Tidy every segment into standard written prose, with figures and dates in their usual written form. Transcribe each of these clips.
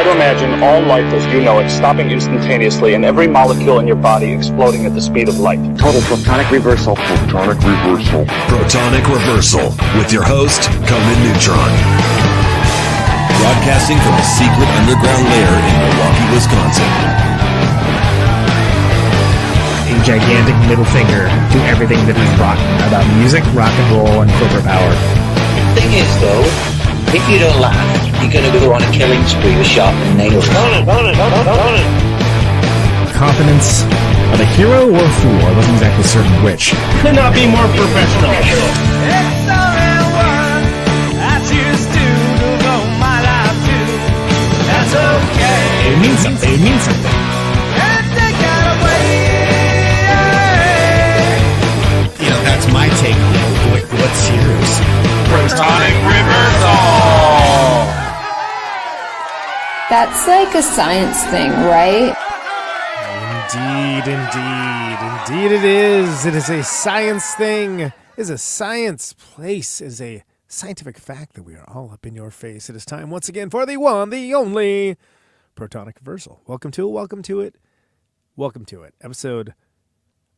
Try to imagine all life as you know it stopping instantaneously and every molecule in your body exploding at the speed of light. Total protonic reversal. Protonic reversal. Protonic Reversal with your host, Conan Neutron. Broadcasting from a secret underground lair in Milwaukee, Wisconsin. A gigantic middle finger to everything that is rotten about music, rock and roll, and corporate power. The thing is, though, if you don't laugh, you're going to go on a killing spree with sharpened nails. Confidence of a hero or a fool. I wasn't exactly certain which. Could not be more professional. It's only one I choose to devote my life to. That's okay. It means something. It means something. And they got away. You know, that's my take on it. What's yours? Protonic Reversal! That's like a science thing, right? Indeed it is. It is a science thing. It is a science place. It is a scientific fact that we are all up in your face. It is time once again for the one, the only Protonic Reversal. Welcome to it. Episode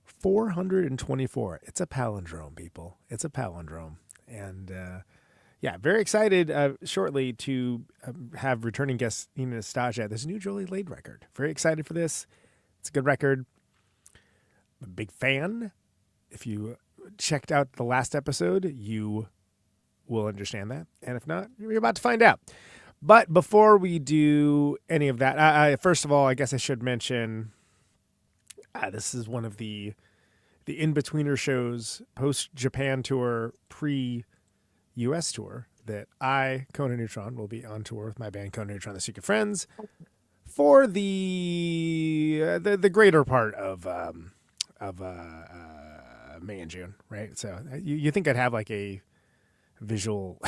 424. It's a palindrome, people. It's a palindrome. And very excited shortly to have returning guest Nastasia. There's a new Jolie Laide record. Very excited for this. It's a good record. I'm a big fan. If you checked out the last episode, you will understand that. And if not, you're about to find out. But before we do any of that, first of all, I guess I should mention this is one of the in-betweener shows, post-Japan tour, pre-US tour, that I, Conan Neutron, will be on tour with my band Conan Neutron, The Secret Friends, for the greater part of May and June, right? So you think I'd have like a visual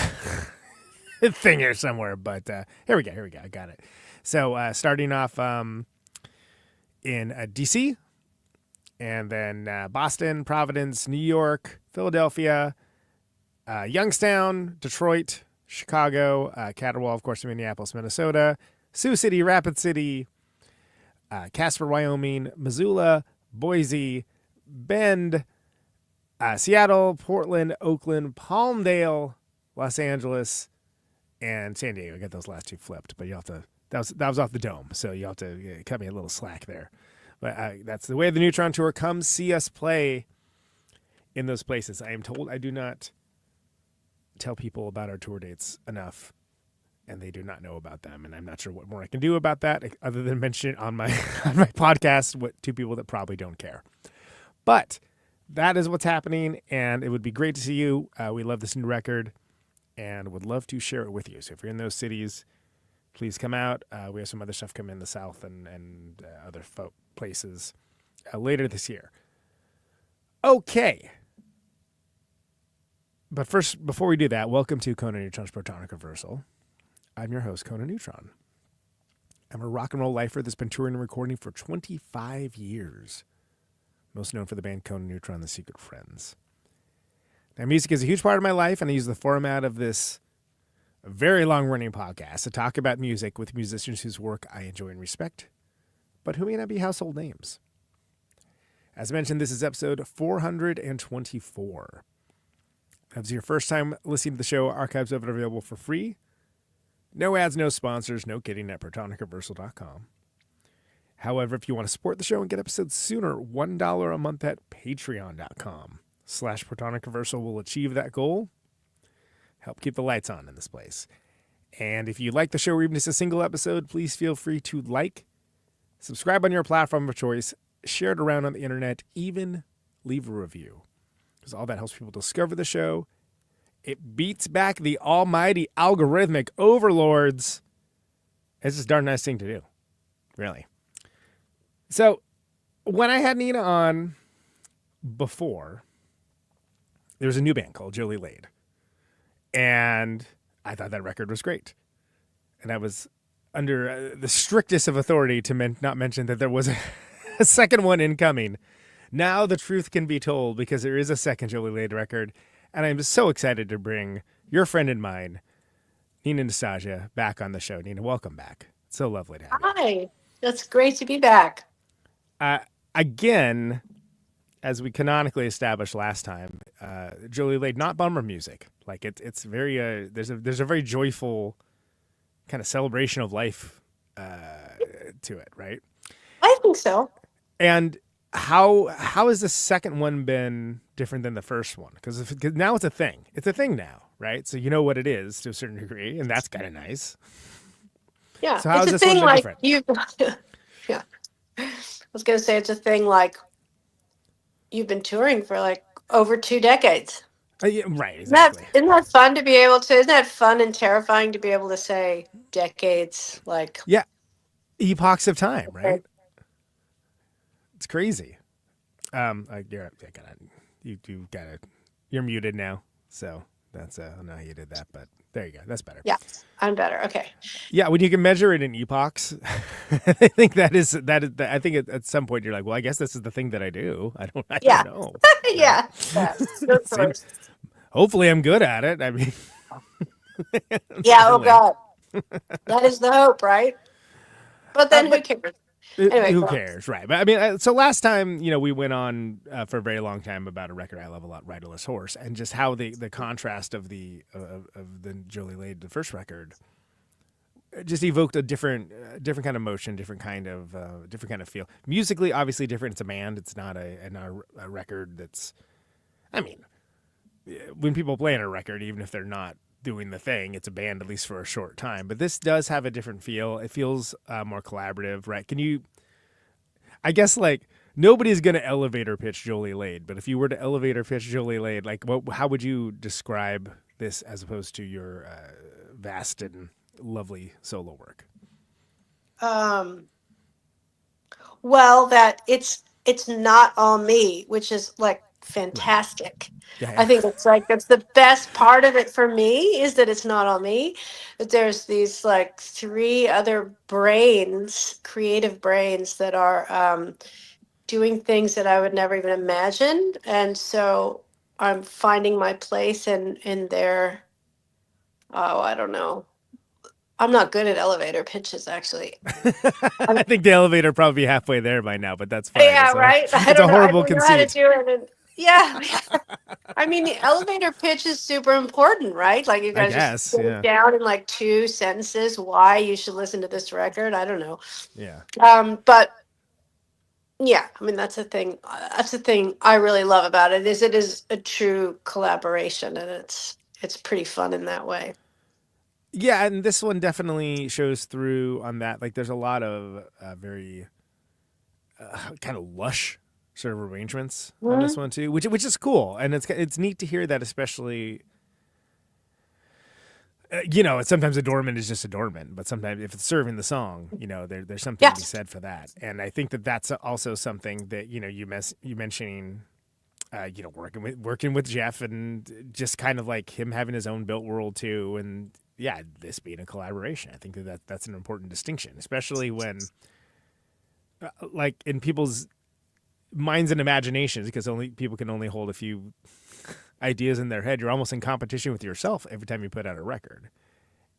thing here somewhere, but here we go. I got it. So starting off in DC, and then Boston, Providence, New York, Philadelphia, Youngstown, Detroit, Chicago, Catterwall, of course, Minneapolis, Minnesota, Sioux City, Rapid City, Casper, Wyoming, Missoula, Boise, Bend, Seattle, Portland, Oakland, Palmdale, Los Angeles, and San Diego. I got those last two flipped, but you have to. That was off the dome, so you have to cut me a little slack there. But that's the way the Neutron Tour. Come see us play in those places. I am told I do not tell people about our tour dates enough, and they do not know about them. And I'm not sure what more I can do about that other than mention it on my on my podcast to people that probably don't care. But that is what's happening, and it would be great to see you. We love this new record and would love to share it with you. So if you're in those cities, please come out. We have some other stuff coming in the South and other places later this year. Okay. But first, before we do that, welcome to Conan Neutron's Protonic Reversal. I'm your host, Conan Neutron. I'm a rock and roll lifer that's been touring and recording for 25 years. Most known for the band Conan Neutron, The Secret Friends. Now, music is a huge part of my life, and I use the format of this very long-running podcast to talk about music with musicians whose work I enjoy and respect, but who may not be household names. As mentioned, this is episode 424. If this is your first time listening to the show, archives of it are available for free. No ads, no sponsors, no kidding, at protonicreversal.com. However, if you want to support the show and get episodes sooner, $1 a month at patreon.com/protonicreversal will achieve that goal. Help keep the lights on in this place. And if you like the show or even just a single episode, please feel free to like, subscribe on your platform of choice, share it around on the internet, even leave a review. Because all that helps people discover the show. It beats back the almighty algorithmic overlords. It's just a darn nice thing to do. Really. So, when I had Nina on before, there was a new band called Jolie Laide. And I thought that record was great. And I was under the strictest of authority to not mention that there was a second one incoming. Now the truth can be told because there is a second Jolie Laide record. And I'm so excited to bring your friend and mine, Nina Nastasia, back on the show. Nina, welcome back. So lovely to have you. Hi. It's great to be back. Again, as we canonically established last time, Jolie Laide, not bummer music. Like it's very there's a very joyful kind of celebration of life to it, right? I think so. And how has the second one been different than the first one? Because now it's a thing. It's a thing now, right? So you know what it is to a certain degree, and that's kind of nice. Yeah. So how it's is a this thing one like different? you. Yeah. I was going to say it's a thing like you've been touring for like over 2 decades. Yeah, right, exactly. Isn't that fun to be able to? Isn't that fun and terrifying to be able to say decades? Like Yeah, epochs of time, right? It's crazy. You're muted now, so that's I don't know how you did that, but there you go. That's better. yeah, I'm better. Okay. Yeah, when you can measure it in epochs, I think that is. I think at some point you're like, well, I guess this is the thing that I do. I don't know. Yeah. Good choice. Hopefully, I'm good at it. I mean, Yeah. Oh God. That is the hope, right? But then who cares? Anyway, who go on. cares, right? But I mean, so last time, we went on for a very long time about a record I love a lot, Riderless Horse, and just how the contrast of the Jolie Laide, the first record, just evoked a different kind of motion, different kind of feel. Musically, obviously different. It's a band. It's not a record that's. I mean, when people play on a record, even if they're not doing the thing, it's a band, at least for a short time. But this does have a different feel. It feels more collaborative, right? I guess like nobody's going to elevator pitch Jolie Laide, but if you were to elevator pitch Jolie Laide, like how would you describe this as opposed to your vast and lovely solo work? Well, that it's not all me, which is like fantastic. Yeah. I think it's like that's the best part of it for me is that it's not all me. That there's these like 3 other brains, creative brains that are doing things that I would never even imagine, and so I'm finding my place in their. Oh, I don't know. I'm not good at elevator pitches, actually. I think the elevator probably be halfway there by now, but that's fine. Yeah, right. It's a horrible I don't know how to conceit. do it. Yeah. I mean, the elevator pitch is super important, right? Like you guys just put it down in like 2 sentences why you should listen to this record. I don't know. Yeah. But yeah, I mean that's the thing. That's the thing I really love about it is a true collaboration, and it's pretty fun in that way. Yeah, and this one definitely shows through on that. Like, there's a lot of very kind of lush sort of arrangements on this one too, which is cool, and it's neat to hear that, especially. Sometimes a dormant is just a dormant, but sometimes if it's serving the song, there's something to be said for that. And I think that that's also something that you mentioning. Working with Jeff and just kind of like him having his own built world too, and this being a collaboration. I think that's an important distinction, especially when, like in people's minds and imaginations, because people can only hold a few ideas in their head. You're almost in competition with yourself every time you put out a record.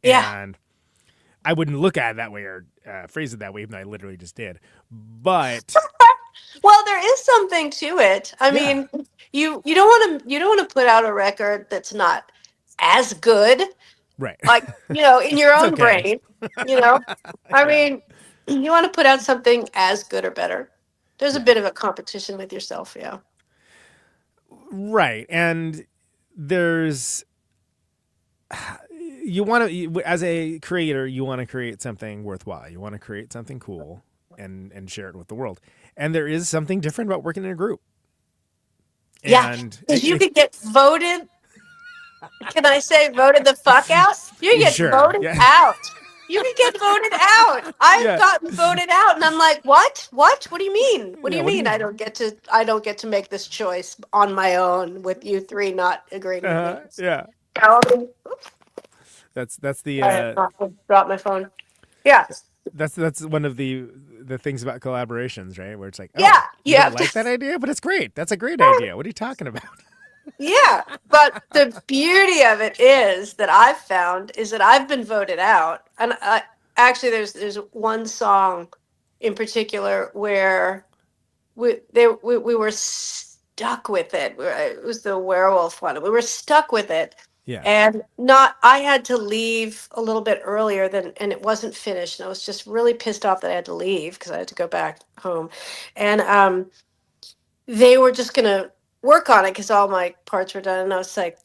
Yeah. And I wouldn't look at it that way or phrase it that way, even though I literally just did. But well, there is something to it. I mean, you don't want to put out a record that's not as good, right? Like in your own brain. I mean, you want to put out something as good or better. There's a bit of a competition with yourself, yeah. Right, and there's you want to, as a creator, you want to create something worthwhile. You want to create something cool and share it with the world. And there is something different about working in a group. Yeah, because you could get voted. Can I say voted the fuck out? You get voted out. You can get voted out. I've gotten voted out, and I'm like, what? What do you mean? What do you mean? I don't get to make this choice on my own with you 3 not agreeing with me. Yeah. That's the. I dropped my phone. Yeah. That's one of the things about collaborations, right? Where it's like, you don't like that idea, but it's great. That's a great idea. What are you talking about? Yeah, but the beauty of it is that I've found is that I've been voted out, and actually, there's one song in particular where we were stuck with it. It was the werewolf one. We were stuck with it. Yeah. And I had to leave a little bit earlier and it wasn't finished. And I was just really pissed off that I had to leave because I had to go back home. And they were just gonna work on it because all my parts were done. And I was like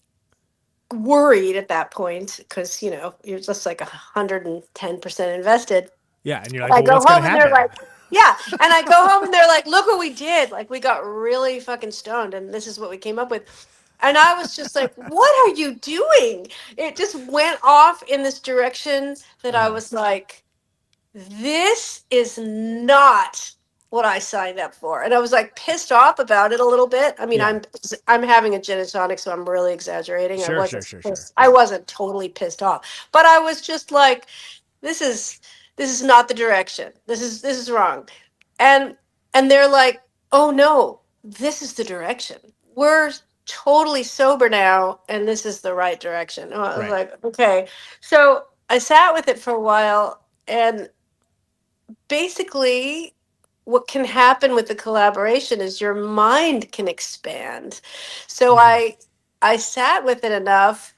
worried at that point because you're just like 110% invested. Yeah, and you're like, I well, go what's going home to and they're happen? like, yeah. And I go home and they're like, look what we did. Like, we got really fucking stoned and this is what we came up with. And I was just like, what are you doing? It just went off in this direction that I was like, this is not what I signed up for. And I was like pissed off about it a little bit. I mean, Yeah. I'm having a gin and tonic, so I'm really exaggerating. Sure. I wasn't totally pissed off, but I was just like, this is not the direction. This is wrong. And they're like, oh no, this is the direction. We're totally sober now and this is the right direction. And I was like, okay. So I sat with it for a while, and basically what can happen with the collaboration is your mind can expand. So I sat with it enough,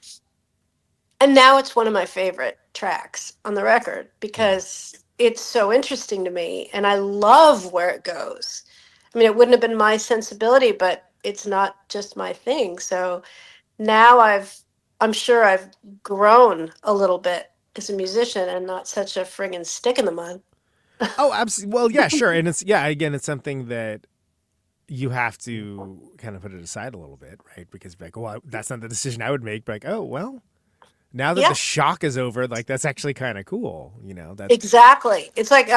and now it's one of my favorite tracks on the record because it's so interesting to me and I love where it goes. I mean, it wouldn't have been my sensibility, but it's not just my thing. So now I'm sure I've grown a little bit as a musician and not such a friggin' stick in the mud. Oh, absolutely. Well, yeah, sure. And again, it's something that you have to kind of put it aside a little bit, right? Because like, well, that's not the decision I would make. But like, oh, well, now that the shock is over, like that's actually kind of cool, That's exactly. It's like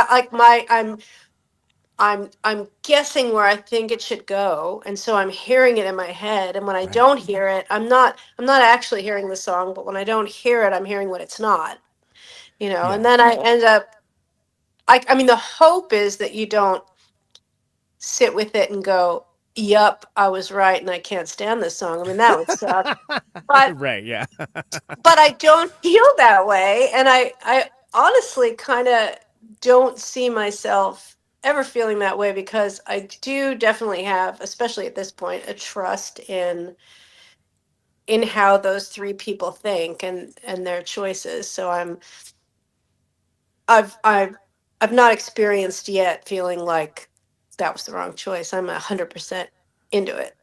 I'm guessing where I think it should go, and so I'm hearing it in my head. And when I don't hear it, I'm not actually hearing the song. But when I don't hear it, I'm hearing what it's not. And then I end up. I mean, the hope is that you don't sit with it and go, yup, I was right and I can't stand this song. I mean, that would suck. But, right, yeah. But I don't feel that way. And I honestly kind of don't see myself ever feeling that way because I do definitely have, especially at this point, a trust in how those three people think and their choices. So I've not experienced yet feeling like that was the wrong choice. I'm 100% into it,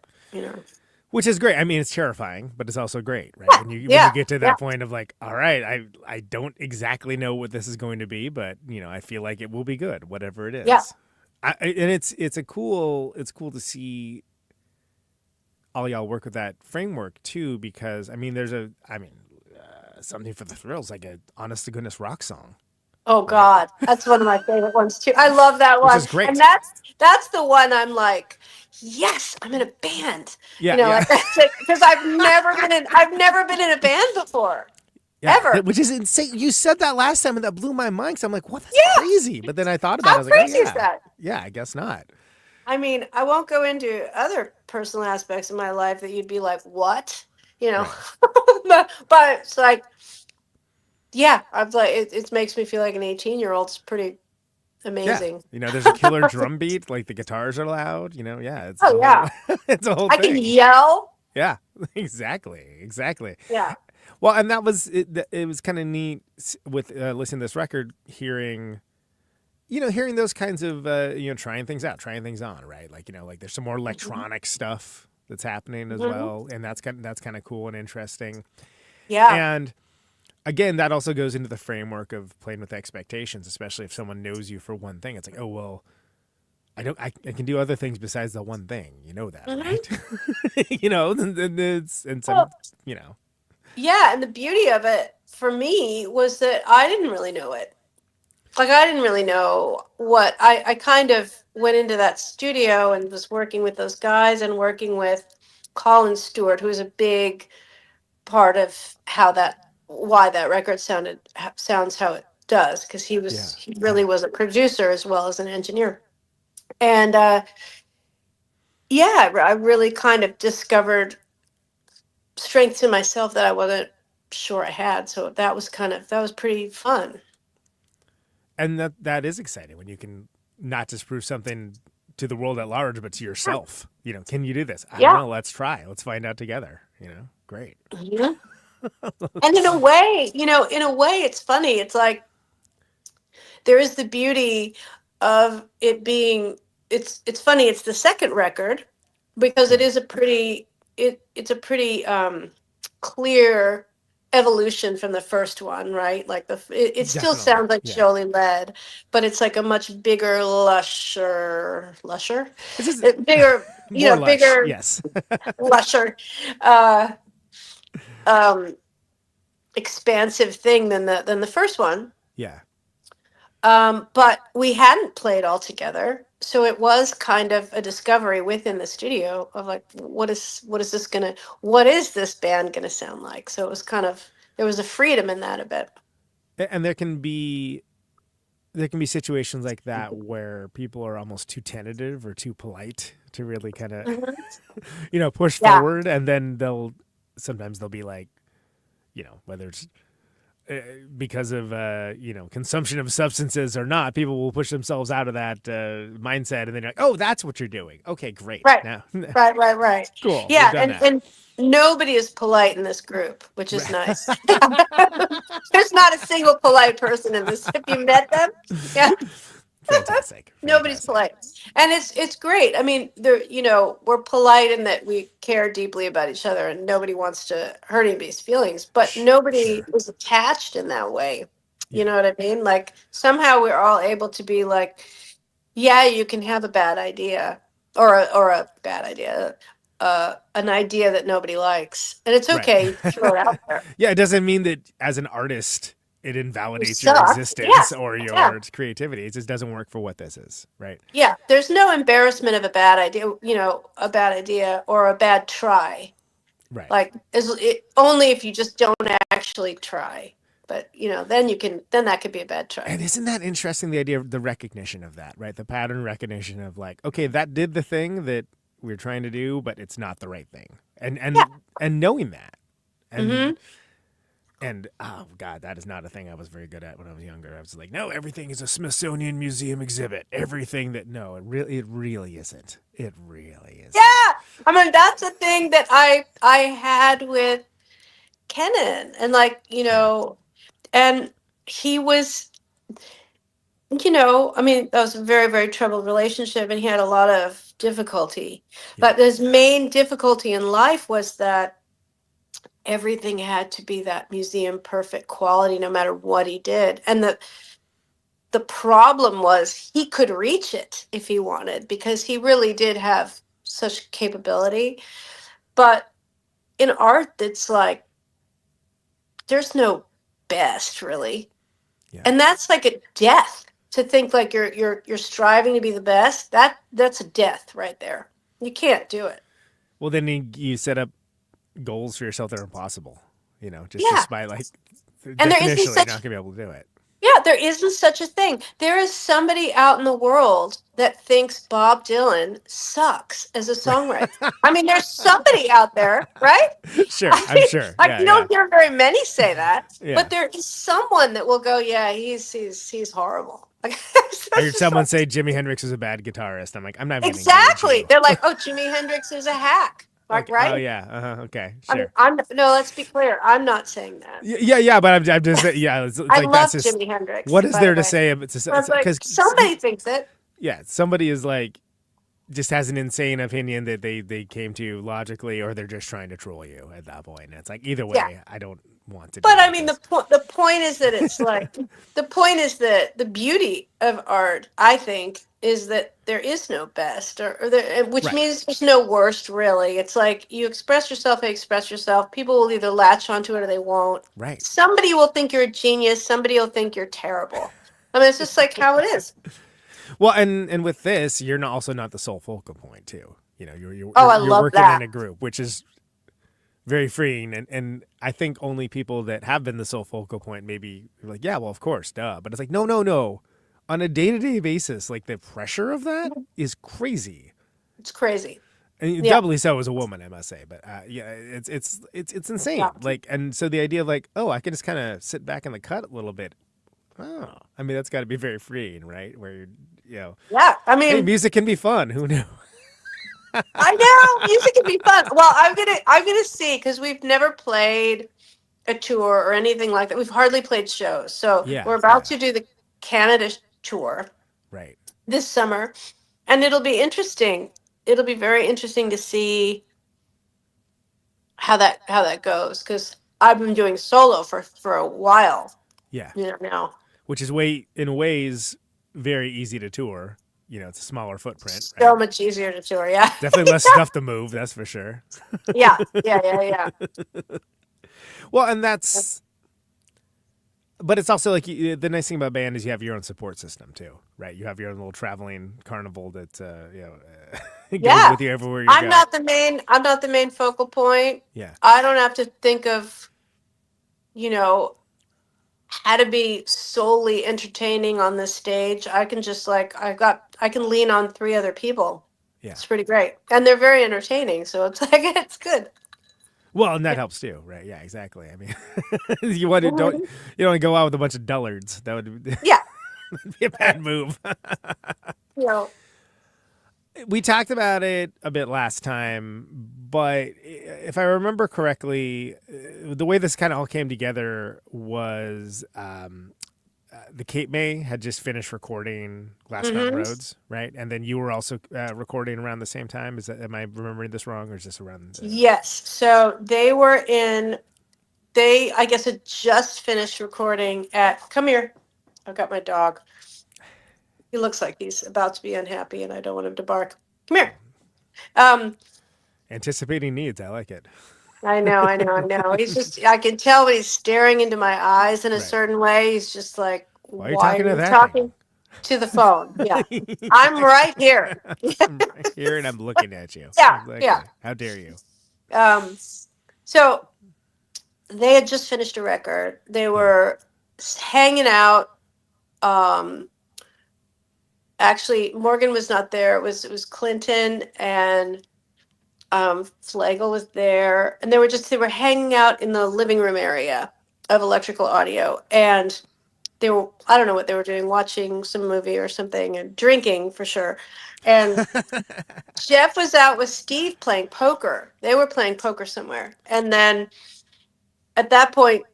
Which is great. I mean, it's terrifying, but it's also great, right? When you get to that point of like, all right, I don't exactly know what this is going to be, but I feel like it will be good, whatever it is. Yeah. And it's cool to see all y'all work with that framework too, because I mean, there's something for the thrills, like a honest to goodness rock song. Oh God, that's one of my favorite ones too. I love that one. Which is great. And that's the one I'm like, yes, I'm in a band. Like because I've never been in a band before. Yeah, ever. Which is insane. You said that last time and that blew my mind. So I'm like, what? That's crazy. But then I thought about it. I was like, crazy is that? Yeah, I guess not. I mean, I won't go into other personal aspects of my life that you'd be like, what? Right. but it's like, yeah, I'm like, it makes me feel like an 18-year-old. It's pretty amazing. Yeah. There's a killer drum beat. Like the guitars are loud. It's it's a whole thing. I can yell. Yeah, exactly. Yeah. Well, and that was it was kind of neat with listening to this record, hearing those kinds of trying things out, trying things on, right? Like like there's some more electronic stuff that's happening as well, and that's kind of cool and interesting. Yeah. And again, that also goes into the framework of playing with expectations, especially if someone knows you for one thing. It's like, oh well, I can do other things besides the one thing. You know that, right? Yeah, and the beauty of it for me was that I didn't really know it. Like, I didn't really know what I kind of went into that studio and was working with those guys and working with Colin Stewart, who is a big part of why that record sounds how it does, because he really was a producer as well as an engineer. And I really kind of discovered strengths in myself that I wasn't sure I had. So that was pretty fun. And that is exciting when you can not just prove something to the world at large, but to yourself. You know, can you do this? I don't know. Let's try. Let's find out together. You know, great. Yeah. And in a way, it's funny. It's like there is the beauty of it being. It's funny. It's the second record because it is a pretty. It's a pretty clear evolution from the first one, right? Like it still sounds like Jolie Laide, but it's like a much bigger, lusher, bigger, More lush, bigger, yes, lusher, expansive thing than the first one. Yeah. But we hadn't played all together, so it was kind of a discovery within the studio of like, what is this band gonna sound like? So it was there was a freedom in that a bit. And there can be situations like that where people are almost too tentative or too polite to really kind of, push forward, and then sometimes they'll be like, whether it's because of consumption of substances or not, people will push themselves out of that mindset, and then you're like, oh, that's what you're doing. Okay, great. Right. Now, right. Cool. Yeah, and nobody is polite in this group, which is nice. There's not a single polite person in this. Have you met them? Yeah. Fantastic. Nobody's polite, and it's great. I mean, we're polite in that we care deeply about each other, and nobody wants to hurt anybody's feelings. But nobody is attached in that way. You know what I mean? Like somehow we're all able to be like, yeah, you can have a bad idea or a bad idea, an idea that nobody likes, and it's okay to throw it out there. Yeah, it doesn't mean that as an artist it invalidates your existence or your creativity. It just doesn't work for what this is, right? Yeah, there's no embarrassment of a bad idea, or a bad try. Right. Like only if you just don't actually try. But then that could be a bad try. And isn't that interesting, the idea of the recognition of that, right? The pattern recognition of like, okay, that did the thing that we're trying to do, but it's not the right thing. And knowing that. And And oh god, that is not a thing I was very good at when I was younger. I was like, no, everything is a Smithsonian Museum exhibit. Everything that it really isn't. It really isn't. Yeah, I mean that's a thing that I had with Kennan, and and he was, I mean that was a very very troubled relationship, and he had a lot of difficulty. But his main difficulty in life was that everything had to be that museum perfect quality no matter what he did, and the problem was he could reach it if he wanted, because he really did have such capability. But in art, it's like there's no best really, and that's like a death. To think like you're striving to be the best, that's a death right there. You can't do it. Well, then you set up goals for yourself that are impossible, just by like, and there isn't you're not gonna be able to do it. Yeah, there isn't such a thing. There is somebody out in the world that thinks Bob Dylan sucks as a songwriter. I mean, there's somebody out there, right? Sure, I'm sure. You don't hear very many say that, Yeah. but there is someone that will go, yeah, he's horrible. I heard someone say Jimi Hendrix is a bad guitarist. I'm like, I'm not even exactly. They're like, oh, Jimi Hendrix is a hack. Like, okay. right? Oh yeah. Okay. Sure. No, let's be clear. I'm not saying that. Yeah. But I'm just it's I like love that's just, Jimi Hendrix. what is there to say? Because somebody thinks it. Yeah, somebody is like just has an insane opinion that they came to logically, or they're just trying to troll you at that point. And it's like either way, I don't want to. But I mean, the point is that it's like the point is that the beauty of art, I think, is that there is no best, which means there's no worst, really. It's like you express yourself, People will either latch onto it or they won't. Right. Somebody will think you're a genius. Somebody will think you're terrible. I mean, it's just like how it is. Well, and with this, you're also not the sole focal point, too. You're love working that. in a group, which is very freeing. And I think only people that have been the sole focal point maybe like, yeah, well, of course, duh. But it's like, no. On a day-to-day basis, like the pressure of that is crazy. It's crazy. And doubly so as a woman, I must say. But it's insane. Yeah. Like, and so the idea of like, oh, I can just kind of sit back in the cut a little bit. Oh, I mean, that's got to be very freeing, right? Where you're, Yeah, I hey, mean, music can be fun. Who knew? I know music can be fun. Well, I'm gonna see because we've never played a tour or anything like that. We've hardly played shows, so Yeah, we're about to do the Canada tour right. this summer, and it'll be interesting. It'll be very interesting to see how that goes because I've been doing solo for a while. Yeah. Now. Which is in ways very easy to tour. It's a smaller footprint. So Right? much easier to tour, yeah. Definitely less stuff to move, that's for sure. Yeah. Well, and but it's also like the nice thing about band is you have your own support system too, right? You have your own little traveling carnival that goes with you everywhere you go. I'm not the main focal point. Yeah. I don't have to think of, how to be solely entertaining on this stage. I can just I can lean on 3 other people. Yeah. It's pretty great. And they're very entertaining, so it's it's good. Well, and that helps too, right? Yeah, exactly. I mean, you don't go out with a bunch of dullards. That would be a bad move. We talked about it a bit last time, but if I remember correctly, the way this kind of all came together was the Cape May had just finished recording Glass Mountain Roads, right? And then you were also recording around the same time. Am I remembering this wrong, or is this around? Yes. So they were I guess, had just finished recording come here. I've got my dog. He looks like he's about to be unhappy, and I don't want him to bark. Come here. Anticipating needs. I like it. I know. He's just, I can tell when he's staring into my eyes in a certain way. He's just like, why are you talking to that talking to the phone? Yeah. I'm right here. I'm right here and I'm looking at you. Yeah. Exactly. Yeah. How dare you? So they had just finished a record. They were hanging out. Actually, Morgan was not there. It was Clinton and Flagel was there, and they were hanging out in the living room area of Electrical Audio, and they were, I don't know what they were doing, watching some movie or something and drinking for sure. And Jeff was out with Steve playing poker. They were playing poker somewhere, and then at that point,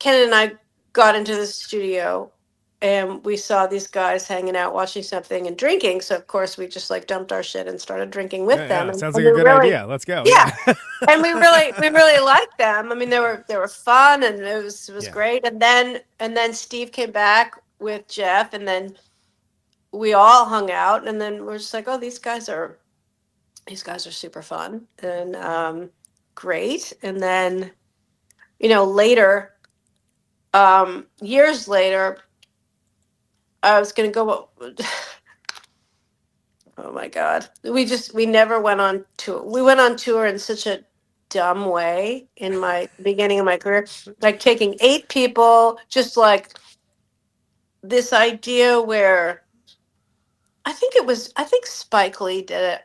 Ken and I got into the studio. And we saw these guys hanging out, watching something and drinking. So of course we just dumped our shit and started drinking with them. Yeah. And, sounds like a good idea. Let's go. Yeah. And we really liked them. I mean, they were fun and it was great. And then Steve came back with Jeff, and then we all hung out, and then we're just like, oh, these guys are super fun and great. And then, later, years later, I was going to go. Oh my God. We never went on tour. We went on tour in such a dumb way in my beginning of my career, taking 8 people, just this idea where I think Spike Lee did it.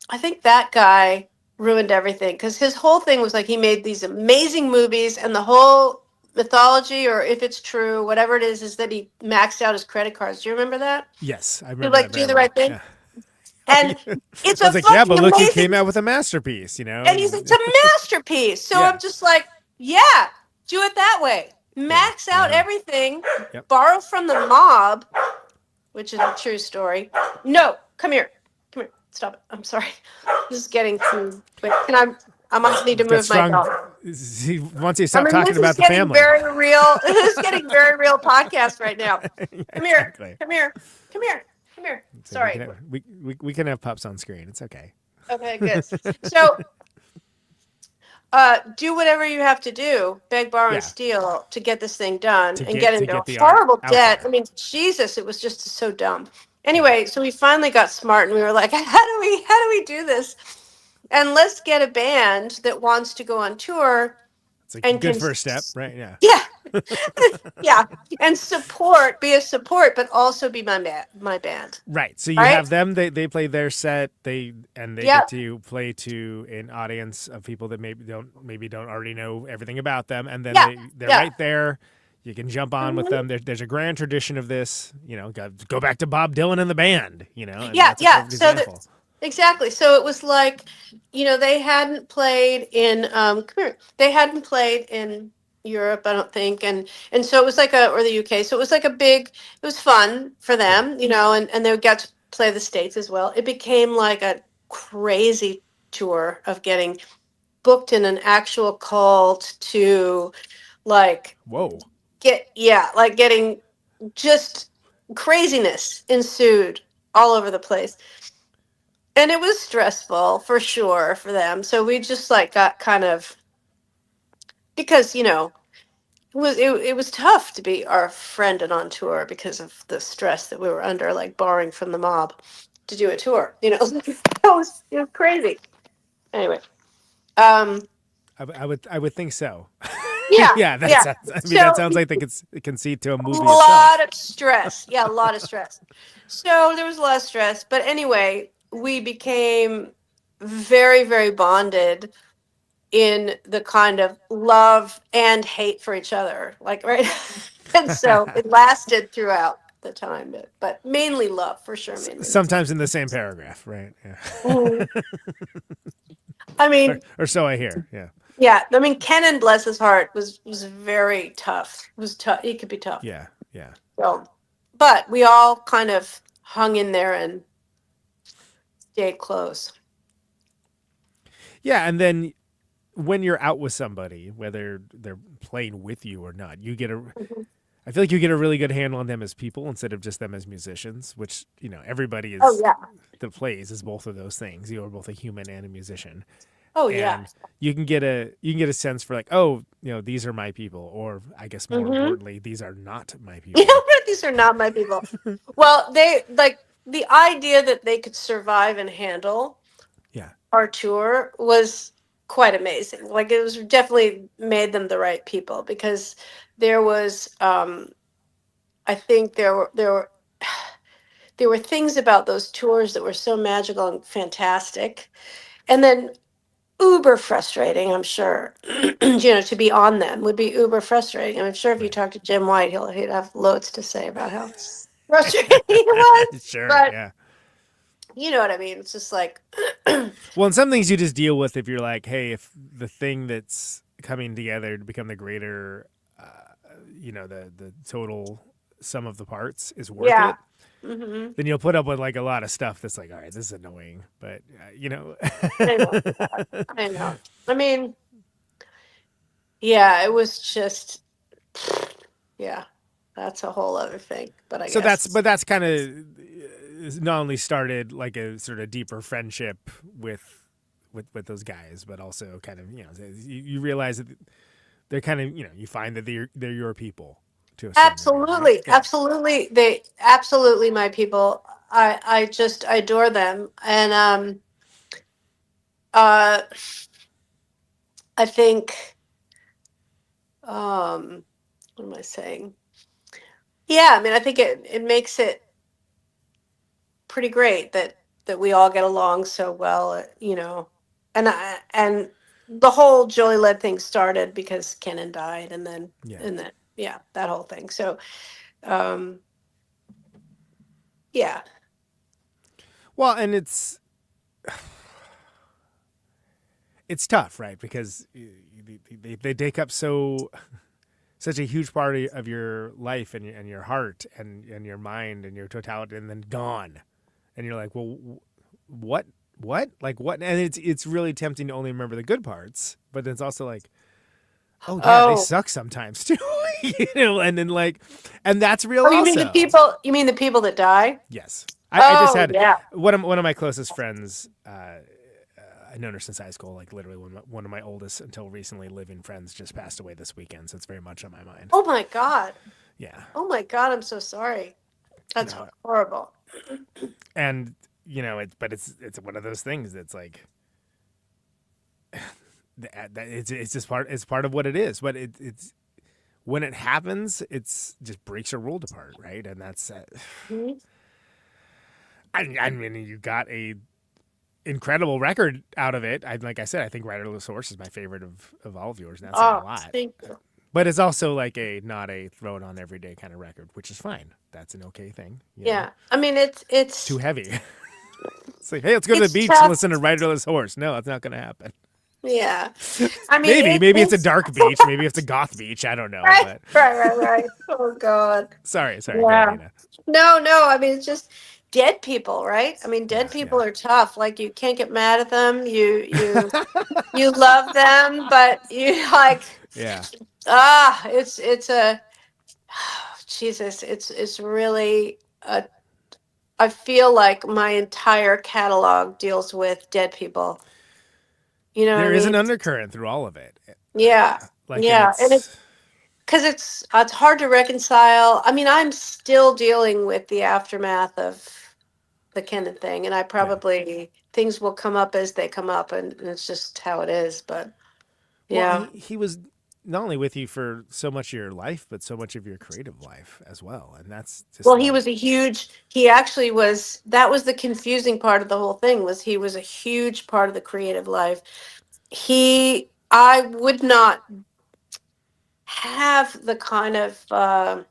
I think that guy ruined everything because his whole thing was he made these amazing movies, and the whole mythology, or if it's true, whatever it is that he maxed out his credit cards. Do you remember that? Yes, I remember. To do the right thing. Yeah. And it's I was but look, amazing. he came out with a masterpiece, And it's a masterpiece. So Yeah. I'm just do it that way. Max out everything. Yep. Borrow from the mob, which is a true story. No, come here. Stop it. I'm sorry. This is getting too quick. I might need to move my dog. He wants you to stop talking about the family. This is getting very real podcast right now. Come here. Come here. Sorry. We can have pups on screen. It's okay. Okay, good. So, do whatever you have to do, beg, borrow, and steal to get this thing done and get into horrible debt. I mean, Jesus, it was just so dumb. Anyway, so we finally got smart, and we were like, how do we do this? And let's get a band that wants to go on tour. It's a good first step, right? Yeah. Yeah. Yeah. And be a support, but also be my band. Right. So you have them, they play their set, they get to play to an audience of people that maybe don't already know everything about them. And then they're right there. You can jump on with them. There's a grand tradition of this. Go back to Bob Dylan and the band. And Yeah, that's a yeah. perfect So example. exactly. So it was like, they hadn't played in come here. They hadn't played in Europe, I don't think, and so it was like or the UK. So it was like it was fun for them, and they got to play the States as well. It became like a crazy tour of getting booked in an actual cult to like Whoa. getting just craziness ensued all over the place. And it was stressful for sure for them. So we just like got kind of, because it was tough to be our friend and on tour because of the stress that we were under, like borrowing from the mob to do a tour. It was crazy. Anyway, I would think so. yeah, Yeah, yeah. That sounds like the conceit to a movie A itself. lot of stress. Yeah, a lot of stress. So there was a lot of stress. But anyway, we became very, very bonded in the kind of love and hate for each other. Like, right? And so it lasted throughout the time, but mainly love, for sure. Mainly Sometimes in the same paragraph, right? Yeah. love. I mean, or so I hear. Yeah. yeah. I mean, Kennan, bless his heart, was very tough. It was tough. He could be tough. Yeah. Yeah. So, but we all kind of hung in there and stayed close. Yeah, and then when you're out with somebody, whether they're playing with you or not, I feel like you get a really good handle on them as people instead of just them as musicians, which, everybody is that plays is both of those things. You are both a human and a musician. Oh, and yeah. You can get a sense for like, oh, these are my people, or I guess more importantly, these are not my people. These are not my people. Well, they like the idea that they could survive and handle our tour was quite amazing. Like, it was definitely made them the right people, because there was I think there were things about those tours that were so magical and fantastic, and then uber frustrating, I'm sure. To be on them would be uber frustrating. I'm sure if you talk to Jim White, he'd have loads to say about how frustrating it was. Sure, but yeah. You know what I mean? It's just like well, and some things you just deal with if you're like, hey, if the thing that's coming together to become the greater, the total sum of the parts is worth it. Mm-hmm. Then you'll put up with like a lot of stuff that's like, all right, this is annoying, but I know. I mean, yeah, it was just, yeah, that's a whole other thing. But I guess that's kind of not only started like a sort of deeper friendship with those guys, but also kind of you realize that they're kind of you find that they're your people. Absolutely, right? Absolutely, they absolutely my people. I just adore them, and I think what am I saying? Yeah, I mean, I think it makes it pretty great that we all get along so well, and the whole Jolie Laide thing started because Kennan died, and then that whole thing. So, yeah. Well, and it's tough, right? Because they take up such a huge part of your life and your heart and your mind and your totality, and then gone, and you're like, well, what, like what? And it's really tempting to only remember the good parts, but it's also like, oh yeah, they suck sometimes too, and then like, and that's real. You mean the people? You mean the people that die? Yes, I just had one of my closest friends. I've known her since high school. Like literally, one of my oldest until recently living friends just passed away this weekend, so it's very much on my mind. Oh my god. Yeah. Oh my god, I'm so sorry. That's horrible. And it's one of those things that's like. It's just part of what it is, but it's when it happens, it's just breaks your world apart, right? And that's I mean, you got a incredible record out of it. Like I said, I think Riderless Horse is my favorite of all of yours. And that's a lot. Thank you. But it's also like not a throw it on every day kind of record, which is fine. That's an okay thing. Yeah. I mean, it's too heavy. It's like, hey, let's go to the It's beach tough. and listen to Riderless Horse. No, it's not going to happen. Yeah. I mean, Maybe it's a dark beach. Maybe it's a goth beach. I don't know. Right, But right. Oh God. sorry. Yeah. Go ahead, Nina. No. I mean, it's just dead people, right? I mean, dead people yeah. are tough. Like you can't get mad at them. You love them, but you like Yeah. it's a Jesus. It's really a. I feel like my entire catalog deals with dead people. You know There what I is mean? an undercurrent through all of it. Yeah. And it's because it's hard to reconcile. I mean, I'm still dealing with the aftermath of the Kennan thing, and I probably things will come up as they come up, and it's just how it is. But yeah, well, he was not only with you for so much of your life, but so much of your creative life as well. And that's just well, he was a huge. He actually was. That was the confusing part of the whole thing. Was he was a huge part of the creative life. I would not have the kind of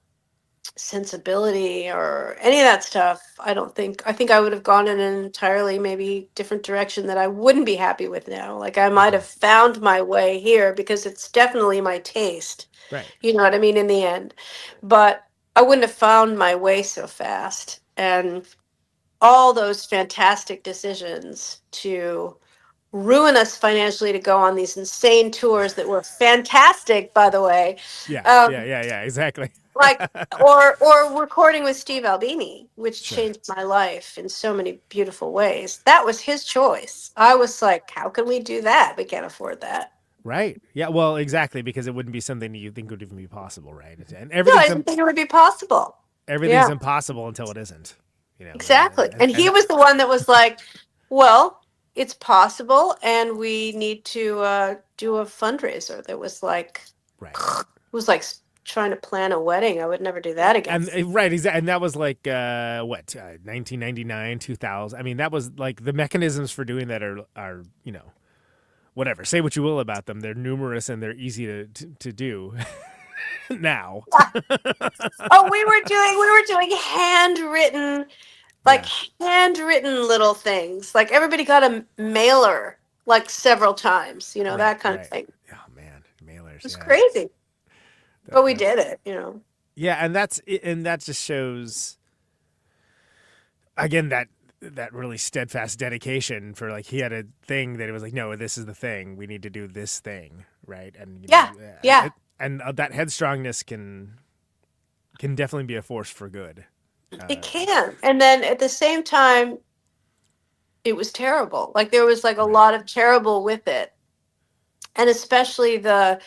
sensibility or any of that stuff. I think I would have gone in an entirely maybe different direction that I wouldn't be happy with now. Like I might have found my way here because it's definitely my taste. right. You know what I mean in the end. But I wouldn't have found my way so fast. And all those fantastic decisions to ruin us financially to go on these insane tours that were fantastic, by the way. Yeah, exactly. Like or recording with Steve Albini, which Sure. changed my life in so many beautiful ways. That was his choice. I was like, how can we do that? We can't afford that. Right. Yeah. Well, exactly, because it wouldn't be something you think would even be possible, right? And No, I everything's didn't think it would be possible. everything's Yeah. impossible until it isn't. You know. Exactly. And he was the one that was like, well, it's possible, and we need to do a fundraiser that was like, right. it was like trying to plan a wedding. I would never do that again. And right, exactly. And that was like 1999, 2000. I mean, that was like the mechanisms for doing that are whatever. Say what you will about them, they're numerous and they're easy to do now. Oh, we were doing handwritten little things. Like everybody got a mailer like several times, that kind of thing. Oh man, mailers. It was crazy. But we did it, Yeah, and that just shows again that really steadfast dedication for like he had a thing that it was like, no, this is the thing. We need to do this thing, right? And yeah. And that headstrongness can definitely be a force for good. It can. And then at the same time, it was terrible. Like there was like a lot of terrible with it. And especially the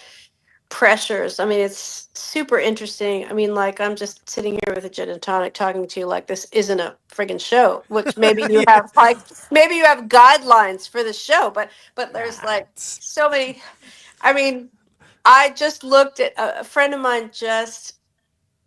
pressures. I mean, it's super interesting. I mean, like I'm just sitting here with a gin and tonic talking to you like this isn't a friggin' show, which maybe you have maybe you have guidelines for the show, but there's like so many. I mean, I just looked at a friend of mine just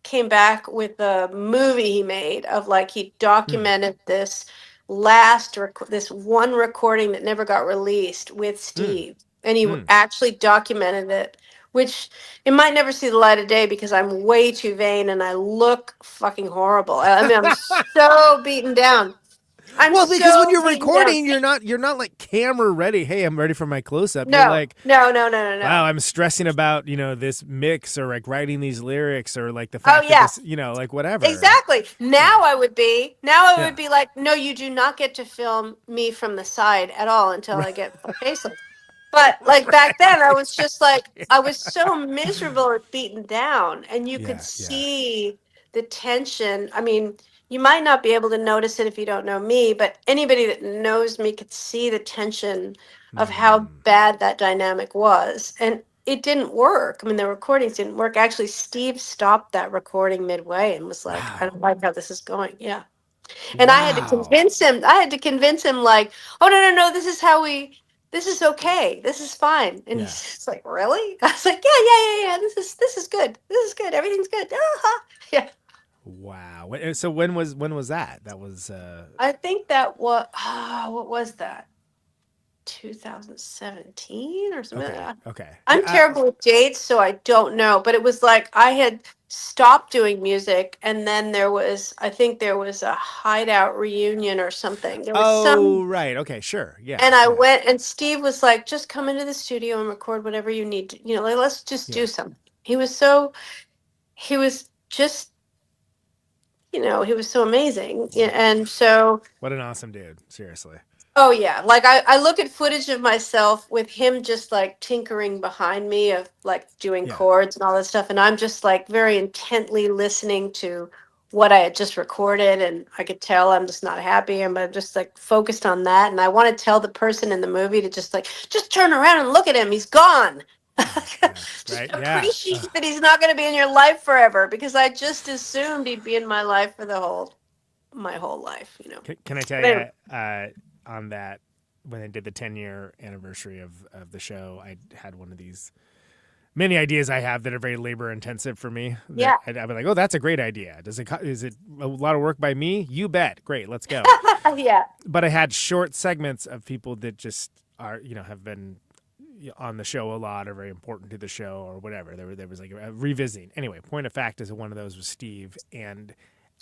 came back with a movie he made of like he documented this this one recording that never got released with Steve, and he actually documented it, which it might never see the light of day because I'm way too vain and I look fucking horrible. I mean, I'm so beaten down. Because when you're recording, you're not like camera ready. Hey, I'm ready for my close up. No, you're like, no. Wow, I'm stressing about this mix or like writing these lyrics or like the fact that this, like whatever. Exactly. Now I would be like, no, you do not get to film me from the side at all until I get a facelift. But like back then, I was just like, I was so miserable and beaten down, and you could see the tension. I mean, you might not be able to notice it if you don't know me, but anybody that knows me could see the tension of how bad that dynamic was. And it didn't work. I mean, the recordings didn't work. Actually, Steve stopped that recording midway and was like, I don't like how this is going. Yeah. And I had to convince him like, oh, no, this is okay. This is fine. And he's just like, really? I was like, yeah. This is good. This is good. Everything's good. Yeah. Wow. So when was that? That was I think that was what was that? 2017 or something. Okay. I'm terrible with dates, so I don't know. But it was like I had stopped doing music, and then I think there was a Hideout reunion or something. There was some, right. Okay, sure. Yeah. and I went, and Steve was like, "Just come into the studio and record whatever you need to, like, let's just do something." He was just, he was so amazing, and so. What an awesome dude. Seriously. Oh yeah, like I look at footage of myself with him just like tinkering behind me of like doing chords and all that stuff, and I'm just like very intently listening to what I had just recorded, and I could tell I'm just not happy, and I'm just like focused on that, and I want to tell the person in the movie to just turn around and look at him, he's gone. Just appreciate that he's not going to be in your life forever, because I just assumed he'd be in my life for my whole life, Can I tell you, on that, when I did the 10-year anniversary of the show, I had one of these many ideas I have that are very labor intensive for me. Yeah. I'd be like, oh, that's a great idea. Is it a lot of work by me? You bet. Great. Let's go. Yeah. But I had short segments of people that just are, have been on the show a lot, or very important to the show or whatever. There was like a revisiting. Anyway, point of fact is one of those was Steve, and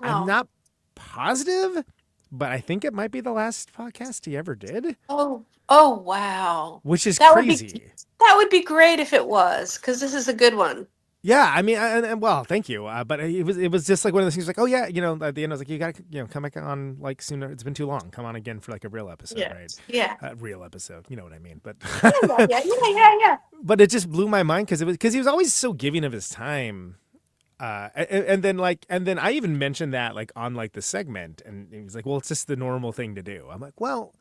I'm not positive, but I think it might be the last podcast he ever did. Oh wow. Which is that crazy. That would be great if it was, because this is a good one. Yeah, I mean, well, thank you. But it was just like one of those things, like, oh yeah, at the end I was like, you gotta, come back on like sooner. It's been too long. Come on again for like a real episode, right? Yeah. Real episode. You know what I mean? But yeah. But it just blew my mind because he was always so giving of his time. And then I even mentioned that like on like the segment, and he was like, well, it's just the normal thing to do. I'm like, well,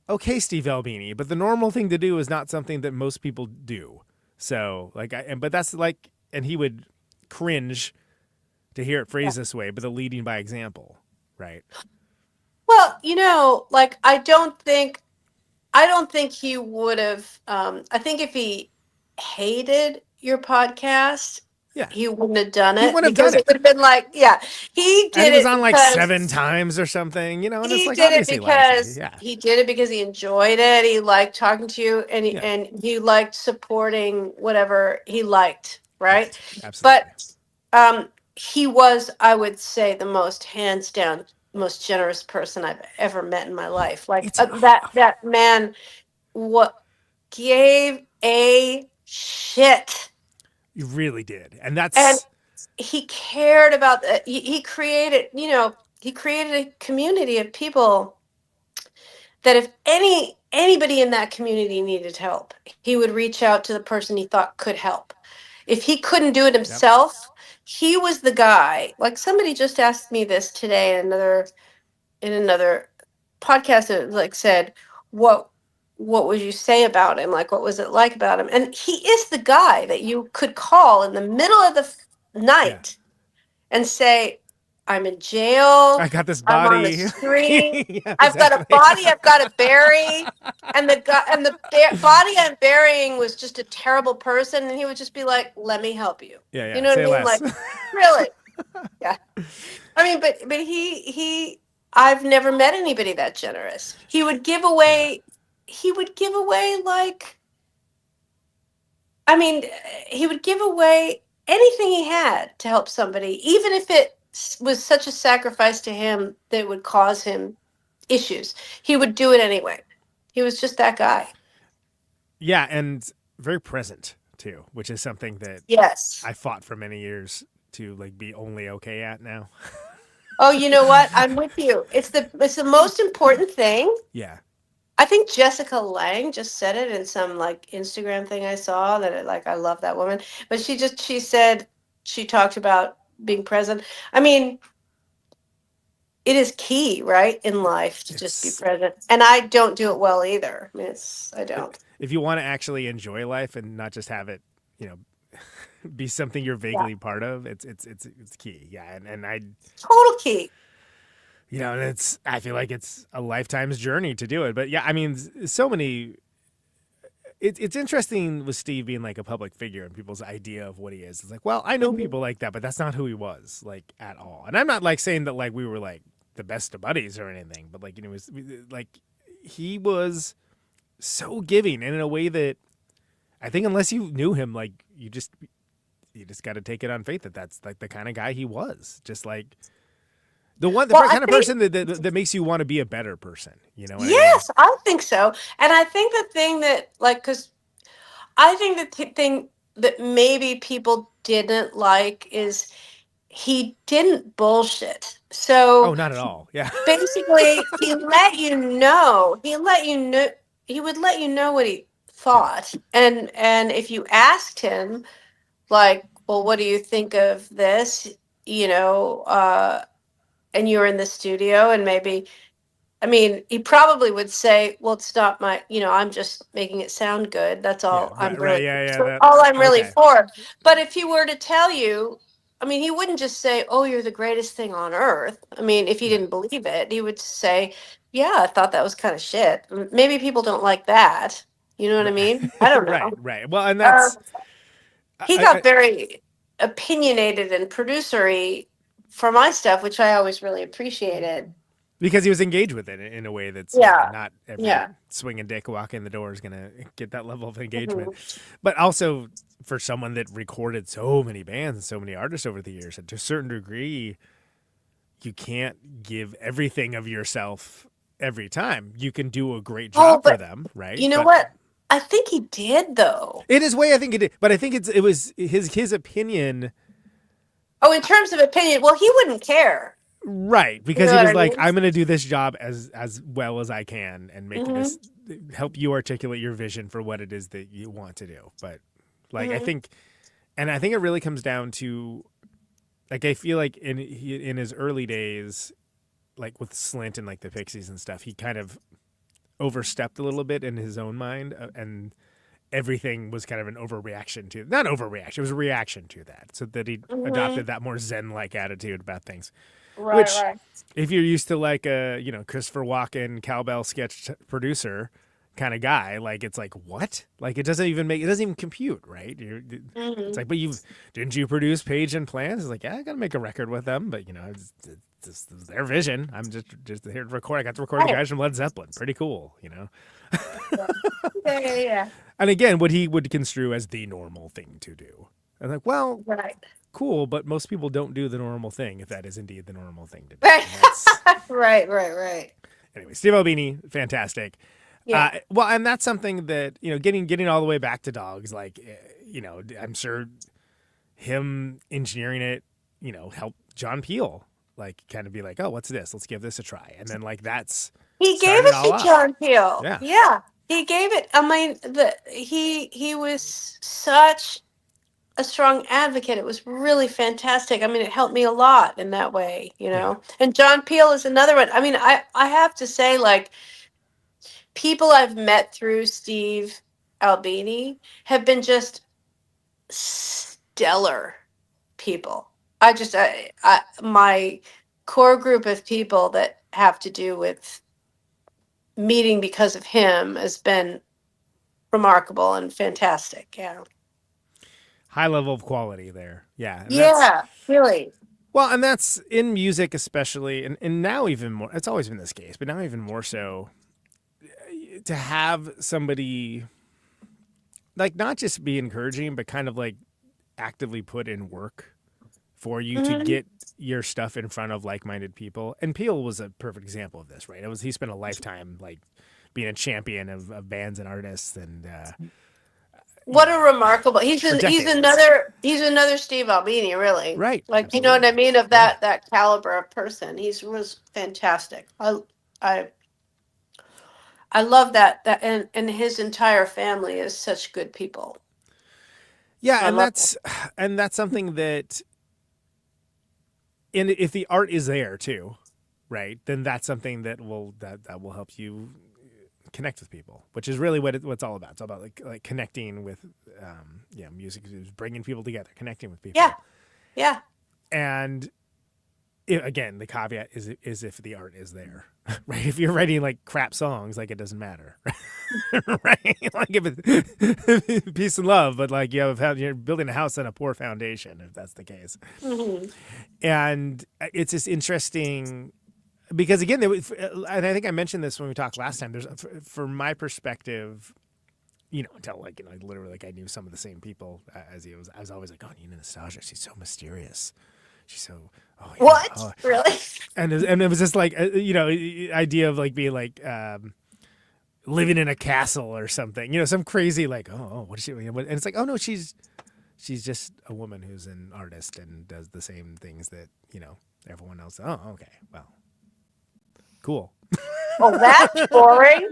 okay, Steve Albini, but the normal thing to do is not something that most people do. So like, but that's like, and he would cringe to hear it phrased this way, but the leading by example, right? Well, like I don't think he would have. I think if he hated your podcast, he wouldn't have done it. Because it would have been like, he did it. And it was on like 7 times or something, and it's he like did it obviously because he did it because he enjoyed it. He liked talking to you, and he liked supporting whatever he liked, right? Absolutely. But he was, I would say, the most hands down, most generous person I've ever met in my life. Like that man, gave a shit. You really did, and he cared about that. He created, he created a community of people that if anybody in that community needed help, he would reach out to the person he thought could help. If he couldn't do it himself, he was the guy. Like somebody just asked me this today in another podcast. That like said, what would you say about him? Like, what was it like about him? And he is the guy that you could call in the middle of the night and say, I'm in jail. I got this body. I'm on the street. I've got a body I've got to bury. And the body I'm burying was just a terrible person. And he would just be like, let me help you. Yeah. You know what I mean? Less. Like, really? Yeah. I mean, but I've never met anybody that generous. He would give away like, I mean, he would give away anything he had to help somebody, even if it was such a sacrifice to him that it would cause him issues. He would do it anyway. He was just that guy. Yeah, and very present too, which is something that I fought for many years to like be only okay at now. Oh, you know what? I'm with you. It's the most important thing. Yeah. I think Jessica Lange just said it in some like Instagram thing I saw that I love that woman, but she said, she talked about being present. I mean, it is key, right, in life to just be present. And I don't do it well either. I mean, I don't. If you want to actually enjoy life and not just have it, be something you're vaguely part of, it's key. Yeah. And I total key. And I feel like it's a lifetime's journey to do it. But yeah, I mean, so many. It's interesting with Steve being like a public figure and people's idea of what he is. It's like, well, I know people like that, but that's not who he was like at all. And I'm not like saying that like we were like the best of buddies or anything, but like, it was like he was so giving, and in a way that I think unless you knew him, like you just got to take it on faith that that's like the kind of guy he was, just like the kind of person that makes you want to be a better person. You know? Yes, I think so. And I think the thing that, like, because I think the thing that maybe people didn't like is he didn't bullshit. So not at all. Yeah. basically, he let you know. He would let you know what he thought. And if you asked him, like, well, what do you think of this? You know, and you were in the studio, and maybe, I mean, he probably would say, well, it's not my, I'm just making it sound good. That's all I'm really for. But if he were to tell you, I mean, he wouldn't just say, oh, you're the greatest thing on earth. I mean, if he didn't believe it, he would say, yeah, I thought that was kind of shit. Maybe people don't like that. You know what I mean? I don't know. Right. Well, and that's... he got very opinionated and producery for my stuff, which I always really appreciated. Because he was engaged with it in a way that's not every swinging dick walking in the door is going to get that level of engagement. But also for someone that recorded so many bands and so many artists over the years, and to a certain degree, you can't give everything of yourself every time. You can do a great job for them, right? You know what? I think he did, though. In his way, I think he did. But I think it was his opinion. Oh, in terms of opinion, well, he wouldn't care. Right, because he was like, I'm going to do this job as well as I can and make this, help you articulate your vision for what it is that you want to do. But like, I think it really comes down to, like, I feel like in his early days, like with Slint and like the Pixies and stuff, he kind of overstepped a little bit in his own mind, and everything was kind of an overreaction to, not overreaction, it was a reaction to that. So that he adopted that more Zen-like attitude about things. Right. If you're used to like a, Christopher Walken cowbell sketch producer kind of guy, like it's like, what? Like it doesn't even compute, right? It's like, but didn't you produce Page and Plans? It's like, yeah, I got to make a record with them, but it's their vision. I'm just here to record. I got to record the guys from Led Zeppelin. Pretty cool, Yeah. And again, what he would construe as the normal thing to do. I'm like, well, cool, but most people don't do the normal thing if that is indeed the normal thing to do. Right. Anyway, Steve Albini, fantastic. Yeah. Well, and that's something that, getting all the way back to Dogs, like, I'm sure him engineering it, helped John Peel, like, kind of be like, oh, what's this? Let's give this a try. And then, like, he gave it to John Peel. Yeah. He gave it. I mean, he was such a strong advocate. It was really fantastic. I mean, it helped me a lot in that way, And John Peel is another one. I mean, I have to say, like, people I've met through Steve Albini have been just stellar people. My core group of people that have to do with meeting because of him has been remarkable and fantastic. Yeah. High level of quality there. Yeah. Really. Well, and that's in music especially, and now even more, it's always been this case, but now even more so, to have somebody, like, not just be encouraging, but kind of like actively put in work for you to get your stuff in front of like-minded people. And Peel was a perfect example of this, right? He spent a lifetime like being a champion of bands and artists, and what a remarkable, he's another Steve Albini, really. Right. Like, absolutely. You know what I mean? Of that caliber of person. He was fantastic. I love that and his entire family is such good people. Yeah, and that's something that, and if the art is there too, right, then that's something that will help you connect with people, which is really what it's all about. It's all about like connecting with, music is bringing people together, connecting with people. Yeah. And again, the caveat is if the art is there, right? If you're writing like crap songs, like it doesn't matter, right? Like if it's peace and love, but like you're building a house on a poor foundation, if that's the case. And it's this interesting because again, and I think I mentioned this when we talked last time. There's, from my perspective, until literally I knew some of the same people as he was. I was always like, oh, Nastasia, she's so mysterious. She's so what really? And it was just idea of being living in a castle or something. Some crazy what is she? And it's like, oh no, she's just a woman who's an artist and does the same things that everyone else. Oh, okay, well, cool. Oh, that's boring.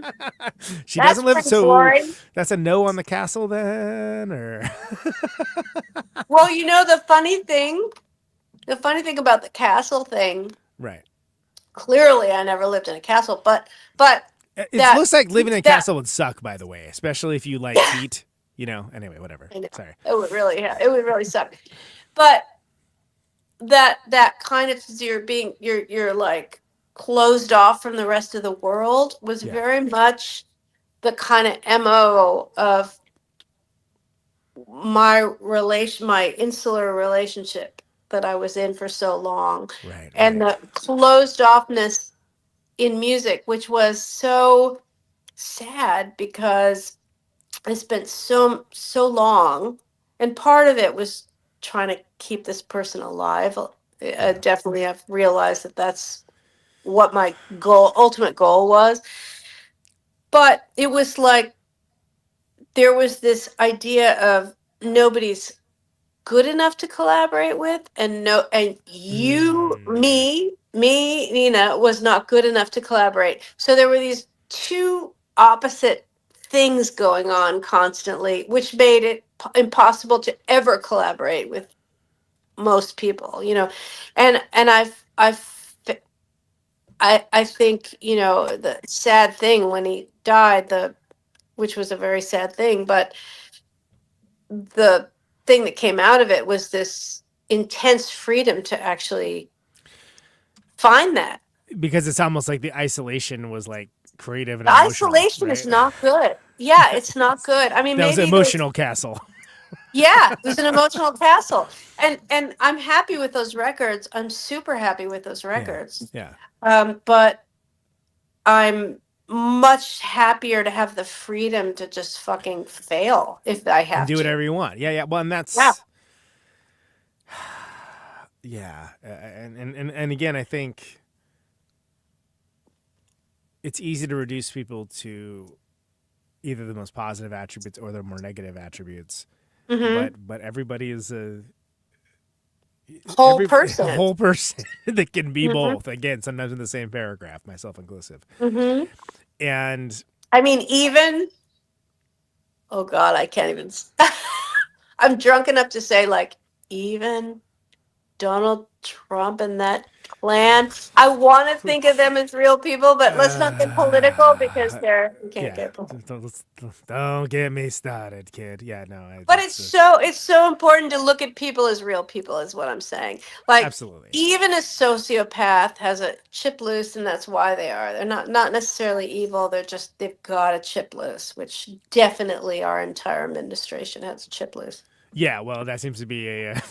She doesn't live, so boring. That's a no on the castle then, or. Well, the funny thing about the castle thing, right? Clearly, I never lived in a castle, but it looks like living in a castle would suck. By the way, especially if you like heat. Anyway, whatever. Sorry. It would really suck. But that kind of you're like closed off from the rest of the world was very much the kind of MO of my insular relationship that I was in for so long. Right. And the closed offness in music, which was so sad because I spent so long, and part of it was trying to keep this person alive. I definitely have realized that that's what my ultimate goal was. But it was like there was this idea of nobody's good enough to collaborate with, and me, Nina, was not good enough to collaborate. So there were these two opposite things going on constantly, which made it impossible to ever collaborate with most people, and I think, the sad thing when he died, which was a very sad thing, but the thing that came out of it was this intense freedom to actually find that. Because it's almost like the isolation was creative and isolation, right? Is not good. Yeah, it's not good. I mean, that was an emotional castle. Yeah, it was an emotional castle. And I'm happy with those records. I'm super happy with those records. Yeah. But I'm much happier to have the freedom to just fucking fail if I have and do whatever you want. Yeah. Well, and that's yeah. And again, I think it's easy to reduce people to either the most positive attributes or the more negative attributes. Mm-hmm. But everybody is a whole person that can be both. Again, sometimes in the same paragraph, myself inclusive. Mm-hmm. And I mean, even oh God, I can't even. I'm drunk enough to say even Donald Trump and that clan. I want to think of them as real people, but let's not get political because you can't get political. Don't get me started, kid. Yeah, no. But it's so important to look at people as real people, is what I'm saying. Absolutely. Even a sociopath has a chip loose, and that's why they are. They're not necessarily evil. They've got a chip loose, which definitely our entire administration has a chip loose. Yeah, well, that seems to be a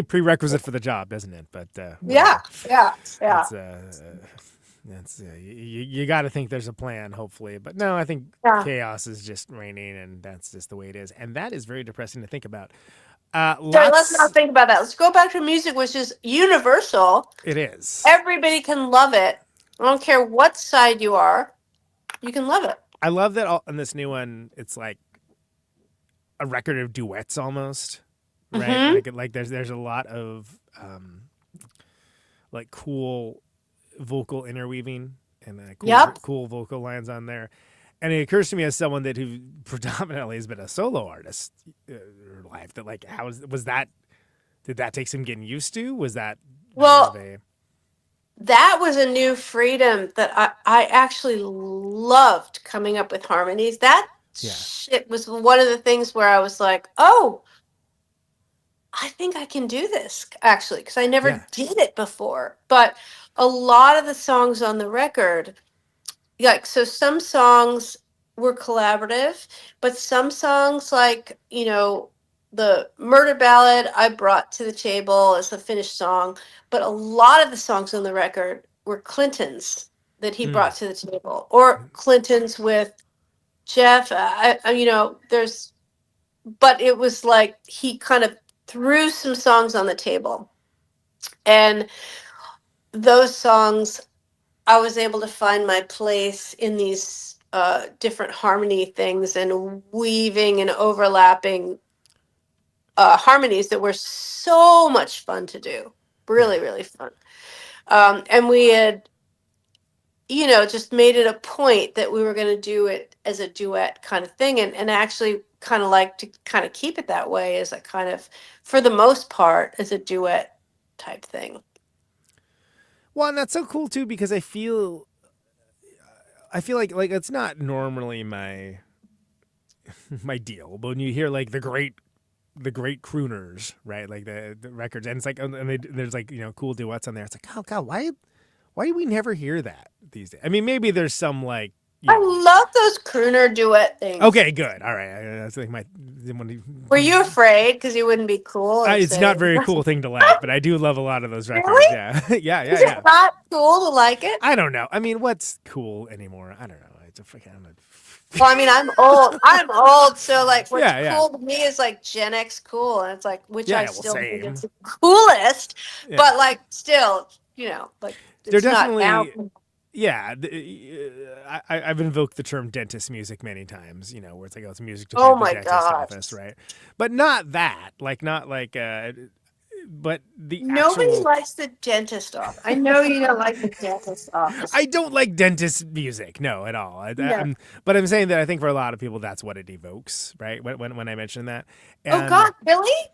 prerequisite for the job, doesn't it? But yeah. You got to think there's a plan, hopefully. But no, I think chaos is just reigning, and that's just the way it is. And that is very depressing to think about. Let's not think about that. Let's go back to music, which is universal. It is. Everybody can love it. I don't care what side you are. You can love it. I love that on this new one, it's like a record of duets almost. Right, mm-hmm. There's a lot of cool vocal interweaving and cool vocal lines on there, and it occurs to me as someone who predominantly has been a solo artist in life that did that take some getting used to? Was that that was a new freedom that I actually loved, coming up with harmonies. That shit was one of the things where I was like, oh, I think I can do this, actually, because I never did it before. But a lot of the songs on the record, so some songs were collaborative, but some songs, the Murder Ballad, I brought to the table as a finished song. But a lot of the songs on the record were Clintons that he brought to the table, or Clintons with Jeff. But it was like he kind of threw some songs on the table, and those songs, I was able to find my place in these different harmony things and weaving and overlapping harmonies that were so much fun to do. Really, really fun. And we had, just made it a point that we were going to do it as a duet kind of thing, and actually kind of like to kind of keep it that way as a kind of, for the most part, as a duet type thing. Well, and that's so cool too, because I feel like it's not normally my deal, but when you hear like the great crooners, right? Like the records, and it's like, there's like, cool duets on there. It's like, oh God, why do we never hear that these days? I mean, maybe there's some like, I love those crooner duet things. Okay, good. All right. That's like Were you afraid because you wouldn't be cool? It's not a very cool thing to like, but I do love a lot of those records. Really? Yeah. yeah. Is it not cool to like it? I don't know. I mean, what's cool anymore? I don't know. It's a freaking. Well, I mean, I'm old, so like what's Yeah. cool to me is like Gen X cool, and it's like, which I still think same. it's the coolest, Yeah. but like still, like it's They're not definitely. now. Yeah, I've invoked the term dentist music many times, where it's like, it's music to Oh the my dentist gosh. office, right? But not that, not like, but the Nobody actual... likes the dentist office. I know you don't like the dentist office. I don't like dentist music, no, at all. But I'm saying that I think for a lot of people, that's what it evokes, right? When I mention that. And oh God, really?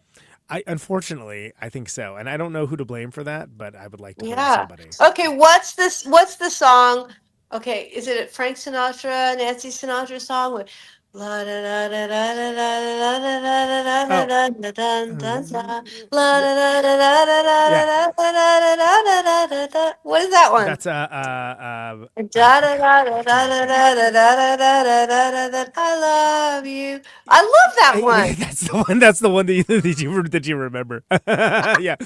Unfortunately, I think so, and I don't know who to blame for that, but I would like to blame somebody. Okay, what's the song? Okay, is it a Frank Sinatra, Nancy Sinatra song with la da da da da da da da da da da da da da. What is that one? That's da da da da da da da da da da da da. I love you. I love that one. That's the one. That's the one that you remember. Yeah.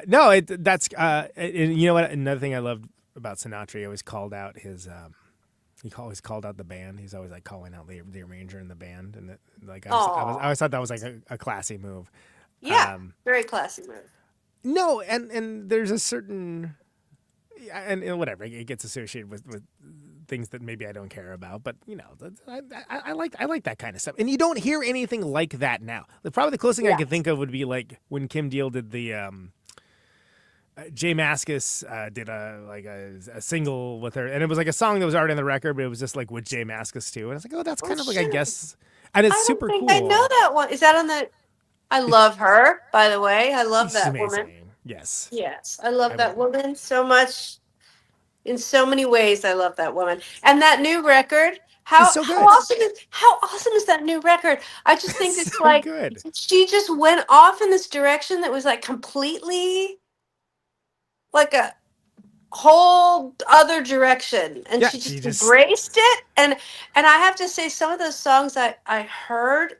No, that's and you know what? Another thing I loved about Sinatra, he always called out his. He always called out the band. He's always like calling out the arranger in the band, and I always thought that was like a classy move. Yeah, very classy move. No, and there's a certain, and whatever, it gets associated with things that maybe I don't care about, but I like that kind of stuff. And you don't hear anything like that now. Probably the closest thing I could think of would be like when Kim Deal did the Jay Mascis did a single with her, and it was like a song that was already on the record, but it was just like with Jay Mascis too. And I was like, oh, that's kind of like, I guess, and it's super cool. I know that one. Is that on the? I love her, by the way. I love that woman. Yes. Yes, I love that woman so much. In so many ways, I love that woman. And that new record, how awesome is that new record? I just think it's so like good. She just went off in this direction that was like completely like a whole other direction, and she just embraced it. And I have to say, some of those songs I heard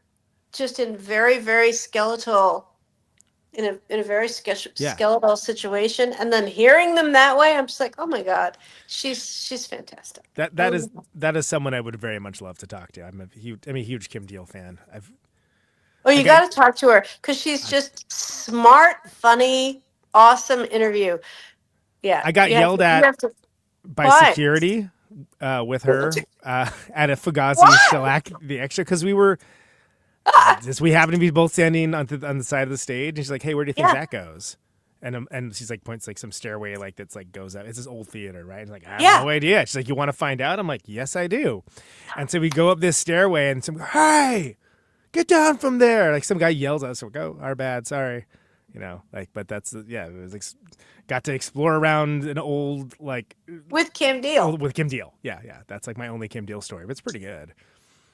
just in very, very skeletal, in a very skeletal situation, and then hearing them that way, I'm just like, oh my God, she's fantastic. That is someone I would very much love to talk to. I'm a huge Kim Deal fan. You got to talk to her because she's just smart, funny, awesome interview. Yeah, I got yelled at by security with her at a Fugazi shellac the extra, because we were. We happened to be both standing on the side of the stage, and she's like, "Hey, where do you think that goes?" And she's like, points like some stairway like that's like goes out. It's this old theater, right? And like, I have no idea. She's like, "You want to find out?" I'm like, "Yes, I do." And so we go up this stairway, and some hey, get down from there! Like some guy yells at us, so we go, "Our bad, sorry." But that's it was like got to explore around an old like with Kim Deal. Yeah. That's like my only Kim Deal story, but it's pretty good.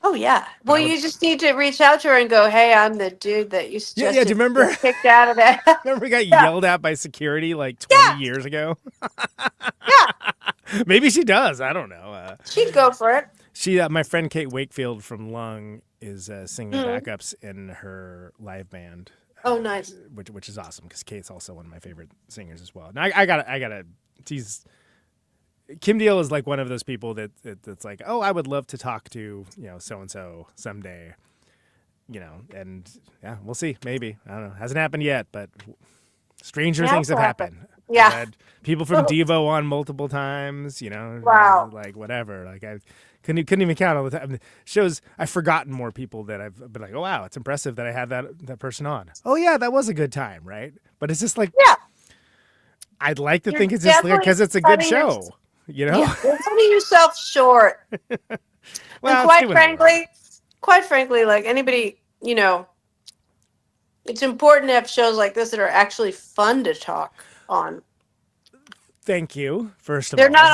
Oh yeah. Well, you just need to reach out to her and go, "Hey, I'm the dude that you suggested." Yeah. Do you remember? Kicked out of that. Remember, we got yelled at by security like 20 years ago. Maybe she does. I don't know. She'd go for it. My friend Kate Wakefield from Lung is singing backups in her live band. Oh, nice. Which is awesome because Kate's also one of my favorite singers as well. Now I gotta Kim Deal is like one of those people that's like, oh, I would love to talk to, so and so someday, and yeah, we'll see. Maybe, I don't know. Hasn't happened yet, but stranger things have happened. Yeah. I've had people from Devo on multiple times, Wow. like whatever. Like I couldn't even count all the time. Shows I've forgotten more people that I've been like, oh wow, it's impressive that I had that person on. Oh yeah, that was a good time, right? But it's just like, yeah, I'd like to You're think it's just because it's a good cutting show, Yeah, you're cutting yourself short. Well, And quite frankly, like anybody, it's important to have shows like this that are actually fun to talk on. Thank you. First of They're all, not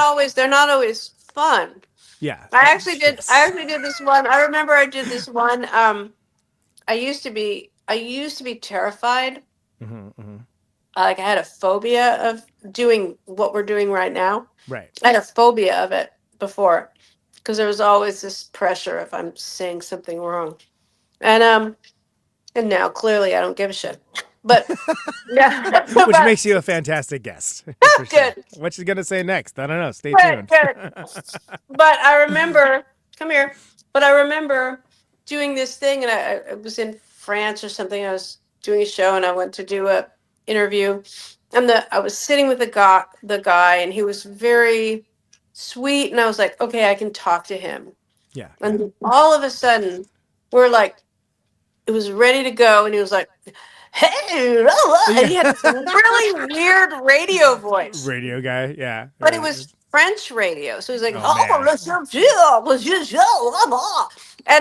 always fun. yeah. I actually did this one. I remember I did this one. I used to be terrified. Like I had a phobia of doing what we're doing right now. Right. I had a phobia of it before because there was always this pressure if I'm saying something wrong. And now clearly I don't give a shit. But yeah, Which makes you a fantastic guest. For sure. Good. What she's gonna say next? I don't know. Stay tuned. Good. But I remember, come here. But I remember doing this thing, and I was in France or something. I was doing a show, and I went to do a interview, and I was sitting with the guy, and he was very sweet, and I was like, okay, I can talk to him. Yeah. And all of a sudden, we're like, it was ready to go, and he was like, hey, and he had this really weird radio voice. Radio guy, yeah. But it was French radio, so he's like, man. and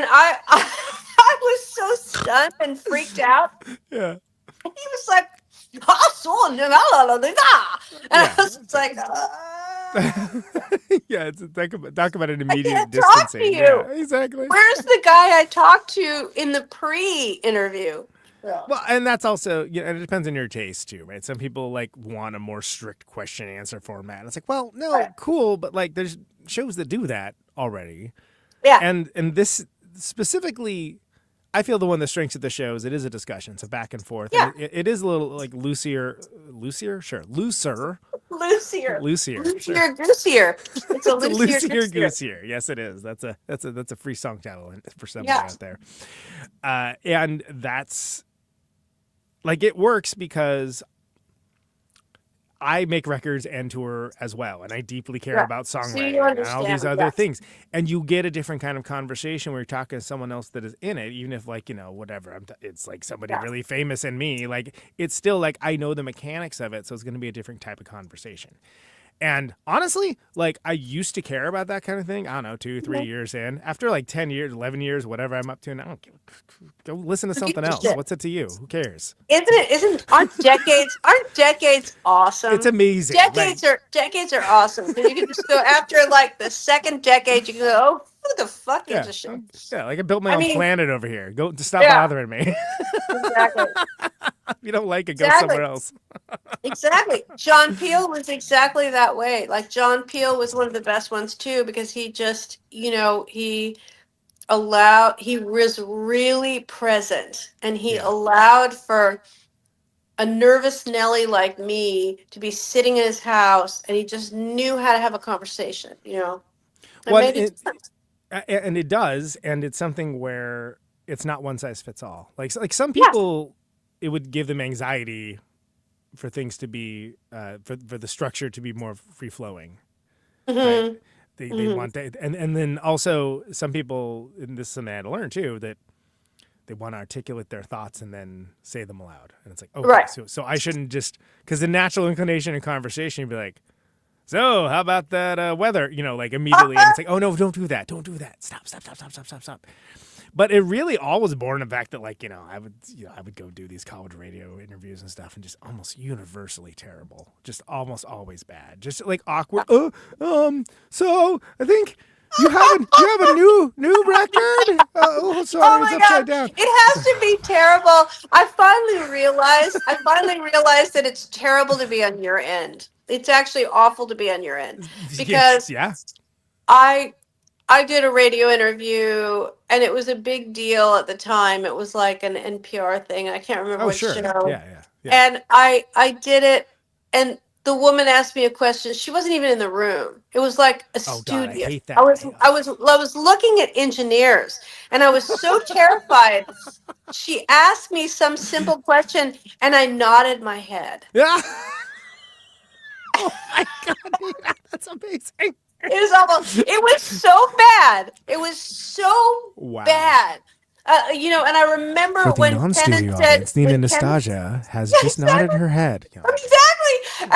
I was so stunned and freaked out. Yeah. And he was like, and I was just like, yeah, it's talk about an immediate can't distancing. talk to you. Yeah, exactly. where's the guy I talked to in the pre-interview? Well, and that's also, and it depends on your taste too, right? Some people like want a more strict question answer format. It's like, well, no, Right. cool, but like there's shows that do that already. Yeah. And this specifically, I feel the one that strengths of the show is it is a discussion. It's a back and forth. Yeah. And it is a little like looser. Sure. Looser. Lucier. Sure. Lucier Goosier. It's a Lucier Goosier. Goosier. Yes, it is. That's a free song title for somebody Yeah. out there. And that's like it works because I make records and tour as well, and I deeply care Yeah. about So you songwriting and all these understand, other yes. things. And you get a different kind of conversation where you're talking to someone else that is in it, even if like whatever. It's like somebody Yeah. really famous and me. Like it's still like I know the mechanics of it, so it's going to be a different type of conversation. And honestly, like I used to care about that kind of thing. I don't know, 2-3 years in. After like 10 years, 11 years, whatever I'm up to now, go listen to something else. shit. What's it to you? Who cares? Aren't decades awesome? It's amazing. Decades are awesome. 'Cause you can just go after like the second decade, you can go, oh, who the fuck gives a shit? Yeah, like I built my own planet over here. Go to stop Yeah. bothering me. Exactly. If you don't like it, go Exactly. somewhere else. Exactly. John Peel was exactly that way. Like John Peel was one of the best ones too, because he just, he was really present, and he allowed for a nervous Nelly like me to be sitting in his house, and he just knew how to have a conversation, It made it sense. And it does, and it's something where it's not one size fits all. Like some people, it would give them anxiety for things to be for the structure to be more free flowing. Mm-hmm. Right? They want that, and then also some people, and this is something I had to learn too, that they want to articulate their thoughts and then say them aloud, and it's like, okay, Right. so I shouldn't just, because the natural inclination in conversation would be like, so how about that weather? Like immediately, and it's like, oh no, don't do that, stop. But it really all was born of the fact that like, I would go do these college radio interviews and stuff, and just almost universally terrible, just almost always bad, just like awkward. So I think you have a new record. Sorry, it's upside down. It has to be terrible. I finally realized that it's terrible to be on your end. It's actually awful to be on your end, because I did a radio interview, and it was a big deal at the time. It was like an NPR thing. I can't remember which show. Yeah. And I did it, and the woman asked me a question. She wasn't even in the room. It was like a Oh God, I studio. hate that. I was looking at engineers, and I was so terrified. She asked me some simple question, and I nodded my head. Yeah. Oh my God, Nina, that's amazing. It was almost. It was so bad. It was so bad. You know, and I remember For the when non-studio Kennan said, audience, Nina when Nastasia has Yeah, just nodded exactly. her head. Exactly,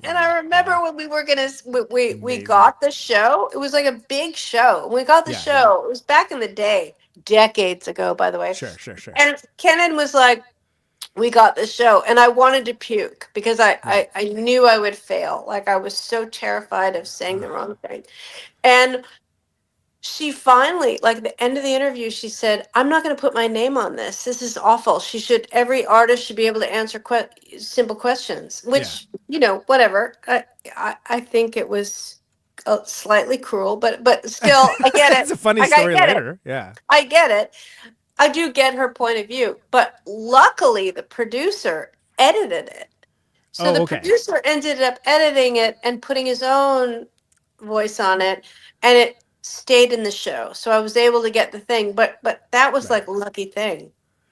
and I remember when we were gonna we Amazing. got the show. It was like a big show. When we got the show. It was back in the day, decades ago, by the way. Sure. And Kennan was like, "We got the show," and I wanted to puke because I knew I would fail. Like I was so terrified of saying the wrong thing, and she finally, like at the end of the interview, she said, "I'm not going to put my name on this. This is awful. Every artist should be able to answer simple questions," which, you know, whatever. I think it was slightly cruel, but still, I get it. It's a funny story later. Yeah. I get it. I do get her point of view, but luckily the producer edited it. So the producer ended up editing it and putting his own voice on it, and it stayed in the show. So I was able to get the thing, but that was like a lucky thing,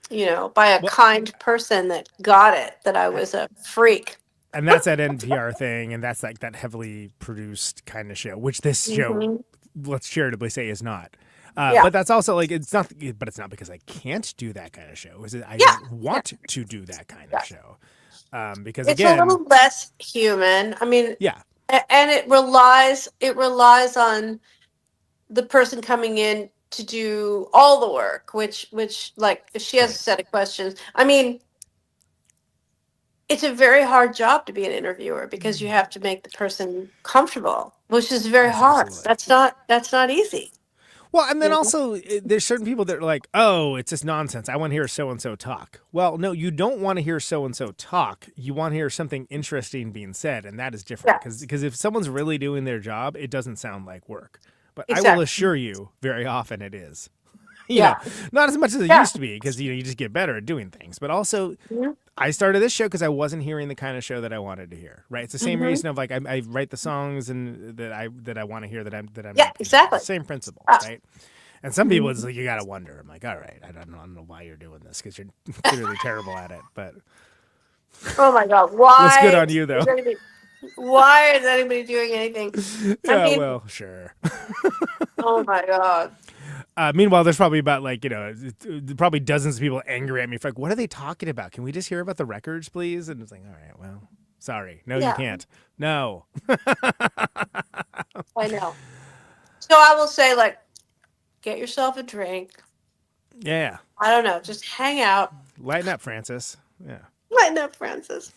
you know, by a kind person that got it, that I was a freak. And that's that NPR thing, and that's like that heavily produced kind of show, which this show, let's charitably say, is not. But that's also like, it's not because I can't do that kind of show. I don't want to do that kind of show. Because it's again, a little less human. I mean, and it relies on the person coming in to do all the work, which like if she has a set of questions, I mean, it's a very hard job to be an interviewer because you have to make the person comfortable, which is very hard. Absolutely. That's not easy. Well, and then also there's certain people that are like, oh, it's just nonsense. I want to hear so-and-so talk. Well, no, you don't want to hear so-and-so talk. You want to hear something interesting being said, and that is different. Because if someone's really doing their job, it doesn't sound like work. But I will assure you, very often it is. You know, not as much as it used to be, because you just get better at doing things. But also, I started this show because I wasn't hearing the kind of show that I wanted to hear. Right? It's the same reason of like I write the songs and that I want to hear that I'm exactly same principle, right? And some people it's like you gotta wonder. I'm like, all right, I don't know why you're doing this because you're clearly terrible at it. But oh my God, why? What's good on you though? Why is anybody doing anything? I mean, well, sure. Oh my God. Meanwhile, there's probably about like, probably dozens of people angry at me for like, what are they talking about? Can we just hear about the records, please? And it's like, all right, well, sorry. No, you can't. No. I know. So I will say, like, get yourself a drink. Yeah. I don't know. Just hang out. Lighten up, Francis. Yeah. Lighten up, Francis.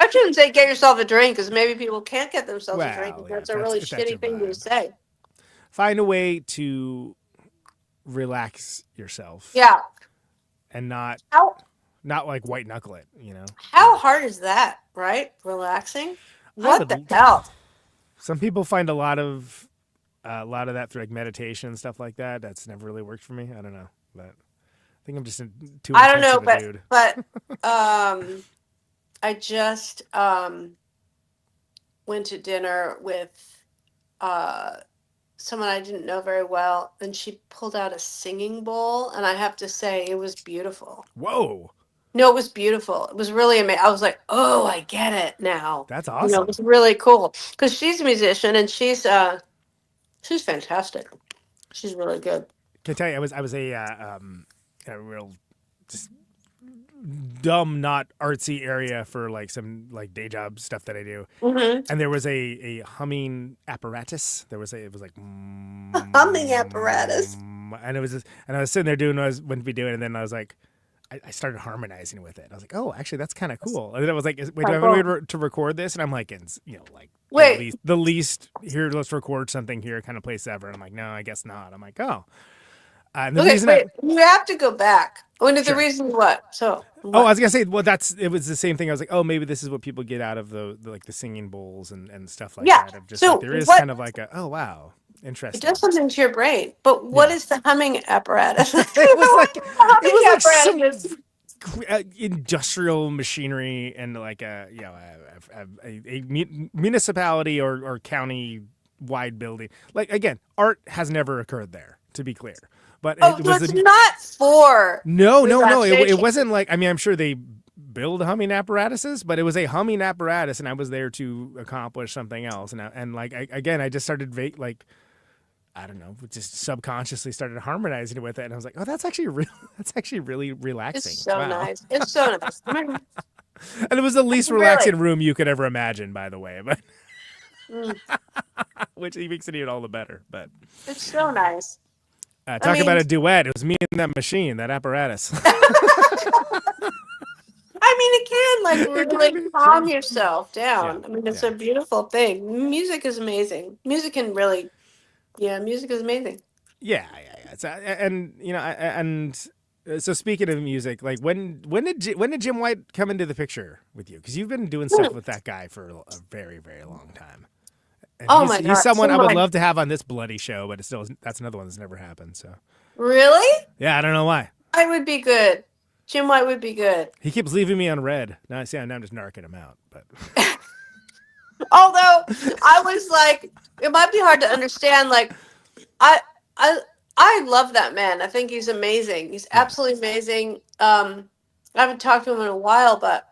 I shouldn't say get yourself a drink because maybe people can't get themselves a drink. That's a really shitty thing to say. Find a way to relax yourself. Yeah. And not like white knuckle it, How hard is that, right? Relaxing? What the hell? Some people find a lot of that through like meditation and stuff like that. That's never really worked for me. I don't know, but I think I'm just too. I don't know, dude. but I just went to dinner with someone I didn't know very well, and she pulled out a singing bowl, and I have to say it was beautiful. Whoa. No, it was beautiful. It was really amazing. I was like, oh, I get it now. That's awesome. It was really cool because she's a musician and she's fantastic. She's really good. Can I tell you, I was a real just dumb, not artsy area for like some like day job stuff that I do. Mm-hmm. And there was a humming apparatus. It was like humming apparatus. And I was sitting there doing what I was meant to be doing, and then I was like, I started harmonizing with it. I was like, oh, actually, that's kind of cool. And then I was like, wait, do I have a way to record this? And I'm like, the least here, let's record something here kind of place ever. And I'm like, no, I guess not. I'm like, oh. And the reason you have to go back. The reason what? So. What? Oh, I was gonna say, well, it was the same thing. I was like, oh, maybe this is what people get out of the singing bowls and stuff like that. Of just so like, there is kind of like oh wow, interesting. It does something to your brain. But what is the humming apparatus? it was like industrial machinery and like a municipality or county wide building. Like again, art has never occurred there, to be clear. But Oh, so it's not for no. It relaxation. wasn't like, I mean, I'm sure they build humming apparatuses, but it was a humming apparatus, and I was there to accomplish something else. And I just started I don't know, just subconsciously started harmonizing with it, and I was like, oh, that's actually really relaxing. It's so Wow. nice. It's so nice. I mean, And it was the least relaxing room you could ever imagine, by the way. But which makes it even all the better. But it's so nice. Talk about a duet. It was me and that machine, that apparatus. I mean, it can like really calm yourself down. Yeah, I mean, it's a beautiful thing. Music is amazing. Music is amazing. Yeah. So, and you know, so speaking of music, like when did Jim White come into the picture with you? Because you've been doing stuff with that guy for a very, very long time. And my God! He's someone I would love to have on this bloody show, but that's another one that's never happened. So Really? yeah, I don't know why. I would be good. Jim White would be good. He keeps leaving me on red. Now I'm just narking him out, but. Although I was like, it might be hard to understand. Like, I love that man. I think he's amazing. He's absolutely amazing. I haven't talked to him in a while, but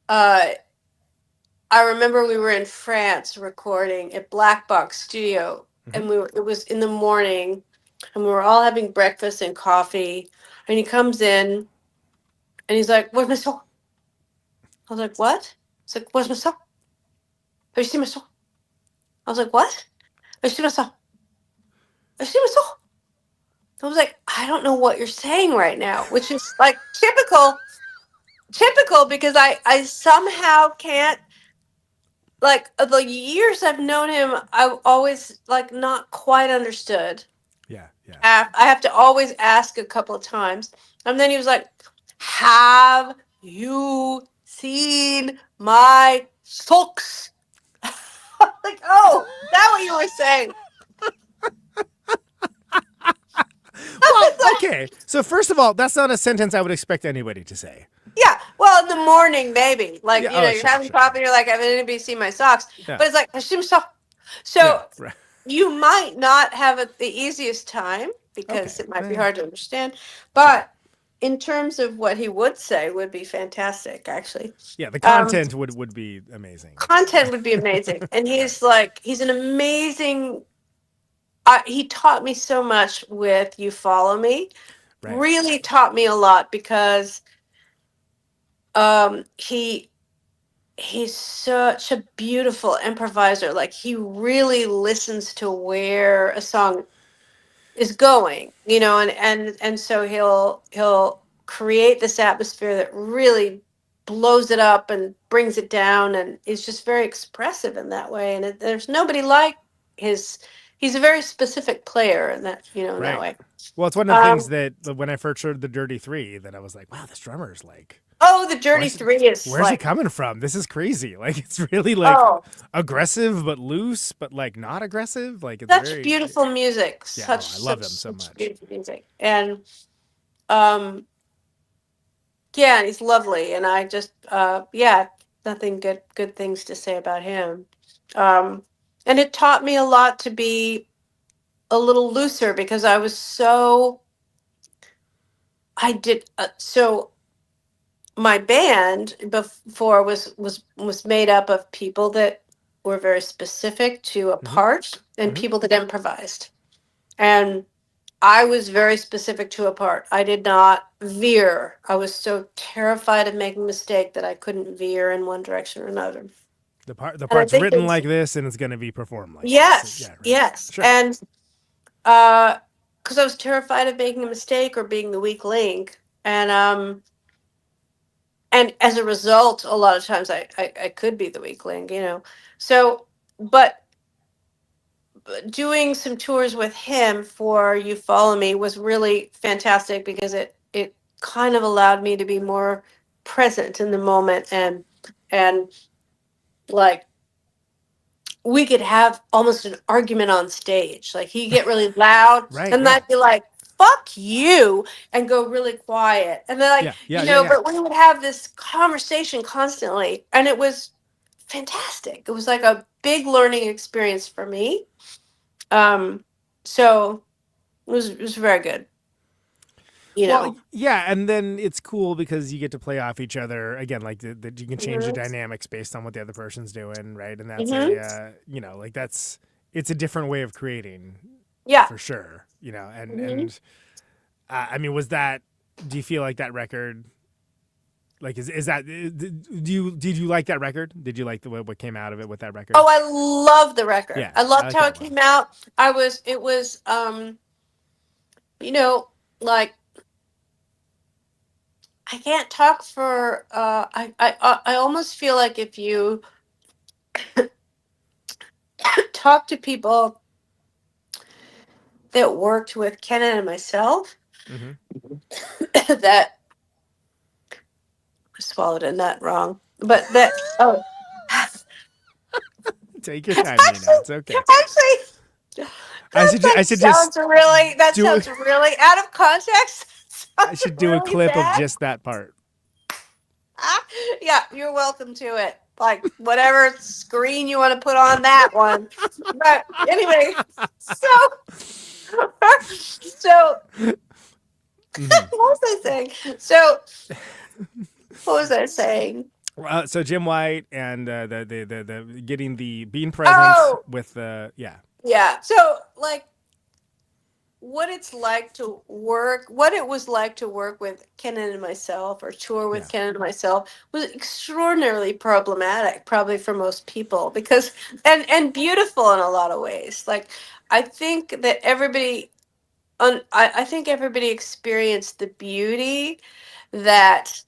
I remember we were in France recording at Black Box Studio, and it was in the morning, and we were all having breakfast and coffee, and he comes in, and he's like, "Where's my soul?" I was like, "What?" He's like, "Where's my soul? Have you seen my soul?" I was like, "What? Have you seen my soul? Have you seen my soul?" I was like, "I don't know what you're saying right now," which is like typical because I somehow can't, like, the years I've known him, I've always like not quite understood. Yeah. I have to always ask a couple of times. And then he was like, "Have you seen my socks?" Like, oh, is that what you were saying? Well, okay. So first of all, that's not a sentence I would expect anybody to say. Yeah, well, in the morning, maybe. Like, Yeah, you're having coffee, you're like, "Have anybody seen my socks?" Yeah. But it's like, "I see my socks." So you might not have the easiest time because it might be hard to understand. But in terms of what he would say would be fantastic, actually. Yeah, the content would be amazing. Content would be amazing. And he's an amazing... he taught me so much with You Follow Me. Right. Really taught me a lot because he's such a beautiful improviser. Like, he really listens to where a song is going, you know, and so he'll create this atmosphere that really blows it up and brings it down, and is just very expressive in that way. And there's nobody like his. He's a very specific player in that, you know, in that way. Well, it's one of the things that when I first heard the Dirty Three, that I was like, wow, this drummer's like, oh, the Dirty Three is where's like, he coming from? This is crazy. Like, it's really like aggressive but loose, but like not aggressive. Like, it's such very beautiful music. Yeah, Such, I love him so much. Beautiful music. And yeah, he's lovely, and I just nothing good things to say about him. And it taught me a lot to be a little looser because I was so my band before was made up of people that were very specific to a part and people that improvised. And I was very specific to a part. I did not veer. I was so terrified of making a mistake that I couldn't veer in one direction or another. The part's written like this, and it's going to be performed like yes, this. Yeah, right. Yes. Sure. And because I was terrified of making a mistake or being the weak link. And as a result, a lot of times I could be the weak link, you know. So, but doing some tours with him for You Follow Me was really fantastic because it kind of allowed me to be more present in the moment, and like we could have almost an argument on stage. Like, he'd get really loud, Right, and yeah. I'd be like, fuck you, and go really quiet. And then like, but we would have this conversation constantly, and it was fantastic. It was like a big learning experience for me. So it was very good. Well, yeah, and then it's cool because you get to play off each other again. Like you can change the dynamics based on what the other person's doing, right? And that's it's a different way of creating, for sure. And I mean, do you feel like that record? Like, is that? Did you like that record? Did you like what came out of it with that record? Oh, I love the record. Yeah, I loved how it came out. It was like. I can't talk for. I almost feel like if you talk to people that worked with Kennan and myself, that I swallowed a nut wrong, but that take your time, Nina. It's okay. Actually, sounds really out of context. I should do a clip of just that part. Yeah, you're welcome to it. Like whatever screen you want to put on that one. But anyway, so what was I saying? What was I saying? So Jim White and the getting the being present with the yeah. So like what it was like to work with Kennan and myself, or tour with Kennan and myself, was extraordinarily problematic, probably for most people, because and beautiful in a lot of ways. Like I think that everybody experienced the beauty that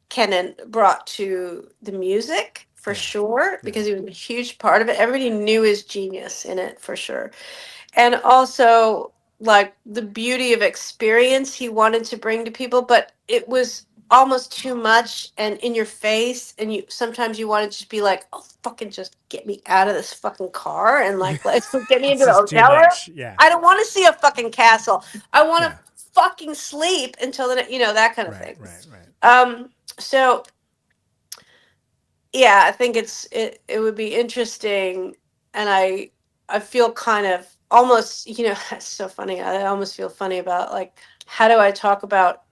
Kennan brought to the music, for sure, because he was a huge part of it. Everybody knew his genius in it, for sure. And also like the beauty of experience he wanted to bring to people, but it was almost too much and in your face, and sometimes you want to just be like, oh, fucking just get me out of this fucking car and like let's get me into the hotel room. I don't want to see a fucking castle. I want to fucking sleep until the that kind of thing. Right. So yeah, I think it would be interesting, and I feel kind of almost, it's so funny. I almost feel funny about like, how do I talk about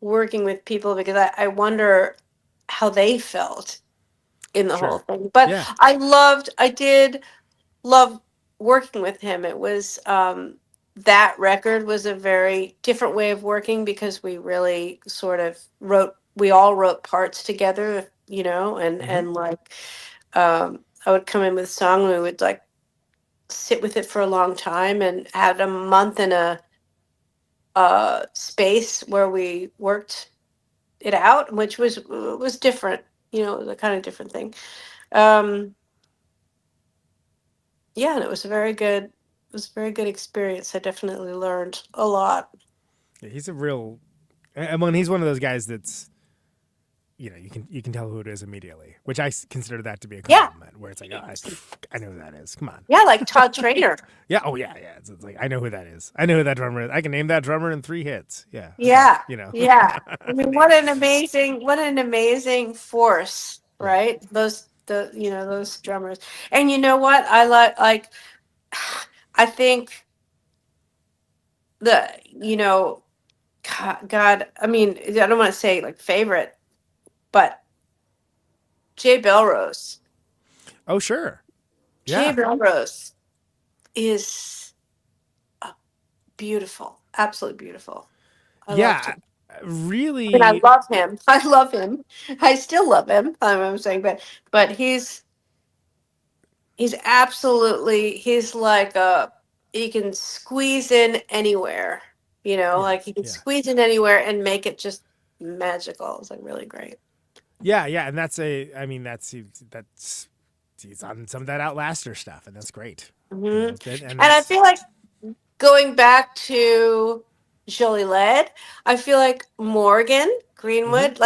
working with people, because I wonder how they felt in the whole thing. But I did love working with him. It was that record was a very different way of working, because we really sort of we all wrote parts together, and like I would come in with a song and we would like sit with it for a long time, and had a month in a space where we worked it out, which was different. It was a kind of different thing. And it was a very good experience. I definitely learned a lot. Yeah, he's a real. I mean, he's one of those guys that's, you can tell who it is immediately, which I consider that to be a compliment. Where it's like, I know who that is. Come on. Yeah, like Todd Trainer. Yeah. Oh yeah. It's like, I know who that is. I know who that drummer is. I can name that drummer in 3 hits. Yeah. Yeah. Yeah. I mean, what an amazing force, right? Those drummers. And you know what? I like. I think God. I mean, I don't want to say like favorite, but Jay Belrose. Oh, sure. Yeah. Jay Belrose is beautiful. Absolutely beautiful. Really. I mean, I love him. I still love him. I'm saying, but he's absolutely, he's like he can squeeze in anywhere, like he can squeeze in anywhere and make it just magical. It's like really great. Yeah, and that's he's on some of that Outlaster stuff, and that's great. Mm-hmm. And I feel like going back to Jolie Laide, I feel like Morgan Greenwood,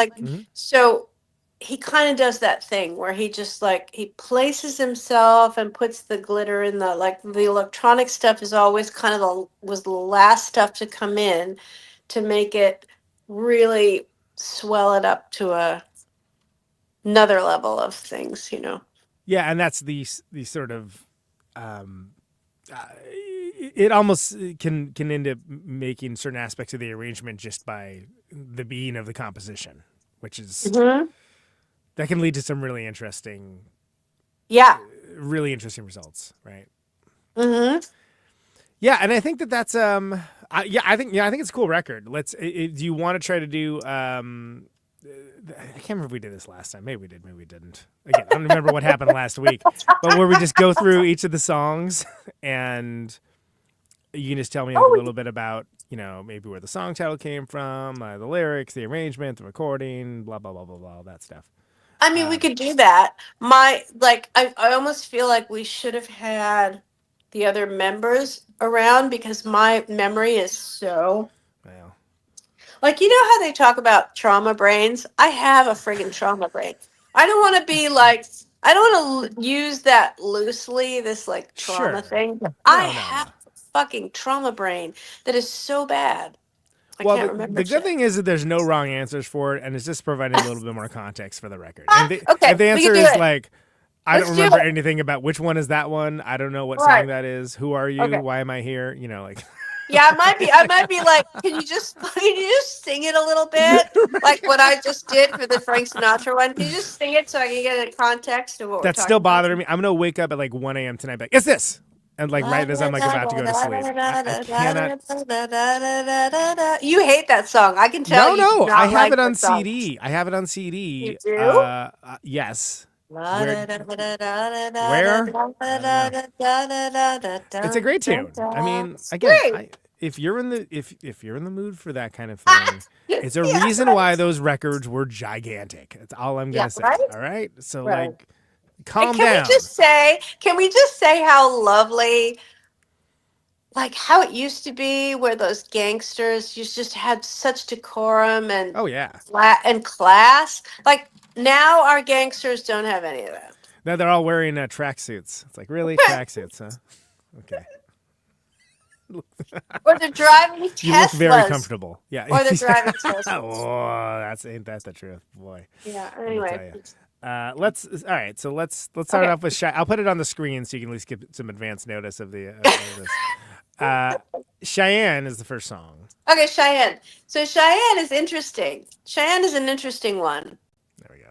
so he kind of does that thing where he just like he places himself and puts the glitter in the like the electronic stuff is always kind of was the last stuff to come in to make it really swell it up to another level of things, you know. Yeah, and that's the sort of it almost can end up making certain aspects of the arrangement just by the being of the composition, which is that can lead to some really interesting results, right? Yeah, and I think that's I think it's a cool record. Let's do you want to try to do I can't remember if we did this last time. Maybe we did, maybe we didn't. Again, I don't remember what happened last week. But where we just go through each of the songs and you can just tell me a little bit about, you know, maybe where the song title came from, the lyrics, the arrangement, the recording, blah, blah, blah, blah, blah, all that stuff. I mean, we could do that. I almost feel like we should have had the other members around because my memory is so... Well... Like, you know how they talk about trauma brains? I have a friggin' trauma brain. I don't want to be like, I don't want to use that loosely, this like trauma thing. I have a fucking trauma brain that is so bad. I can't remember. The good thing is that there's no wrong answers for it, and it's just providing a little bit more context for the record. Okay, if the answer is like, I don't remember do anything about which one is that one, I don't know what song that is, who are you, why am I here, you know, like... Yeah, I might be like, can you just sing it a little bit? Like what I just did for the Frank Sinatra one. Can you just sing it so I can get a context of what That's still bothering me. I'm going to wake up at like 1 a.m. tonight, like, it's this! And like right as I'm like about to go to sleep. I cannot... You hate that song. I can tell you. No, I have it on CD. I have it on CD. You do? Yes. Where? It's a great tune. I mean, again, if you're in the mood for that kind of thing, it's a reason why those records were gigantic. That's all I'm gonna say. Right? All right, so like, calm down. Can we just say how lovely? Like how it used to be, where those gangsters just had such decorum and and class. Like now, our gangsters don't have any of that. No, they're all wearing tracksuits. It's like, really, tracksuits, huh? Okay. Or they're driving Teslas. You look very comfortable. Yeah. Or they're driving Teslas. Oh, ain't that the truth, boy? Yeah. Anyway. Let's start off with I'll put it on the screen so you can at least get some advance notice of the this. Cheyenne is the first song. Okay, Cheyenne. So Cheyenne is interesting. Cheyenne is an interesting one. There we go.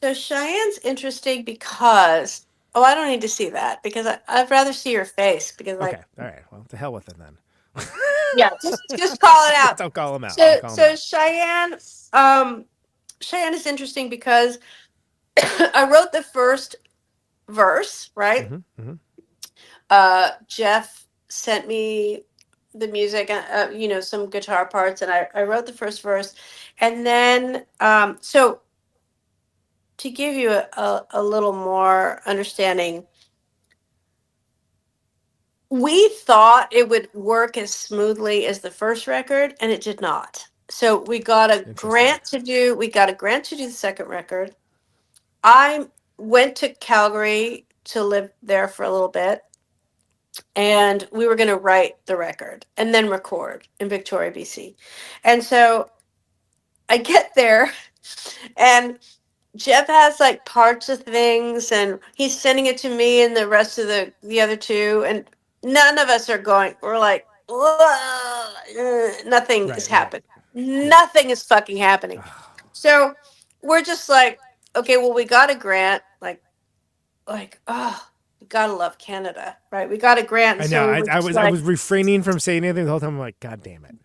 So Cheyenne's interesting because I don't need to see that because I'd rather see your face because okay, all right. Well, to hell with it then. Yeah, just call it out. Don't call him out. So Cheyenne, Cheyenne is interesting because I wrote the first verse, right? Jeff sent me the music, some guitar parts, and I wrote the first verse. And then, so to give you a little more understanding, we thought it would work as smoothly as the first record, and it did not. So we got a grant to do the second record. I went to Calgary to live there for a little bit, and we were going to write the record and then record in Victoria, BC. And so I get there, and Jeff has like parts of things, and he's sending it to me and the rest of the other two, and none of us are going. We're like, nothing is happening. Nothing is fucking happening. So we're just like, okay, well, we got a grant. Like, we gotta love Canada, right? We got a grant. I know. I was refraining from saying anything the whole time. I'm like, God damn it.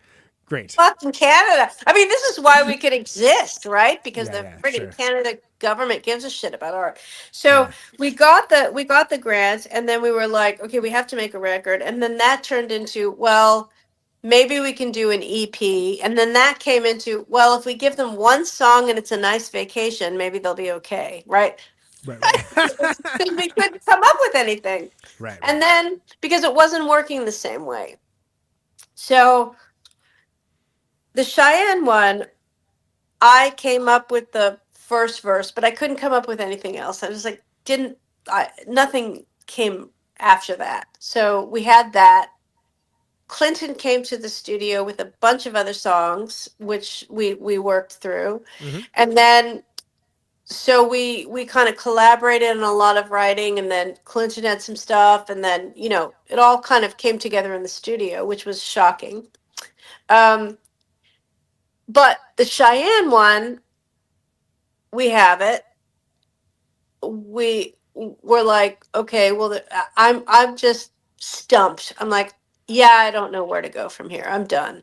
Great. Fucking Canada. I mean, this is why we could exist, right? Because the freaking Canada government gives a shit about art. So we got the grant, and then we were like, okay, we have to make a record. And then that turned into, well, maybe we can do an EP. And then that came into, well, if we give them one song and it's a nice vacation, maybe they'll be okay, right? Right. We couldn't come up with anything. Right. And then, because it wasn't working the same way. So the Cheyenne one, I came up with the first verse, but I couldn't come up with anything else. I was like, nothing came after that. So we had that. Clinton came to the studio with a bunch of other songs, which we worked through, and then so we kind of collaborated on a lot of writing, and then Clinton had some stuff, and then it all kind of came together in the studio, which was shocking. But the Cheyenne one, we have it. We're like, okay, well, I'm just stumped. I'm like, yeah, I don't know where to go from here. I'm done.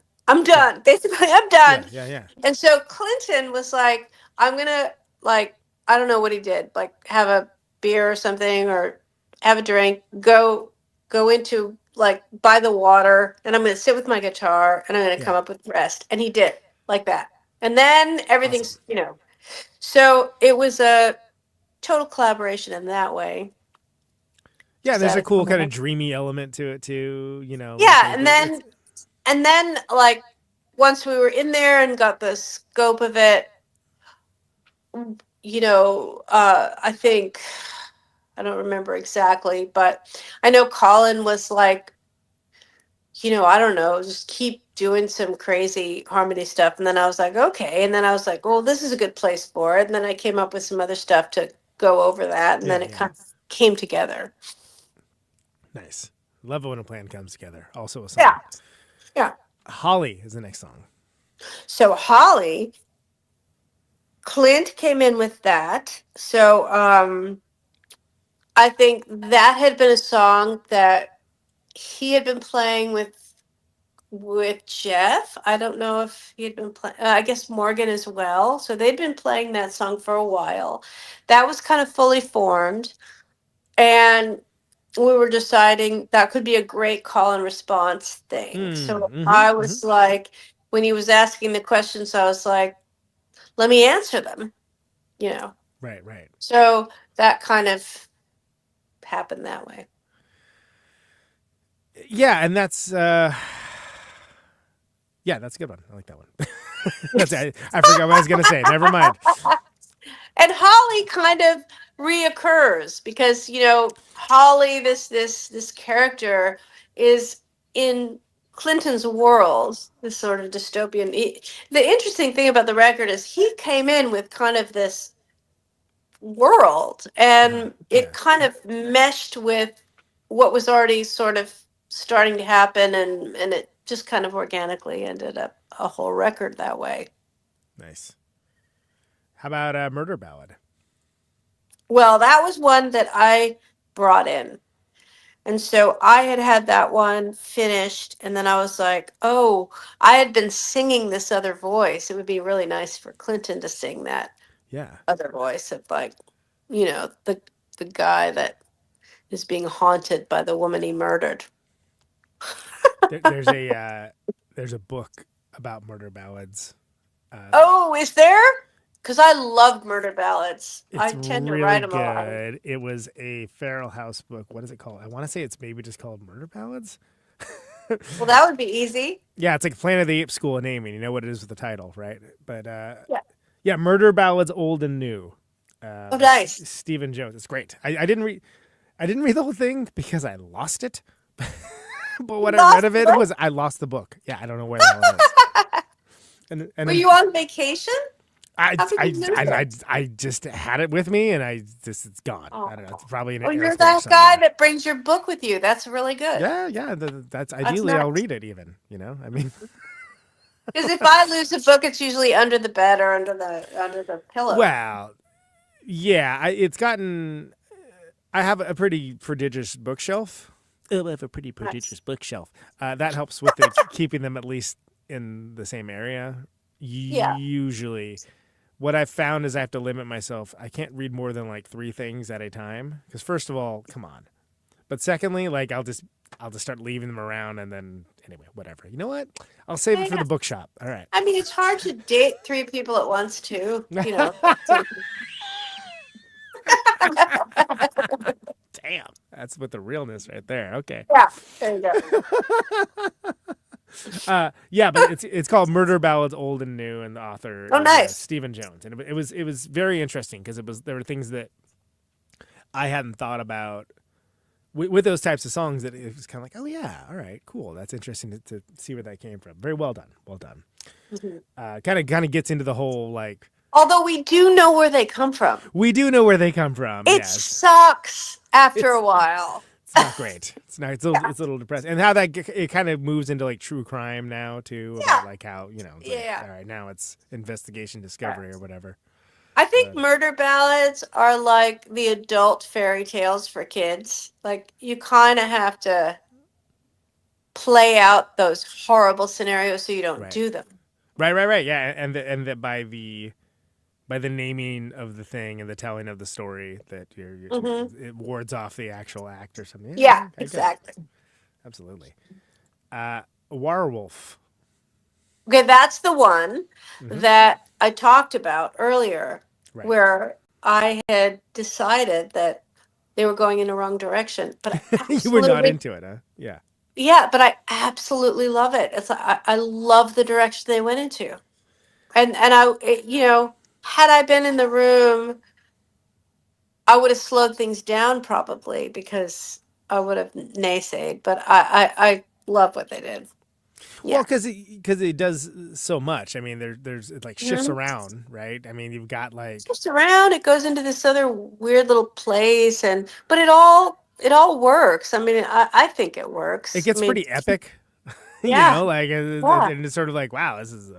Basically, I'm done. Yeah. And so Clinton was like, I'm gonna, like, I don't know what he did, like have a beer or something, or have a drink, go into, like, by the water, and I'm gonna sit with my guitar and I'm gonna come up with the rest. And he did, like that. And then everything's, so it was a total collaboration in that way. Yeah, there's a cool kind of dreamy element to it too, Yeah, and then like once we were in there and got the scope of it, I think, I don't remember exactly, but I know Colin was like, I don't know, just keep doing some crazy harmony stuff. And then I was like, okay. And then I was like, well, this is a good place for it. And then I came up with some other stuff to go over that. And then it kind of came together. Nice. Love it when a plan comes together. Also a song. Yeah. Holly is the next song. So Holly, Clint came in with that. So I think that had been a song that he had been playing with Jeff. I don't know if he had been playing, I guess Morgan as well. So they'd been playing that song for a while. That was kind of fully formed. And we were deciding that could be a great call and response thing. So I was like, when he was asking the questions, I was like, let me answer them, Right. So that kind of happened that way. Yeah, and that's that's a good one. I like that one. I forgot what I was gonna say. Never mind. And Holly kind of reoccurs because Holly, this character, is in Clinton's world, this sort of dystopian. The interesting thing about the record is he came in with kind of this world, and it kind of meshed with what was already sort of starting to happen, and it just kind of organically ended up a whole record that way. Nice. How about Murder Ballad? Well, that was one that I brought in. And so I had that one finished, and then I was like, oh, I had been singing this other voice. It would be really nice for Clinton to sing that other voice of, like, the guy that is being haunted by the woman he murdered. There's a book about murder ballads. Oh, is there? Because I love murder ballads. It's I tend really to write them good. a lot. It was a Feral House book. What is it called? I want to say it's maybe just called Murder Ballads. Well, that would be easy. Yeah, it's like Planet of the Apes school of naming. You know what it is with the title, right? But yeah, Murder Ballads, Old and New. Oh, nice. Stephen Jones. It's great. I didn't read the whole thing because I lost it. But what I read of it was I lost the book. Yeah, I don't know where the hell it is. And were you on vacation? I just had it with me, and it's gone. Oh. I don't know. It's probably in. Oh, you're that guy that brings your book with you. That's really good. Yeah. That's ideally nice. I'll read it. Even I mean, because if I lose a book, it's usually under the bed or under the pillow. Well, yeah, it's gotten. I have a pretty prodigious bookshelf. Oh, I have a pretty prodigious bookshelf. That helps with keeping them at least in the same area. Yeah. Usually. What I've found is I have to limit myself. I can't read more than like 3 things at a time. Because first of all, come on. But secondly, like I'll just start leaving them around, and then anyway, whatever. You know what? I'll save it for the bookshop. All right. I mean, it's hard to date 3 people at once too. Damn, that's with the realness right there. Okay. Yeah, there you go. Yeah, but it's called Murder Ballads Old and New, and the author Oh, is nice. Stephen Jones, and it was very interesting because there were things that I hadn't thought about with those types of songs that it was kind of like, oh yeah, all right, cool, that's interesting to see where that came from. Very well done, well done. Kind of gets into the whole like. Although we do know where they come from. We do know where they come from. It Yes. sucks after a while. It's not great. It's not. It's a little depressing, and how that it kind of moves into like true crime now too. Yeah. About like how it's like, all right, now it's investigation, discovery, or whatever. I think murder ballads are like the adult fairy tales for kids. Like you kind of have to play out those horrible scenarios so you don't do them. Right. Yeah, and that by the naming of the thing and the telling of the story that it wards off the actual act or something. Yeah, exactly. Absolutely. Werewolf. Okay, that's the one that I talked about earlier, where I had decided that they were going in the wrong direction. But you were not into it, huh? Yeah. Yeah, but I absolutely love it. It's I love the direction they went into, and had I been in the room, I would have slowed things down probably because I would have naysayed. But I love what they did. Yeah. Well, because it does so much. I mean, there's it like shifts around, right? I mean, you've got like shifts around. It goes into this other weird little place, but it all works. I mean, I think it works. It gets pretty epic. Yeah. And it's sort of like, wow, this is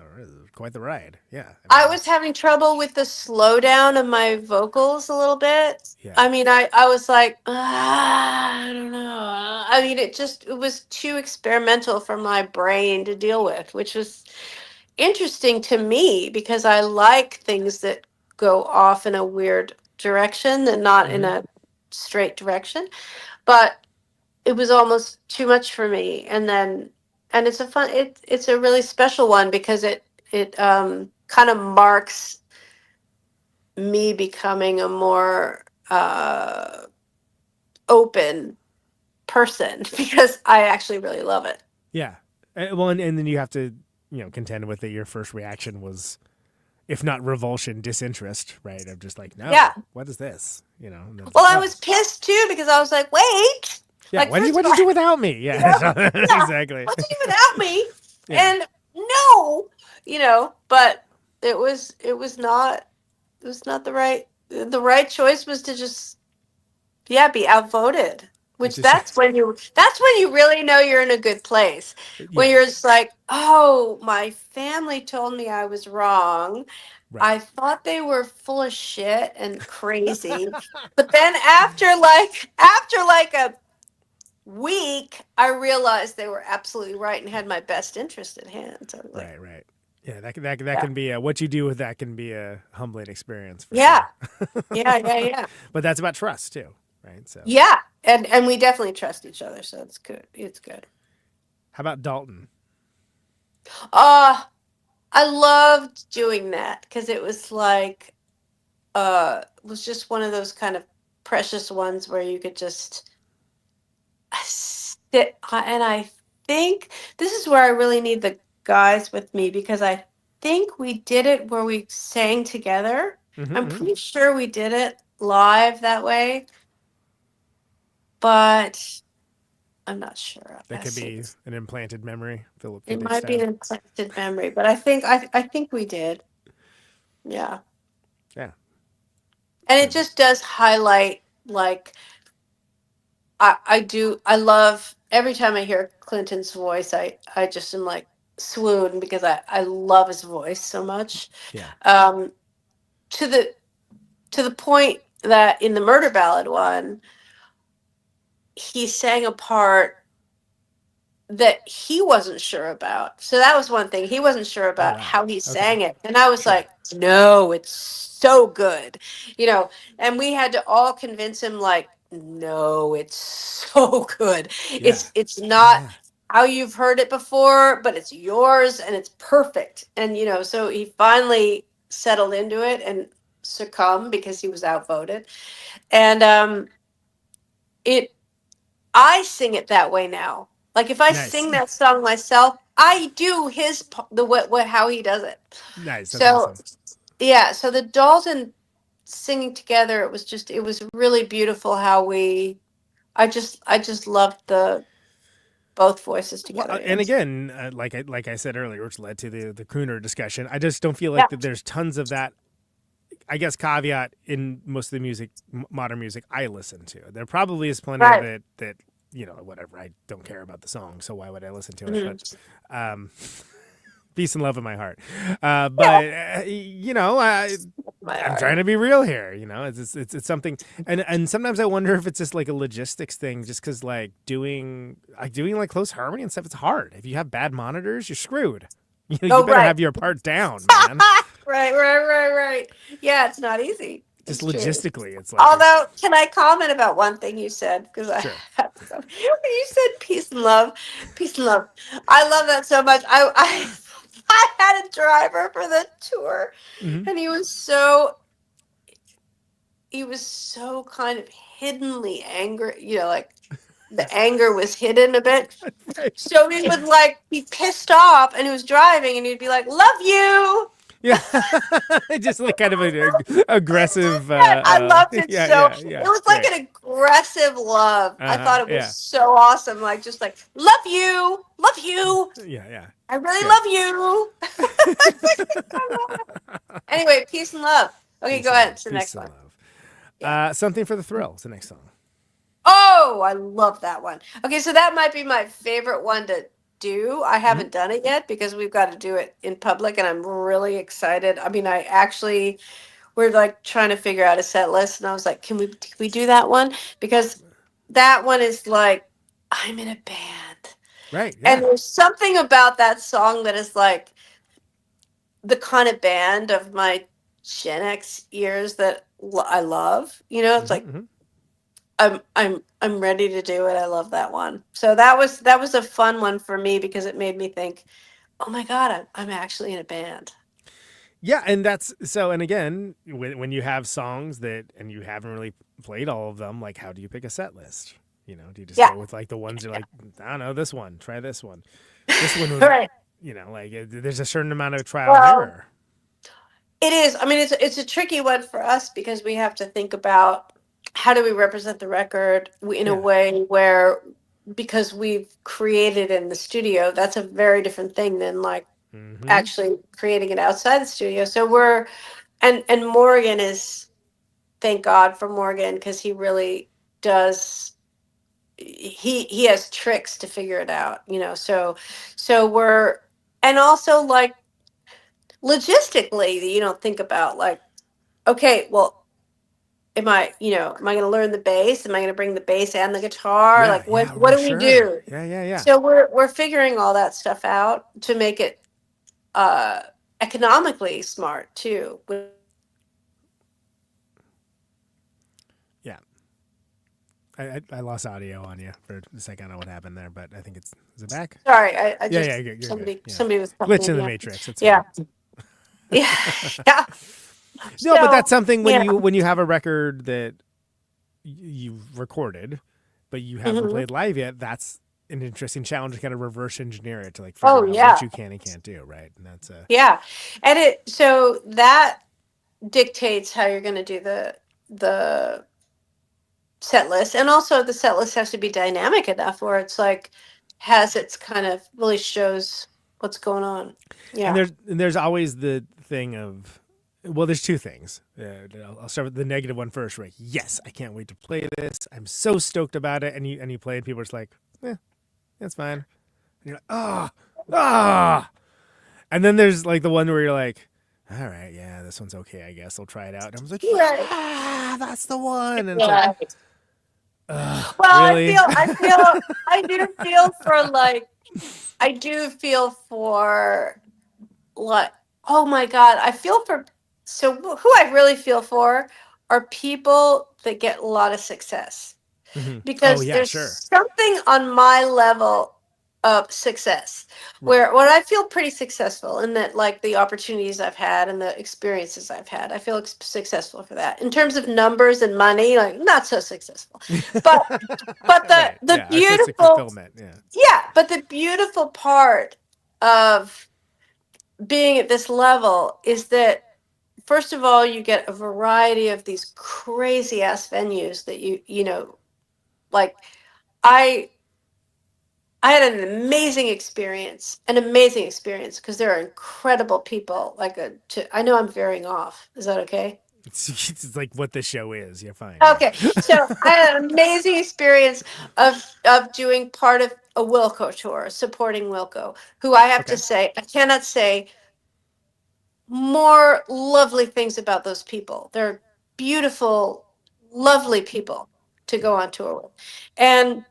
quite the ride. Yeah. I was having trouble with the slowdown of my vocals a little bit. Yeah. I mean, I was like, I don't know. I mean, it was too experimental for my brain to deal with, which was interesting to me because I like things that go off in a weird direction and not in a straight direction. But it was almost too much for me. And it's it's a really special one because it kind of marks me becoming a more open person because I actually really love it. Yeah. Well, and then you have to, contend with it. Your first reaction was, if not revulsion, disinterest, right? Of just like, no, what is this? Well, I was pissed too because I was like, wait. Yeah, like, what did you do without me? Yeah, exactly. What did you do without me? Yeah. And no, but it was not the right choice was to just be outvoted. Which that's when you really know you're in a good place. Yeah. When you're just like, oh, my family told me I was wrong. Right. I thought they were full of shit and crazy. But then after a week, I realized they were absolutely right and had my best interest at hand. So like, right. Yeah, that can be what you do with that can be a humbling experience. For sure. Yeah. But that's about trust too, right? So yeah, and we definitely trust each other, so it's good. It's good. How about Dalton? I loved doing that because it was like, it was just one of those kind of precious ones where you could just sit. And I think this is where I really need the guys with me because I think we did it where we sang together. I'm pretty sure we did it live that way, but I'm not sure. That could be an implanted memory. It might be an implanted memory, but I think we did. Yeah. Yeah. And it just does highlight like I love every time I hear Clinton's voice, I just am like swoon because I love his voice so much. Yeah. To the point that in the Murder Ballad one, he sang a part that he wasn't sure about. So that was one thing. He wasn't sure about how he sang it. And I was like, no, it's so good. And we had to all convince him like, no, it's so good. Yeah. It's not how you've heard it before, but it's yours and it's perfect. And so he finally settled into it and succumbed because he was outvoted. And I sing it that way now. Like if I Nice. sing that song myself, I do how he does it. Nice. That's So awesome. yeah, so the Dalton singing together, it was really beautiful how I just loved both voices together. Well, and again, like I said earlier, which led to the crooner discussion. I just don't feel like that there's tons of that. I guess caveat in most of the music, modern music I listen to. There probably is plenty of it that whatever. I don't care about the song, so why would I listen to it? But peace and love in my heart. I'm trying to be real here. It's something, and sometimes I wonder if it's just like a logistics thing, just because like doing like close harmony and stuff, it's hard. If you have bad monitors, you're screwed. You better have your part down, man. Right. Yeah, it's not easy. Just It's logistically, it's like. Although, can I comment about one thing you said? Because Sure. You said peace and love. Peace and love. I love that so much. I had a driver for the tour, and he was so kind of hiddenly angry. Like the anger was hidden a bit. So he would like be pissed off, and he was driving, and he'd be like, "Love you." Yeah, just like kind of an aggressive. I loved it yeah. It was like an aggressive love. I thought it was so awesome. Like just like love you. Yeah. I really love you. Anyway, peace and love. Okay, go ahead to the next one. Something for the Thrill is the next song. Oh, I love that one. Okay, so that might be my favorite one to do. I haven't done it yet because we've got to do it in public, and I'm really excited. I mean, we're like trying to figure out a set list, and I was like, can we do that one? Because that one is like, I'm in a band. Right. Yeah. And there's something about that song that is like the kind of band of my Gen X years that I love. It's like I'm ready to do it. I love that one. So that was a fun one for me because it made me think, oh my God, I'm actually in a band. Yeah, and that's so. And again, when you have songs and you haven't really played all of them, like how do you pick a set list? Do you just go with like the ones you're like, I don't know, this one, try this one. This one was, right. Like there's a certain amount of trial and error. It is. I mean, it's a tricky one for us because we have to think about how do we represent the record in a way where, because we've created in the studio, that's a very different thing than like actually creating it outside the studio. So and Morgan is, thank God for Morgan, because he really does. He has tricks to figure it out, so we're, and also like logistically, you don't think about like, okay, well, am I going to learn the bass? Am I going to bring the bass and the guitar? What do we do? Yeah. So we're figuring all that stuff out to make it economically smart too. Yeah. I lost audio on you for a second. I don't know what happened there, but I think is it back? Sorry, I just somebody was glitch in the matrix. Yeah. No, but that's something when you have a record that you've recorded, but you haven't played live yet. That's an interesting challenge to kind of reverse engineer it to like figure out what you can and can't do, right? And that's and so that dictates how you're going to do the set list, and also the set list has to be dynamic enough where it's like its kind of really shows what's going on. Yeah, and there's always the thing of, well, there's two things. I'll start with the negative one first. Right? Yes, I can't wait to play this. I'm so stoked about it, and you play, and people are just like, that's fine. And you're like, and then there's like the one where you're like, all right, yeah, this one's okay, I guess I'll try it out. And I was like, that's the one. And it's like, well, really? I do feel for like, oh my God, so who I really feel for are people that get a lot of success. Because there's something on my level of success, where I feel pretty successful in that, like the opportunities I've had and the experiences I've had, I feel successful for that. In terms of numbers and money, like not so successful, but Right. the Yeah, artistic beautiful, fulfillment. Yeah. yeah, but the beautiful part of being at this level is that first of all, you get a variety of these crazy ass venues that you know, like I I had an amazing experience because there are incredible people. I know I'm veering off. Is that okay? It's like what the show is. You're fine. Okay, Yeah. so I had an amazing experience of doing part of a Wilco tour, supporting Wilco, who I have to Okay. say, I cannot say more lovely things about those people. They're beautiful, lovely people to go on tour with. And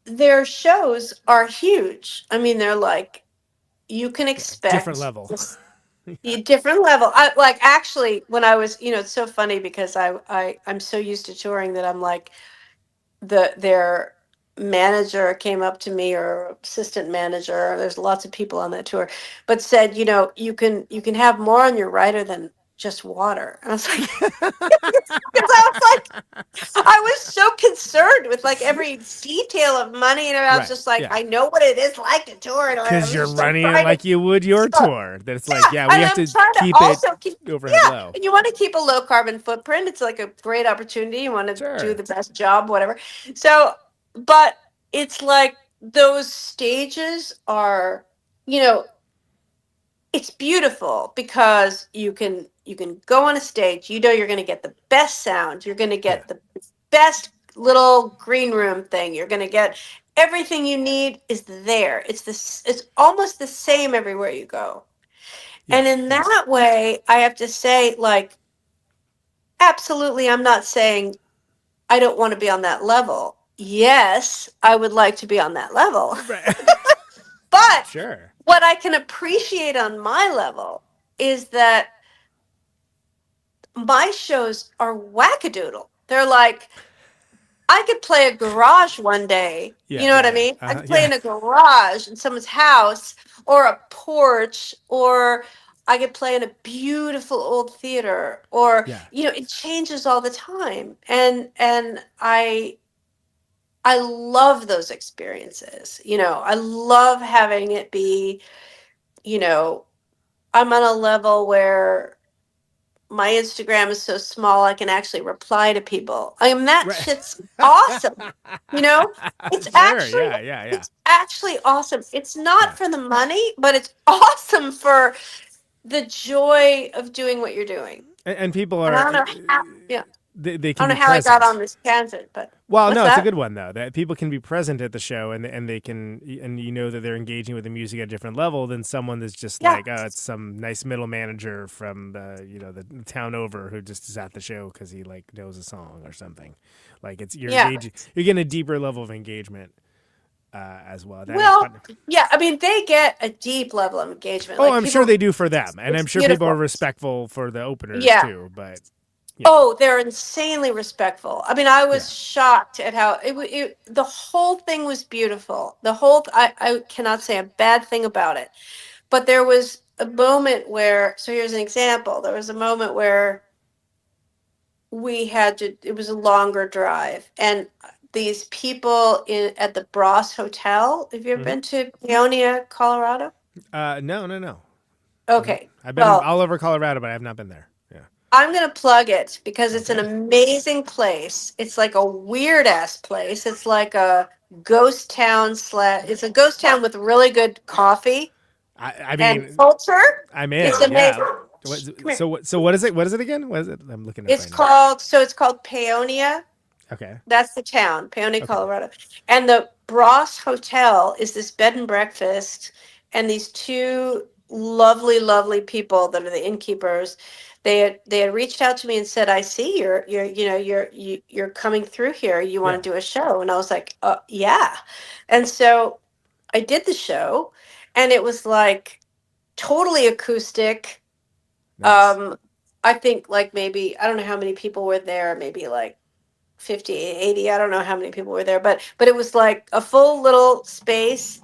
their shows are huge. I mean, they're like, you can Different expect level. a different level. I like actually when I was, it's so funny because I'm so used to touring that I'm like their manager came up to me or assistant manager, there's lots of people on that tour, but said, you can have more on your rider than just water. And I was like, because I was so concerned with like every detail of money, and I was Right. just like, Yeah. I know what it is like to tour, and I Because was you're just running it trying like to, you would your so, tour. That it's like, yeah, we and have I'm to trying to keep also it keep, overhead low. and you want to keep a low carbon footprint. It's like a great opportunity. You want to Sure. do the best job, whatever. So, but it's like those stages are, it's beautiful because you can go on a stage, you're going to get the best sound, you're going to get the best little green room thing, you're going to get everything you need is there. It's almost the same everywhere you go. Yeah. And in that way, I have to say, like, absolutely, I'm not saying I don't want to be on that level. Yes, I would like to be on that level. Right. But Sure. what I can appreciate on my level is that my shows are wackadoodle. They're like, I could play a garage one day. Yeah, You know what yeah, I mean? yeah. I could play Yeah. in a garage in someone's house or a porch, or I could play in a beautiful old theater, or Yeah. it changes all the time. And I love those experiences. I love having it be, I'm on a level where my Instagram is so small I can actually reply to people. I mean, that Right. shit's awesome. It's Sure. Yeah. Yeah. Yeah. it's actually awesome. It's not Yeah. for the money, but it's awesome for the joy of doing what you're doing. And people And are. I don't know how, They I can don't be know how I present. got on this tangent, but Well, what's no, it's a that? good one though. That people can be present at the show, and they can, and that they're engaging with the music at a different level than someone that's just Yeah. like, oh, it's some nice middle manager from the town over who just is at the show because he like knows a song or something. Like you're engaging, you're getting a deeper level of engagement as well. That is Well, fun. yeah, I mean, they get a deep level of engagement. Oh, Like, I'm sure people, they do for them, and it's I'm sure people are beautiful. respectful for the openers Yeah. too. But yeah. Oh, they're insanely respectful. I mean, I was shocked at how the whole thing was beautiful. I cannot say a bad thing about it. But there was a moment where, so here's an example. There was a moment where it was a longer drive, and these people at the Bros Hotel. Have you ever been to Peonia, Colorado? No. Okay. I've been Well, all over Colorado, but I have not been there. Yeah. I'm going to plug it because it's an Okay. amazing place. It's like a weird ass place. It's like a ghost town it's a ghost town with really good coffee I and mean, culture. I'm in. It's amazing. Come here. So what is it? What is it again? What is it? I'm looking at it It's right it's called Peonia. now. Okay. That's the town, Peonia, Okay. Colorado. And the Bros Hotel is this bed and breakfast, and these two lovely, lovely people that are the innkeepers. They had reached out to me and said, "I see you're coming through here. You want to do a show?" And I was like, "Yeah." And so I did the show, and it was like totally acoustic. Nice. I think like maybe I don't know how many people were there, maybe like 50, 80. I don't know how many people were there, but it was like a full little space,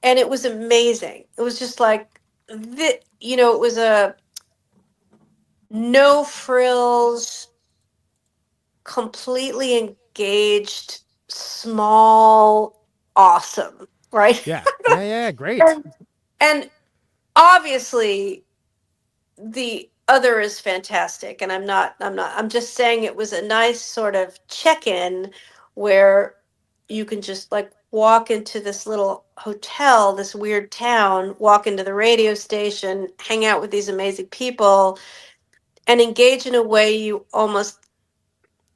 and it was amazing. It was just like it was a no frills, completely engaged, small, awesome, right? Yeah. Great. And obviously the other is fantastic, and I'm just saying it was a nice sort of check-in where you can just like walk into this little hotel, this weird town, walk into the radio station, hang out with these amazing people, and engage in a way you almost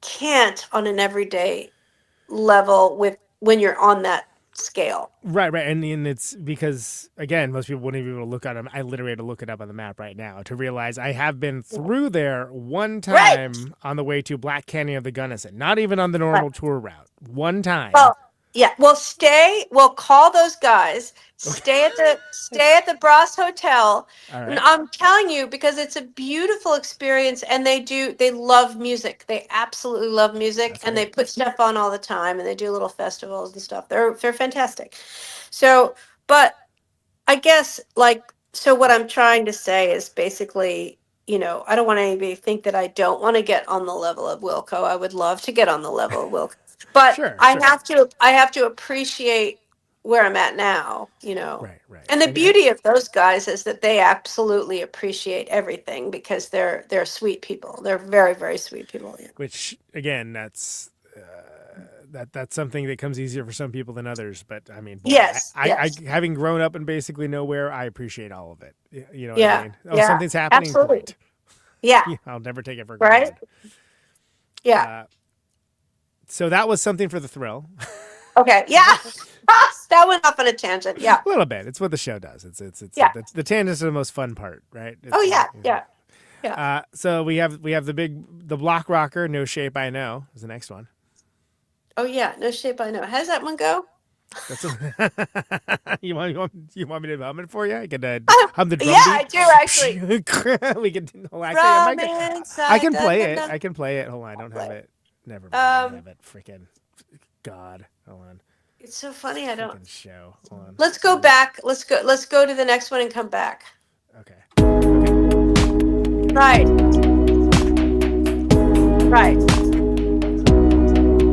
can't on an everyday level with when you're on that scale. Right. And it's because, again, most people wouldn't even be able to look at them. I literally had to look it up on the map right now to realize I have been through there one time on the way to Black Canyon of the Gunnison. Not even on the normal tour route. One time. Well, yeah. Well, call those guys. Stay at the Bras Hotel. All right. And I'm telling you, because it's a beautiful experience, and they love music. They absolutely love music. That's and right. they put stuff on all the time, and they do little festivals and stuff. They're fantastic. So, but I guess so what I'm trying to say is basically, I don't want anybody to think that I don't want to get on the level of Wilco. I would love to get on the level of Wilco. But Sure. I have to appreciate where I'm at now, Right. And the beauty of those guys is that they absolutely appreciate everything because they're sweet people. They're very, very sweet people. Yeah. Which, again, that's something that comes easier for some people than others. But I mean, boy, Yes, I having grown up in basically nowhere, I appreciate all of it. You know what Yeah, I mean? Oh, yeah, something's happening. absolutely. Great. Yeah. I'll never take it for Right? granted. Yeah. So that was something for the thrill. Okay. Yeah. That went off on a tangent. Yeah. A little bit. It's what the show does. It's Yeah. the tangents are the most fun part, right? It's, Oh yeah. Yeah. Yeah. So we have the block rocker, No Shape I Know is the next one. Oh yeah. No Shape I Know. How does that one go? That's you want me to hum it for you? I can hum the drum Yeah, beat. I do actually. We can. Hold on, From I can inside play the- it. I can play it. Hold on, I don't have it. Never mind. I don't have it. Freaking God. Hold on. It's so funny. I don't. Freaking show. Hold on. Let's go back. Let's go to the next one and come back. Okay. Right.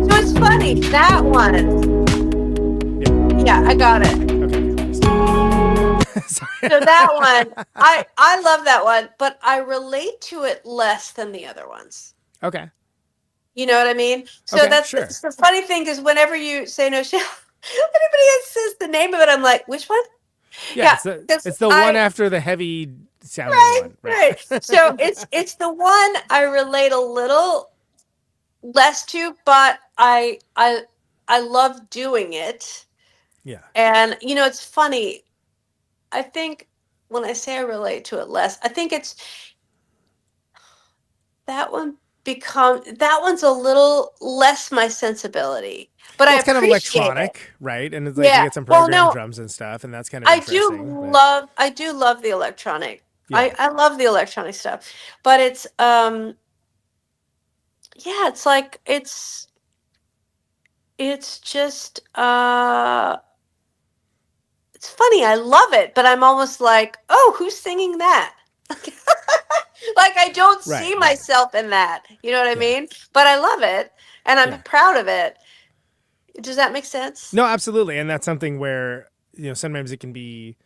So it's funny that one. Yeah, I got it. Okay. Sorry. So that one, I love that one, but I relate to it less than the other ones. Okay. You know what I mean? So Okay, that's sure. the funny thing is whenever you say no shit, anybody else says the name of it, I'm like, which one? Yeah, it's the one after the heavy sounding one. Right. So it's the one I relate a little less to, but I love doing it. Yeah. And it's funny. I think when I say I relate to it less, I think it's that one's a little less my sensibility. But Well, I it's kind of appreciate electronic, it. right? And it's like you get some programmed drums and stuff, and that's kind of I interesting. I do love the electronic. Yeah. I love the electronic stuff. But it's it's like it's just it's funny. I love it, but I'm almost like, oh, who's singing that? Like I don't see myself in that. You know what I mean? But I love it, and I'm proud of it. Does that make sense? No, absolutely. And that's something where, sometimes it can be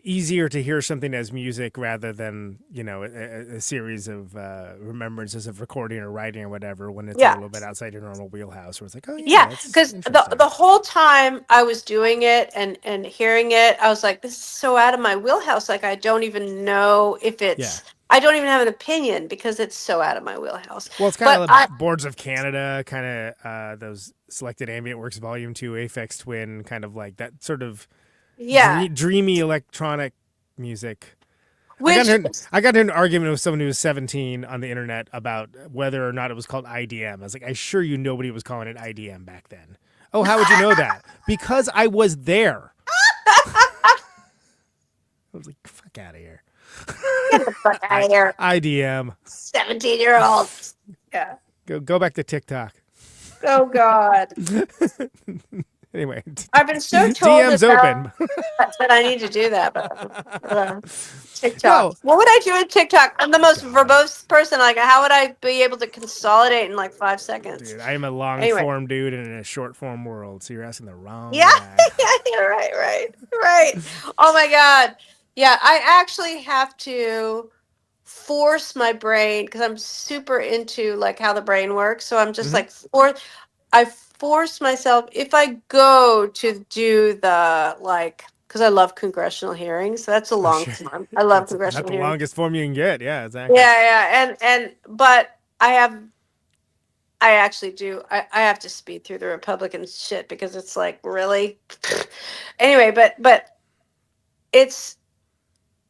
easier to hear something as music rather than, a series of remembrances of recording or writing or whatever when it's a little bit outside your normal wheelhouse where it's like, oh, yeah. Because the whole time I was doing it and hearing it, I was like, this is so out of my wheelhouse. Like, I don't even know if it's... I don't even have an opinion because it's so out of my wheelhouse. Well, it's kind of like Boards of Canada, kind of those Selected Ambient Works Volume 2, Aphex Twin, kind of like that sort of dreamy electronic music. I got into an argument with someone who was 17 on the internet about whether or not it was called IDM. I was like, I assure you nobody was calling it IDM back then. Oh, how would you know that? Because I was there. I was like, fuck out of here. Get the fuck out of here. IDM. 17-year-old. Yeah. Go back to TikTok. Oh God. Anyway, I've been so told DM's open. that I need to do that, but TikTok. No. What would I do with TikTok? I'm the most verbose person. Like, how would I be able to consolidate in like 5 seconds? Dude, I am a long form dude in a short form world, so you're asking the wrong Yeah, guy. yeah, right. Oh my God. Yeah, I actually have to force my brain because I'm super into like how the brain works. So I'm just like I force myself if I go to do the like because I love congressional hearings. So that's a long form. I love congressional That's the hearings. longest form you can get. Yeah, exactly. Yeah, and but I actually do. I have to speed through the Republican shit because it's like really. Anyway, but it's.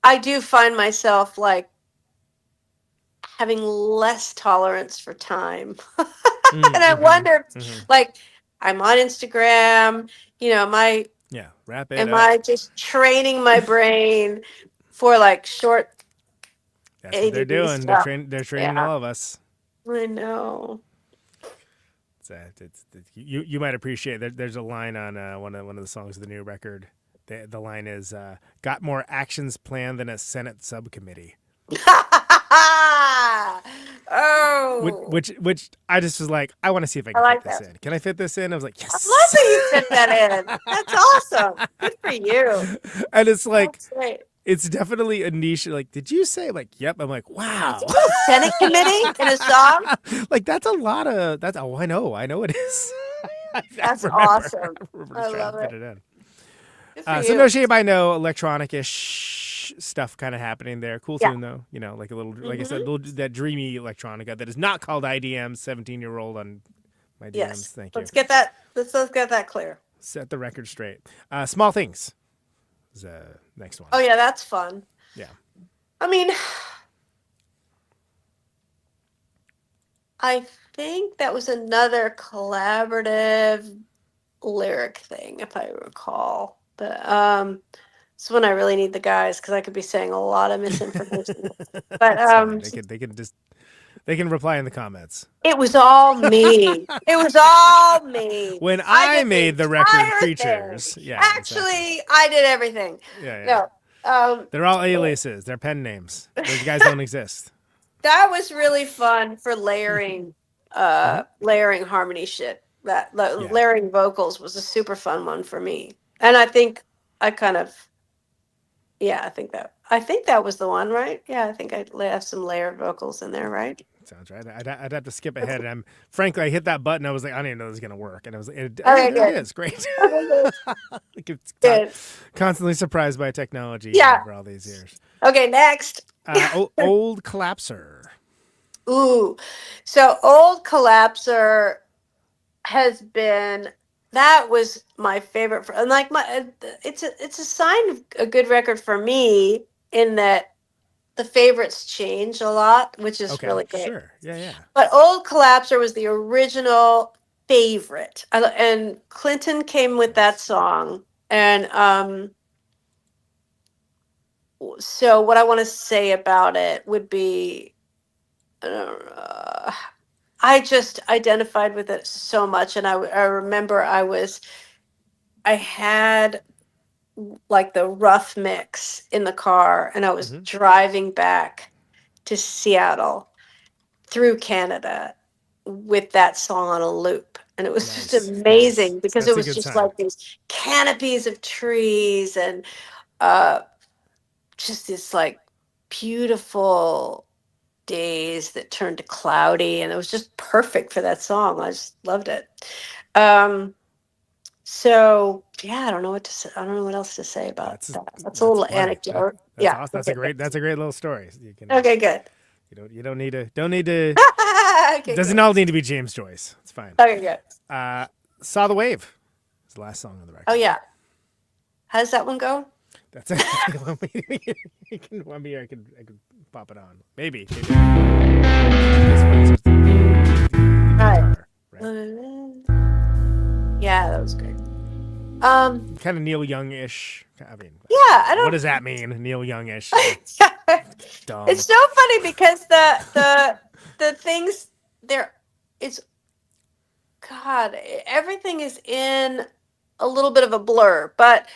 I do find myself like having less tolerance for time, and I wonder, like, I'm on Instagram. You know, wrap it am up. I just training my brain for like short? That's what they're ADD doing. stuff. They're training all of us. I know. You might appreciate there's a line on one of the songs of the new record. The line is got more actions planned than a Senate subcommittee. Oh, which I just was like, I want to see if I can fit this in. Can I fit this in? I was like, yes. I love that you fit that in. That's awesome. Good for you. And it's like, great. It's definitely a niche. Like, did you say? Like, yep. I'm like, wow. Senate committee in a song? Like, that's a lot of. That's. Oh, I know it is. That's awesome. I love it. In. So no shame, I know electronic-ish stuff kind of happening there. Cool tune though. You know, like a little, like I said, that dreamy electronica that is not called IDM. 17-year-old on my DMs. Yes. Thank you. Let's get that clear. Set the record straight. Small Things is the next one. Oh yeah, that's fun. Yeah. I mean, I think that was another collaborative lyric thing, if I recall. But it's when I really need the guys because I could be saying a lot of misinformation. But they can reply in the comments. It was all me. It was all me. When I made the record Creatures. Thing. Yeah. Actually, exactly. I did everything. Yeah. No. They're all aliases. They're pen names. Those guys don't exist. That was really fun for layering layering harmony shit. Layering vocals was a super fun one for me. And I think I kind of I think that was the one, right? Yeah, I think I have some layered vocals in there, right? Sounds right. I'd have to skip ahead, and frankly, I hit that button. I was like, I didn't even know this was gonna work, and it is great. Good. Constantly surprised by technology over all these years. Okay, next. Old Collapser. Ooh, so Old Collapser has been. That was my favorite, and like it's a sign of a good record for me in that the favorites change a lot, which is really great. Sure, yeah. But Old Collapser was the original favorite, and Clinton came with that song, and so what I want to say about it would be, I just identified with it so much. And I remember I had like the rough mix in the car and I was driving back to Seattle through Canada with that song on a loop. And it was just amazing because it was just like these canopies of trees and just this like beautiful days that turned to cloudy, and it was just perfect for that song. I just loved it. So I don't know what to say. I don't know what else to say about that. That's a little anecdote. Awesome. That's a great little story. You can, okay, good. You don't need to. Okay, doesn't all need to be James Joyce. It's fine. Okay, good. Saw the Wave. It's the last song on the record. Oh yeah. How does that one go? That's it. I could pop it on. Maybe. Right. Yeah, that was great. Kind of Neil Young-ish. I mean, I don't. What does that mean, Neil Young-ish? Dumb. It's so funny because the things it's God, everything is in a little bit of a blur, but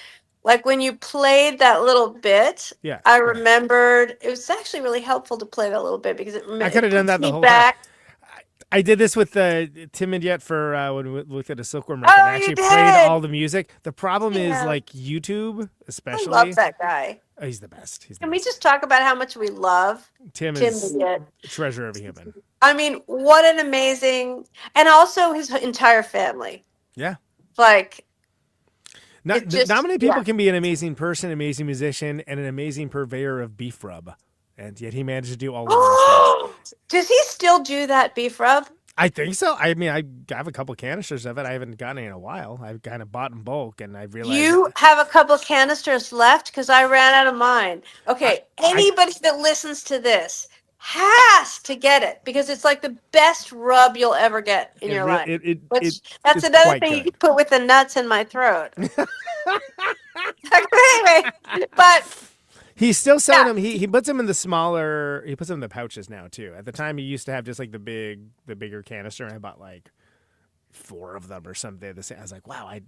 like when you played that little bit, Yeah. I remembered it was actually really helpful to play that little bit because I could have done that the whole time. I did this with Tim and Yet for when we looked at a Silkworm record. I actually played all the music. The problem is like YouTube, especially. I love that guy. Oh, he's the best. Can we just talk about how much we love Tim is Yet? Treasure of a human. I mean, what an amazing, and also his entire family. Yeah. Like, not many people can be an amazing person, amazing musician, and an amazing purveyor of beef rub. And yet he managed to do all of those things. Does he still do that beef rub? I think so. I mean, I have a couple canisters of it. I haven't gotten it in a while. I've kind of bought in bulk, and I realized you have a couple canisters left because I ran out of mine. Okay, anybody that listens to this has to get it because it's like the best rub you'll ever get in your life. That's another thing you can put with the nuts in my throat. Anyway, but he's still selling them. He puts them in the smaller. He puts them in the pouches now too. At the time, he used to have just like the bigger canister, and I bought like 4 of them or something. I was like, wow, I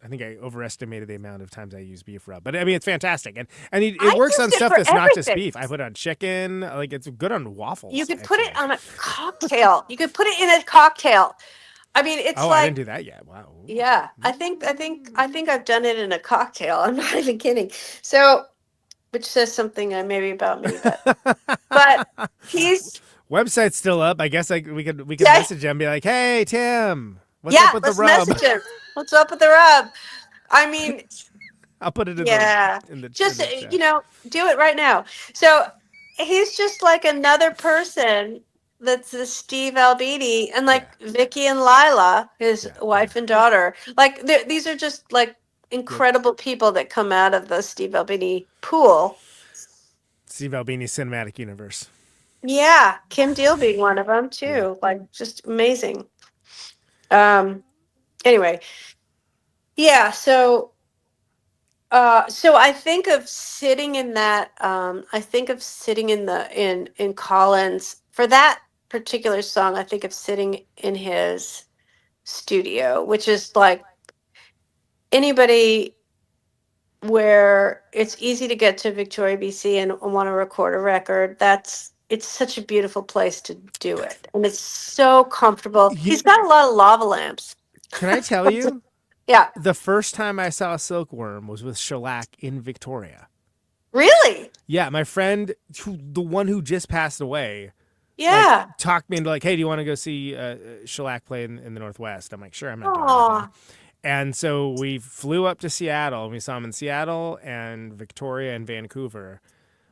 think I overestimated the amount of times I use beef rub. But I mean, it's fantastic, and it works on stuff that's not just beef. I put it on chicken. Like it's good on waffles. You could put it on a cocktail. You could put it in a cocktail. I mean, it's like, I didn't do that yet. Wow. Yeah, I think I've done it in a cocktail. I'm not even kidding. So, which says something maybe about me, but he's website's still up. I guess we could message him and be like, hey Tim, what's up with the rub? Message him. What's up with the rub? I mean, I'll put it in the just in the chat. Do it right now. So he's just like another person. That's the Steve Albini and like Vicky and Lila, his wife and daughter. Like these are just like incredible people that come out of the Steve Albini pool. Steve Albini cinematic universe. Yeah, Kim Deal being one of them too. Like just amazing. Anyway, yeah. So I think of sitting in that. I think of sitting in Collins for that particular song. I think of sitting in his studio, which is like anybody where it's easy to get to Victoria, BC and want to record a record. It's such a beautiful place to do it. And it's so comfortable. He's got a lot of lava lamps. Can I tell you? Yeah. The first time I saw Silkworm was with Shellac in Victoria. Really? Yeah, my friend, the one who just passed away, talked me into like, hey, do you want to go see Shellac play in the Northwest? I'm like, sure, I'm not doing anything. And so we flew up to Seattle, and we saw them in Seattle and Victoria and Vancouver.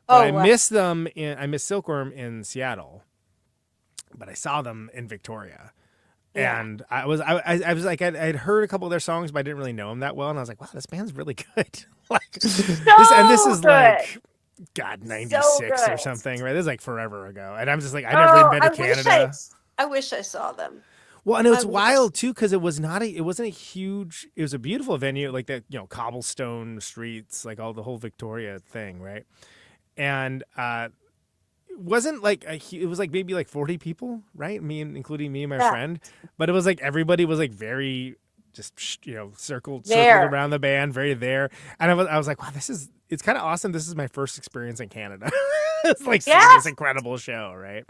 But I missed them. I missed Silkworm in Seattle, but I saw them in Victoria. Yeah. And I was like, I'd heard a couple of their songs, but I didn't really know them that well. And I was like, wow, this band's really good. This is like, God, 96 or something, right? This is like forever ago. And I'm just like, I've never even been to Canada. I wish I saw them. Well, and it was wild too, because it wasn't a huge, it was a beautiful venue, like that, cobblestone streets, like all the whole Victoria thing, right? And it wasn't like it was like maybe like 40 people, right? Including me and my friend, but it was like everybody was like very just circled around the band, very there. And I was like, wow, it's kind of awesome. This is my first experience in Canada. It's like seeing this incredible show, right?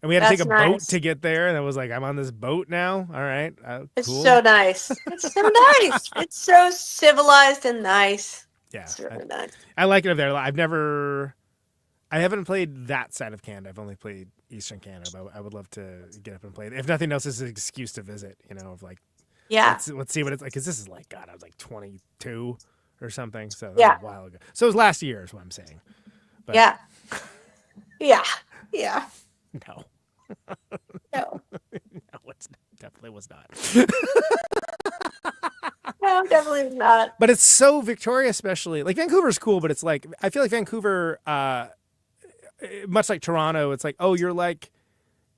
And we had to take a boat to get there, and I was like, I'm on this boat now. All right, it's cool. So nice. It's so nice. It's so civilized and nice. Yeah, it's really nice. I like it up there. I haven't played that side of Canada. I've only played Eastern Canada, but I would love to get up and play. If nothing else, it's an excuse to visit. Of like, let's see what it's like. Because this is like, God, I was like 22 or something. So that was a while ago. So it was last year, is what I'm saying. But, yeah. No. No, it definitely was not. No, definitely not. But it's so Victoria, especially. Like, Vancouver's cool, but it's like, I feel like Vancouver, much like Toronto, it's like, oh, you're like,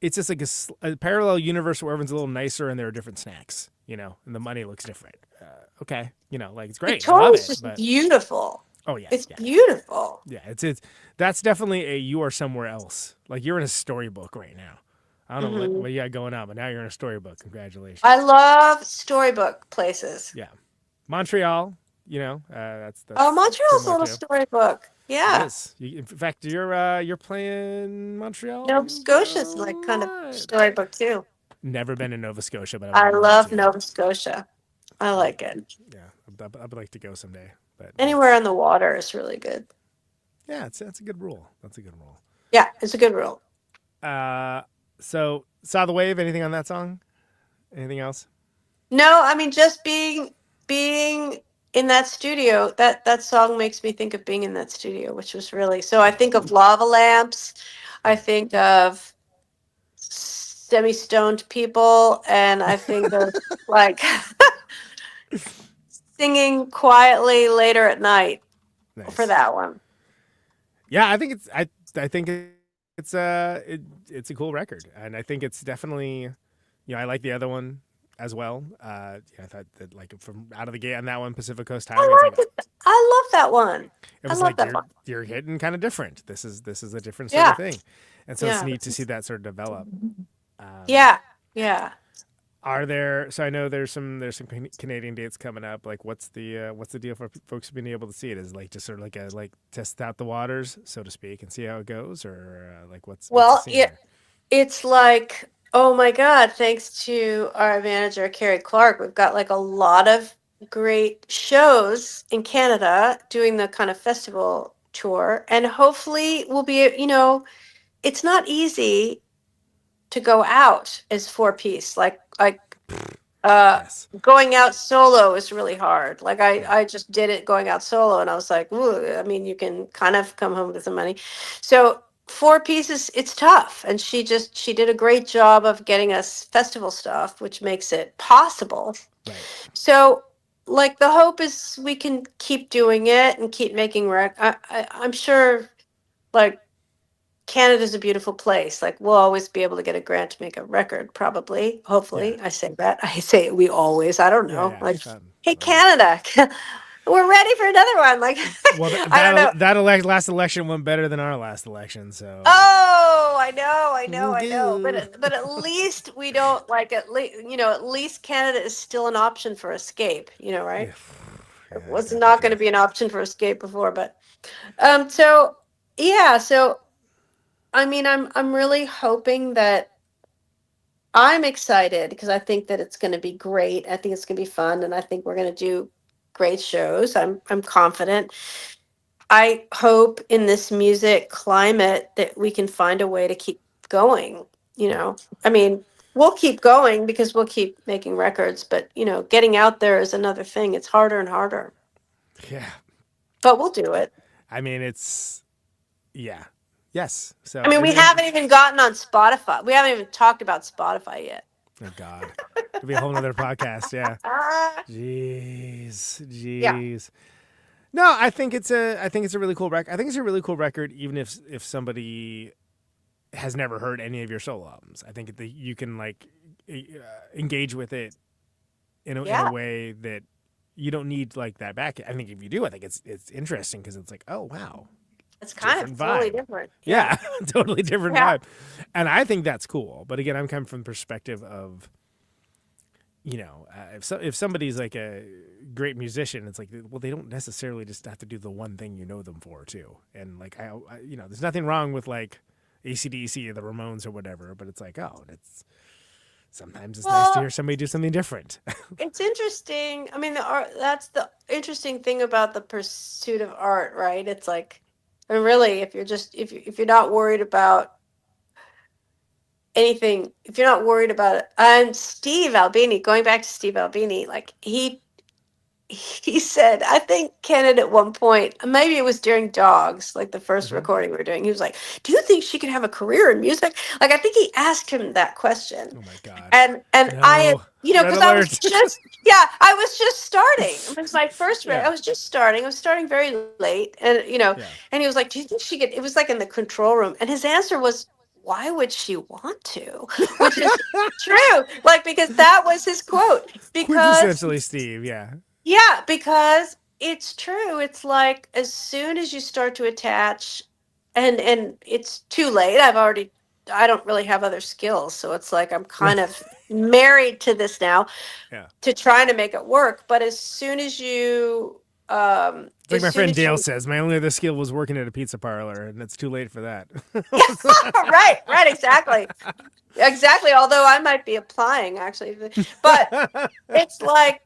it's just like a parallel universe where everyone's a little nicer and there are different snacks, and the money looks different. Okay. Like, it's great. Victoria's just beautiful. Oh, yeah. It's beautiful. Yeah, it's that's definitely you are somewhere else. Like, you're in a storybook right now. I don't know what you got going on, but now you're in a storybook. Congratulations. I love storybook places. Yeah. Montreal, that's Montreal's a similar little too. storybook. Yeah. It is. In fact, you're playing Montreal. Nova Scotia's like kind of storybook too. Never been in Nova Scotia, but I love Nova Scotia. I like it. Yeah, I'd like to go someday. But anywhere on the water is really good. Yeah, that's a good rule. That's a good rule. Yeah, it's a good rule. So Saw the Wave. Anything on that song? Anything else? No, I mean just being in that studio. That song makes me think of being in that studio, which was really so. I think of lava lamps. I think of semi-stoned people, and I think of like singing quietly later at night for that one. Yeah, I think it's a cool record, and I think it's definitely, I like the other one as well. I thought that like from out of the gate on that one, Pacific Coast Highway. I love that one. It was like you're hitting kind of different. This is a different sort of thing, and so it's neat to see that sort of develop. Yeah. Are there? So I know there's some Canadian dates coming up. Like, what's the deal for folks being able to see it? Is it like just sort of like test out the waters, so to speak, and see how it goes, or like what's the scene there? It's like, oh my God! Thanks to our manager Carrie Clark, we've got like a lot of great shows in Canada doing the kind of festival tour, and hopefully we'll be. It's not easy to go out as 4-piece, going out solo is really hard. Like I just did it going out solo, and I was like, ooh, I mean, you can kind of come home with some money. So 4 pieces, it's tough. And she did a great job of getting us festival stuff, which makes it possible. Right. So like the hope is we can keep doing it and keep making I'm sure like Canada's a beautiful place. Like we'll always be able to get a grant to make a record, probably, hopefully. Yeah. I say that. I say we always. I don't know. Hey, Canada, we're ready for another one. Like, well, I don't know. That last election went better than our last election. So. Oh, I know. But at least we don't at least Canada is still an option for escape. Right? Yeah, it was not going to be an option for escape before, but so. I mean, I'm really hoping that I'm excited because I think that it's going to be great. I think it's going to be fun, and I think we're going to do great shows. I'm confident. I hope in this music climate that we can find a way to keep going. I mean, we'll keep going because we'll keep making records, but getting out there is another thing. It's harder and harder. Yeah. But we'll do it. I mean, yeah. Yes. So I mean, we haven't even gotten on Spotify. We haven't even talked about Spotify yet. Oh God, it'll be a whole other podcast. Yeah. Jeez. Yeah. No, I think it's a really cool record. I think it's a really cool record, even if somebody has never heard any of your solo albums. I think you can engage with it in a way that you don't need like that back. I think if you do, I think it's interesting because it's like, oh wow. It's kind of totally different. Yeah, totally different vibe. And I think that's cool. But again, I'm coming from the perspective of, if somebody's like a great musician, it's like, well, they don't necessarily just have to do the one thing you know them for, too. And like, I there's nothing wrong with like AC/DC or the Ramones or whatever, but it's like, sometimes it's nice to hear somebody do something different. It's interesting. I mean, that's the interesting thing about the pursuit of art, right? It's like, and really, if you're not worried about anything, if you're not worried about it, and Steve Albini, going back to Steve Albini, like he said, I think Kennan at one point, maybe it was during Dogs, like the first recording we were doing, he was like, "Do you think she can have a career in music?" Like I think he asked him that question. Oh my God! And no. I, because I was just I was just starting. It was my first record. I was just starting. I was starting very late, and and he was like, "Do you think she could?" It was like in the control room, and his answer was, "Why would she want to?" Which is true, like because that was his quote. Because essentially, Steve, yeah, because it's true. It's like as soon as you start to attach, and it's too late. I've already I don't really have other skills, so it's like I'm kind of married to this now, Yeah. to trying to make it work. But as soon as you, It's like my friend Dale says, my only other skill was working at a pizza parlor, and it's too late for that. right, exactly. Although I might be applying actually, but it's like,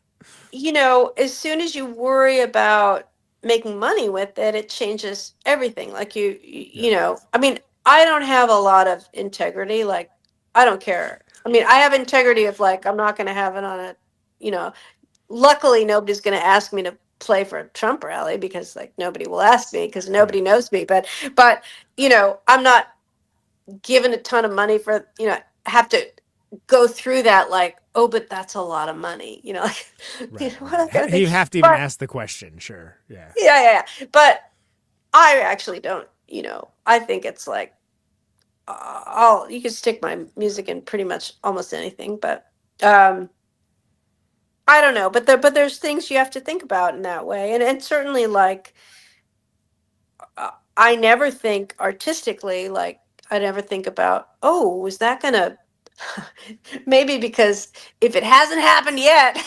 as soon as you worry about making money with it, it changes everything. Like I mean, I don't have a lot of integrity. Like, I don't care. I mean, I have integrity of like, I'm not going to have it on a, luckily nobody's going to ask me to play for a Trump rally because like nobody will ask me because nobody knows me. But, I'm not given a ton of money for, have to go through that like, oh, but that's a lot of money, like, what kind of thing. You have to even ask the question, sure. Yeah. Yeah. But I actually don't, I think it's like, you can stick my music in pretty much almost anything, but I don't know, but there's things you have to think about in that way, and certainly like I never think artistically, like I never think about, oh, was that gonna maybe because if it hasn't happened yet,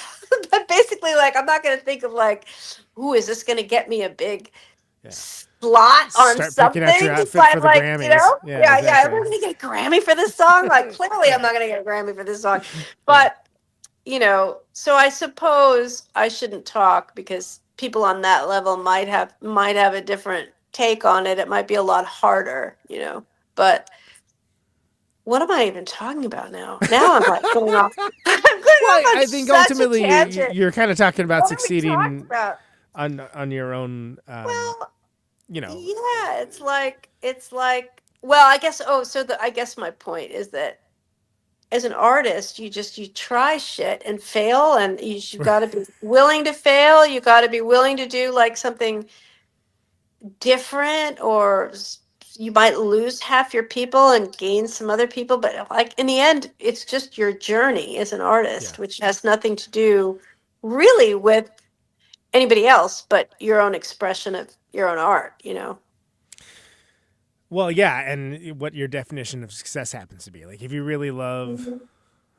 but basically like I'm not gonna think of like, ooh, is this gonna get me a big slot on Start something? picking out your outfit But for the like, Grammys. Yeah, Exactly. I'm gonna get a Grammy for this song. Like clearly I'm not gonna get a Grammy for this song, but. So I suppose I shouldn't talk because people on that level might have a different take on it. It might be a lot harder, But what am I even talking about now? Now I'm like going off. I'm going off on I think such ultimately a tangent. you're kind of talking about What are we talking succeeding about? on your own. Yeah, it's like. Well, I guess. Oh, so I guess my point is that as an artist, you try shit and fail, and you got to be willing to fail. You got to be willing to do like something different, or you might lose half your people and gain some other people. But like in the end, it's just your journey as an artist, which has nothing to do really with anybody else, but your own expression of your own art, Well, yeah, and what your definition of success happens to be. Like, if you really love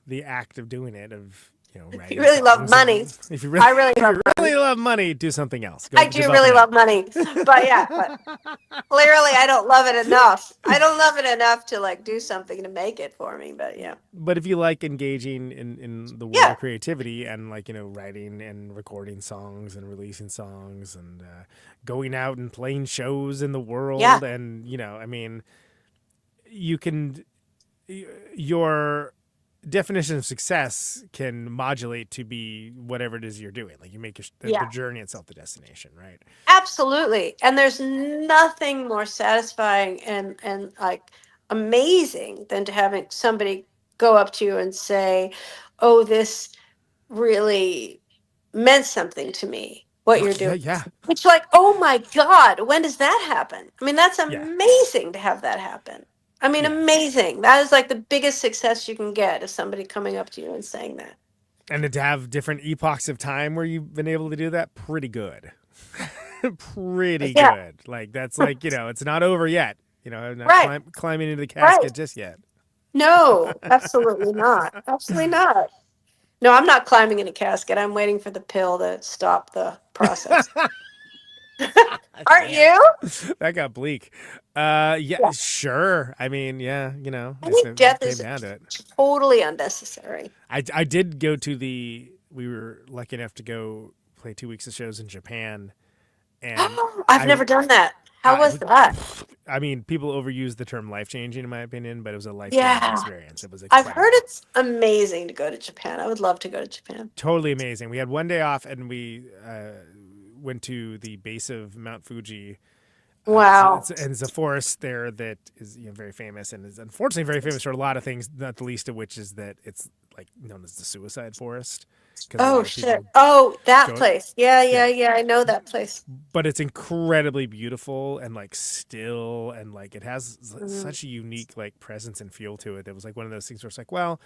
the act of doing it, writing if you really love money, if you really, I really love money, do something else. I do really love money, but clearly I don't love it enough. I don't love it enough to like do something to make it for me, but yeah. But if you like engaging in the world of creativity and like, writing and recording songs and releasing songs and going out and playing shows in the world and, I mean, you can, your definition of success can modulate to be whatever it is you're doing. Like you make the journey itself the destination, right? Absolutely. And there's nothing more satisfying and like amazing than to having somebody go up to you and say, oh, this really meant something to me, what you're doing. Yeah. It's like, oh my God, when does that happen? I mean, that's amazing to have that happen. I mean, amazing. That is like the biggest success you can get, is somebody coming up to you and saying that. And to have different epochs of time where you've been able to do that, pretty good. Pretty good. Like, that's like, it's not over yet. I'm not climbing into the casket just yet. No, absolutely not. Absolutely not. No, I'm not climbing in a casket. I'm waiting for the pill to stop the process. Aren't you? That got bleak. Sure. I mean, I think death is totally unnecessary. I did go to we were lucky enough to go play 2 weeks of shows in Japan. And I've never done that. How was that? I mean, people overuse the term life-changing in my opinion, but it was a life-changing experience. It was I've heard it's amazing to go to Japan. I would love to go to Japan. Totally amazing. We had one day off and we went to the base of Mount Fuji. Wow. It's a forest there that is very famous and is unfortunately very famous for a lot of things, not the least of which is that it's like known as the suicide forest. Oh, shit. Oh, that place. Yeah. I know that place. But it's incredibly beautiful and like still, and like it has such a unique like presence and feel to it. It was like one of those things where it's like, well,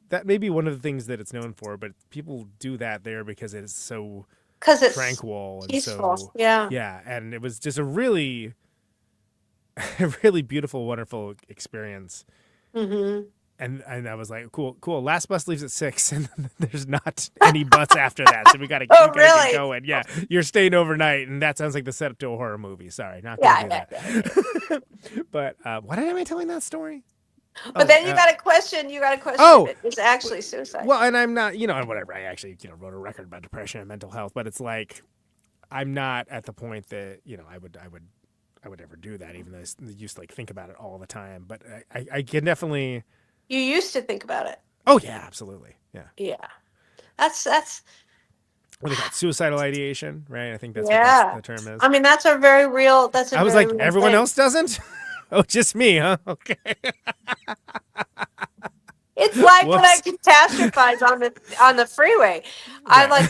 that may be one of the things that it's known for, but people do that there because it is so tranquil and peaceful. So yeah, and it was just a really beautiful, wonderful experience. Mm-hmm. And I was like, cool. Last bus leaves at 6, and there's not any bus after that, so we gotta Oh, get really? going. Yeah, you're staying overnight, and that sounds like the setup to a horror movie. Sorry, not gonna Yeah, do yeah, that. yeah. But why am I telling that story? But then you got to question. You got to question if Oh, it was actually suicide. well, and I'm not, and whatever. I actually, wrote a record about depression and mental health, but it's like I'm not at the point that I would ever do that, even though I used to think about it all the time. But I can definitely. You used to think about it. Oh yeah, absolutely. Yeah. Yeah. That's. What they call it, suicidal ideation, right? I think that's Yeah. what the term is. I mean, that's a very real. That's a I was very like, real everyone thing. else doesn't? Oh, just me, huh? Okay. It's like when I Whoops. catastrophize on the freeway. I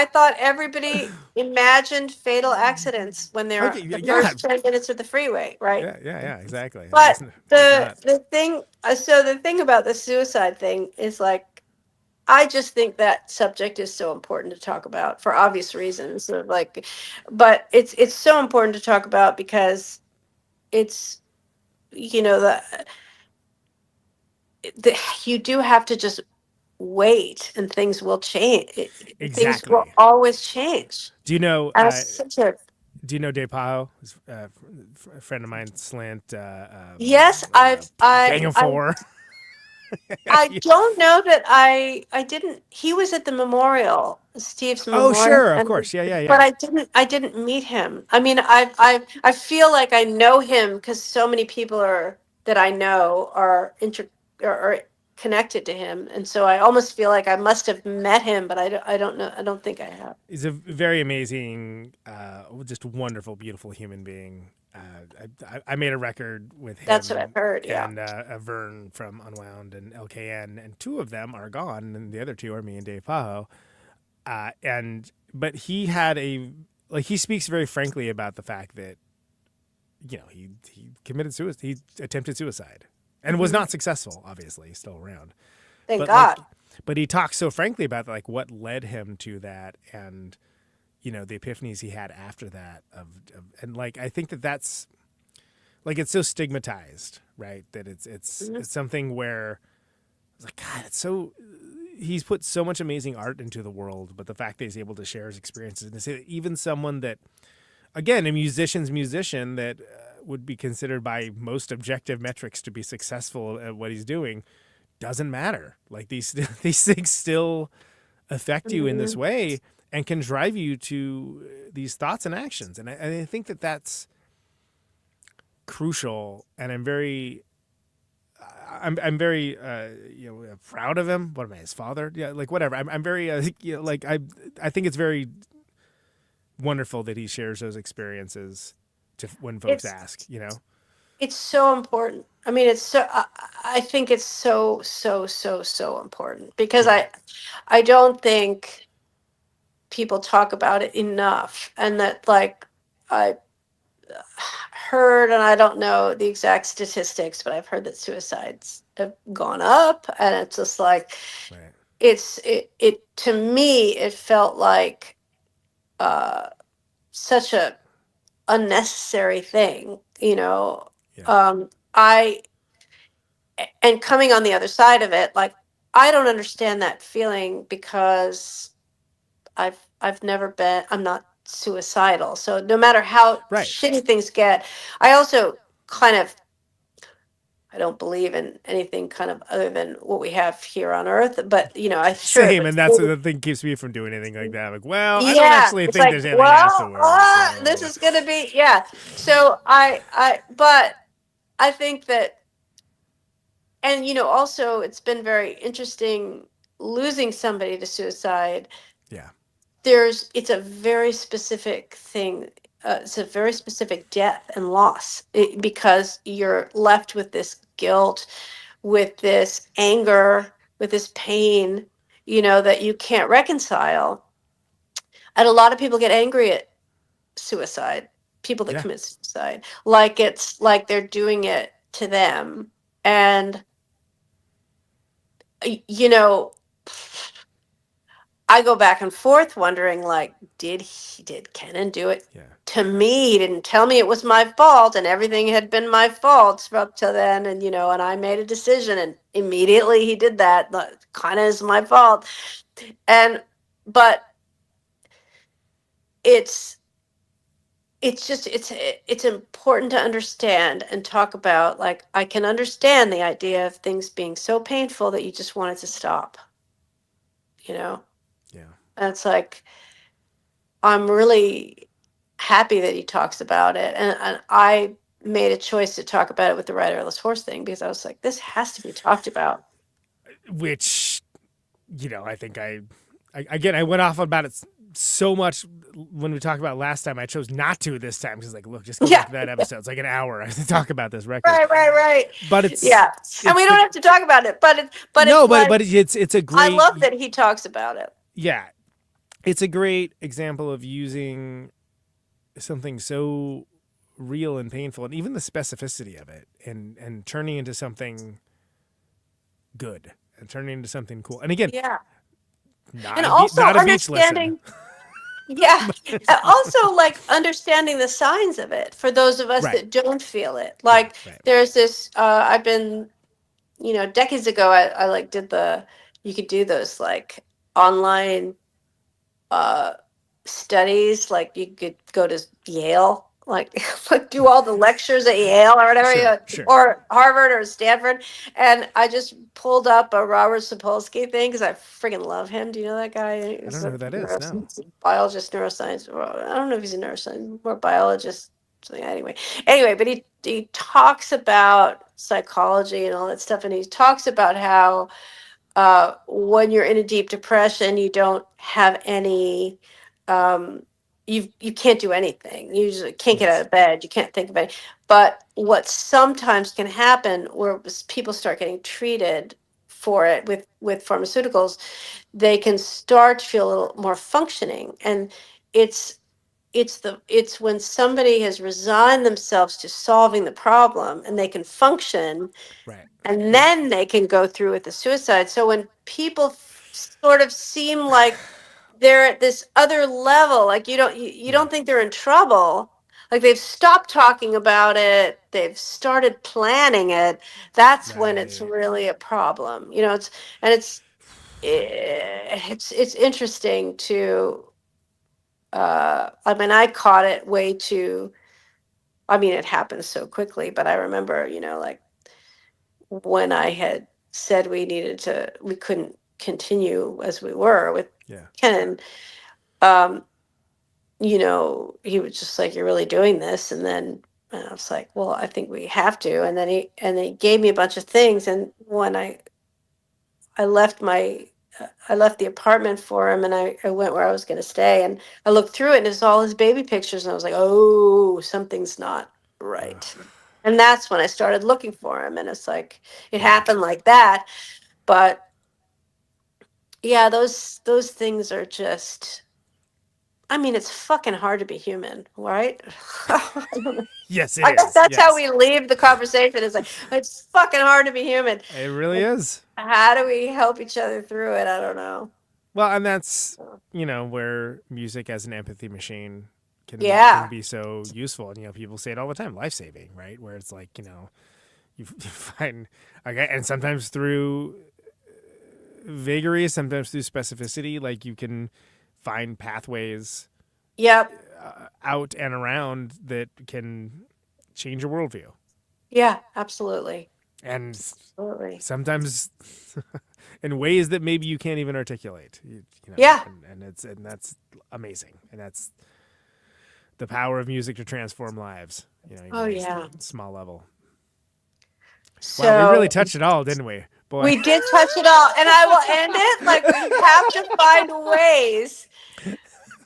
thought everybody imagined fatal accidents when they're Okay, the yeah. first 10 minutes of the freeway, right? Yeah, exactly. But It's the thing, so the thing about the suicide thing is I just think that subject is so important to talk about for obvious reasons. But it's so important to talk about because it's you do have to just wait, and things will change. Things Exactly. will always change. Do you know? Do you know Dave Pajo? A friend of mine, Slant. Yes, Gang of Four. I don't know that I didn't. He was at the memorial, Steve's memorial. Oh, sure, of course, yeah. But I didn't meet him. I mean, I feel like I know him because so many people that I know are connected to him, and so I almost feel like I must have met him, but I don't know. I don't think I have. He's a very amazing, just wonderful, beautiful human being. I made a record with him. That's what I've heard. Yeah. And Vern from Unwound and LKN, and two of them are gone, and the other two are me and Dave Pajo. But he had he speaks very frankly about the fact that he committed suicide. He attempted suicide and was not successful. Obviously, he's still around. Thank God. But he talks so frankly about what led him to that, and the epiphanies he had after that and I think that's it's so stigmatized, right? That it's something where it's God, it's so he's put so much amazing art into the world, but the fact that he's able to share his experiences and to say that even someone that, again, a musician that would be considered by most objective metrics to be successful at what he's doing doesn't matter. These things still affect you in this way and can drive you to these thoughts and actions. And I think that that's crucial. And I'm very proud of him. What am I, his father? Yeah, whatever. I'm very, I think it's very wonderful that he shares those experiences when folks ask, It's so important. I mean, I think it's so important because I don't think people talk about it enough, and that I heard, and I don't know the exact statistics, but I've heard that suicides have gone up, and it's just it to me it felt like such a unnecessary thing, and coming on the other side of it, I don't understand that feeling because I've never been, I'm not suicidal. So no matter how shitty things get, I also I don't believe in anything kind of other than what we have here on Earth. But same, and that's the thing keeps me from doing anything like that. I don't actually think there's anything afterwards. This is gonna be So but I think that, and also it's been very interesting losing somebody to suicide. Yeah. It's a very specific thing. It's a very specific death and loss because you're left with this guilt, with this anger, with this pain, that you can't reconcile. And a lot of people get angry at suicide, people that commit suicide, it's like they're doing it to them. And, I go back and forth wondering, like, did Kennan do it Yeah. to me? He didn't tell me it was my fault, and everything had been my fault up to then, and and I made a decision, and immediately he did that. Kind of is my fault, but it's important to understand and talk about. Like, I can understand the idea of things being so painful that you just want it to stop. Yeah. And it's like, I'm really happy that he talks about it, and I made a choice to talk about it with the riderless horse thing because I was like, this has to be talked about. Which, I think I went off about it so much when we talked about it last time. I chose not to this time because, like, look, just go back to that episode. It's like an hour to talk about this record. Right. But it's and we don't have to talk about it. But it's a great. I love that he talks about it. Yeah, it's a great example of using something so real and painful, and even the specificity of it, and turning into something good and turning into something cool. And again, And also not a understanding. beach lesson. Yeah. And also, like, understanding the signs of it for those of us that don't feel it. Like, there's this. I've been, decades ago. I like did you could do those like online studies. Like, you could go to Yale, like do all the lectures at Yale or whatever, or Harvard or Stanford. And I just pulled up a Robert Sapolsky thing because I freaking love him. Do you know that guy? I don't know who that is. No. Biologist, neuroscience. I don't know if he's a neuroscience or biologist. Anyway, but he talks about psychology and all that stuff, and he talks about how when you're in a deep depression, you don't have any, you can't do anything. You usually can't get out of bed. You can't think of it. But what sometimes can happen, where people start getting treated for it with pharmaceuticals, they can start to feel a little more functioning. And it's when somebody has resigned themselves to solving the problem and they can function, and then they can go through with the suicide. So when people sort of seem like they're at this other level, like you don't think they're in trouble, like they've stopped talking about it, they've started planning it, that's when it's really a problem. It's interesting to I caught it way too. It happened so quickly, but I remember, like, when I had said we couldn't continue as we were with Kennan, he was just like, you're really doing this? And then I was like, well, I think we have to. And then he gave me a bunch of things. And when I left I left the apartment for him, and I went where I was going to stay, and I looked through it, and it's all his baby pictures, and I was like, oh, something's not right. And that's when I started looking for him, and it's like, it happened like that. But yeah, those things are just, it's fucking hard to be human, right? Yes, it I is. guess that's how we leave the conversation. It's like, it's fucking hard to be human. It really is. How do we help each other through it? I don't know. Well, and that's, where music as an empathy machine can be so useful. And, people say it all the time, life-saving, right? Where it's like, you find, and sometimes through vagaries, sometimes through specificity, like you can find pathways out and around that can change your worldview. Yeah, absolutely. And sometimes in ways that maybe you can't even articulate. And that's amazing. And that's the power of music to transform lives. Small level. So, wow, we really touched it all, didn't we? Boy. We did touch it all, and I will end it like we have to find ways.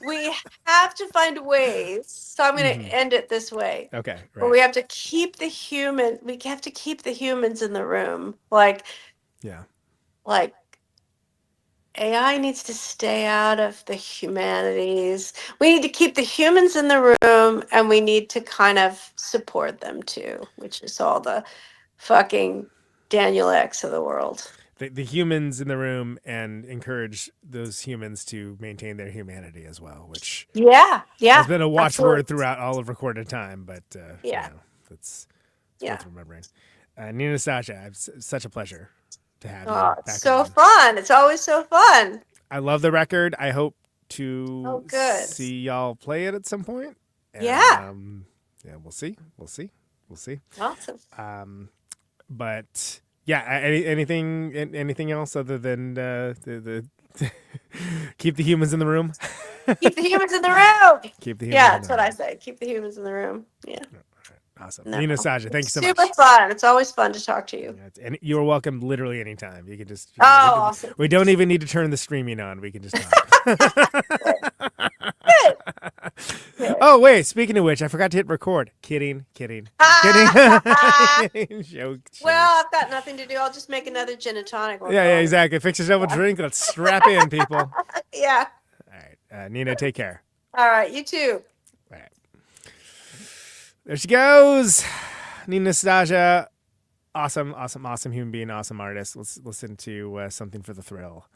We have to find ways. So I'm going to end it this way. Okay. Right. But we have to keep the human. We have to keep the humans in the room. Like AI needs to stay out of the humanities. We need to keep the humans in the room, and we need to kind of support them too, which is all the fucking Daniel X of the world. the humans in the room and encourage those humans to maintain their humanity as well, which has been a watchword throughout all of recorded time. But it's worth remembering. Nastasia, it's such a pleasure to have you. Oh, it's so fun. It's always so fun. I love the record. I hope to see y'all play it at some point. And, yeah, we'll see. Awesome. But yeah, anything else other than the keep the humans in the room? Keep the humans in the room. Keep the humans. Yeah, that's what I say. Keep the humans in the room. Yeah. Awesome. Nastasia, thank you so much. Super fun. It's always fun to talk to you. And you're welcome literally anytime. You can just awesome. We don't even need to turn the streaming on. We can just talk. Good. Oh, wait. Speaking of which, I forgot to hit record. Kidding. Joke. Well, I've got nothing to do. I'll just make another gin and tonic. Yeah, exactly. Fix yourself a drink. Let's strap in, people. Yeah. All right. Nina, take care. All right. You too. All right. There she goes. Nastasia. Awesome human being, awesome artist. Let's listen to Something for the Thrill.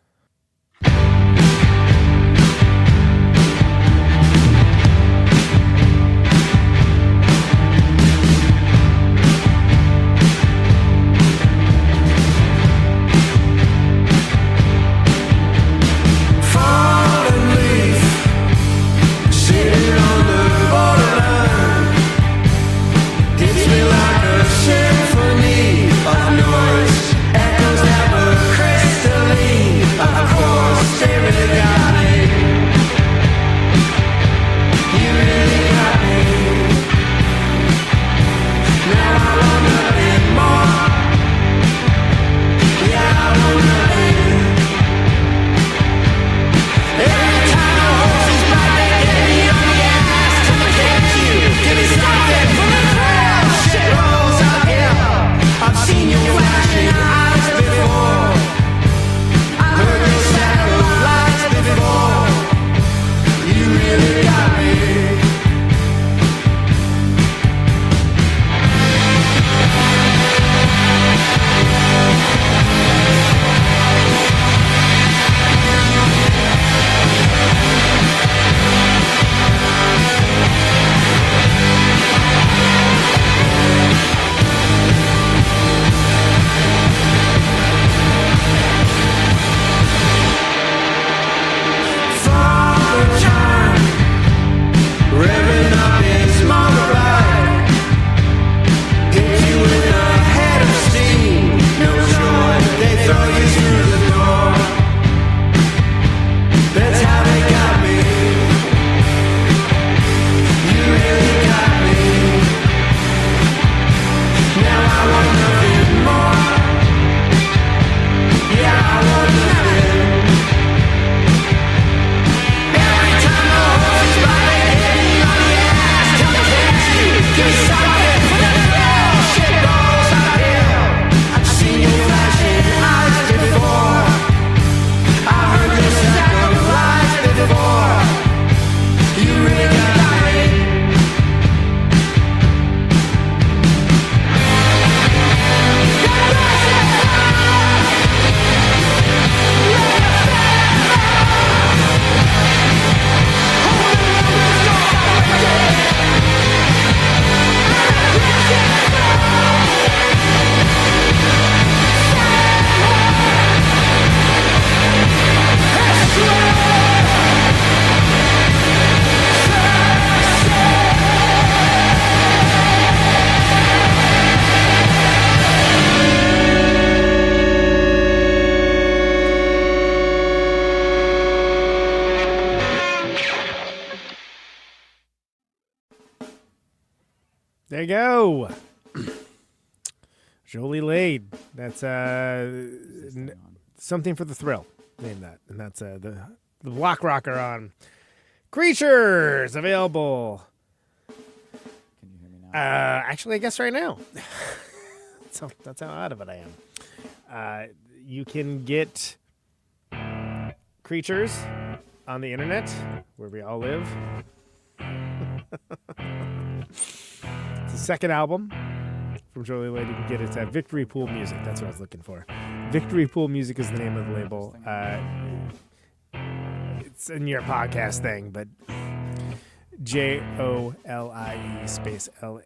There you go. Jolie Laide. That's Something for the Thrill. Name that. And that's the block rocker on Creatures, available. Can you hear me now? Actually, I guess right now. That's how out of it I am. You can get Creatures on the internet, where we all live. It's the second album from Jolie Laide. You can get it at Victory Pool Music. That's what I was looking for. Victory Pool Music is the name of the label. It's in your podcast thing, but Jolie space Laide.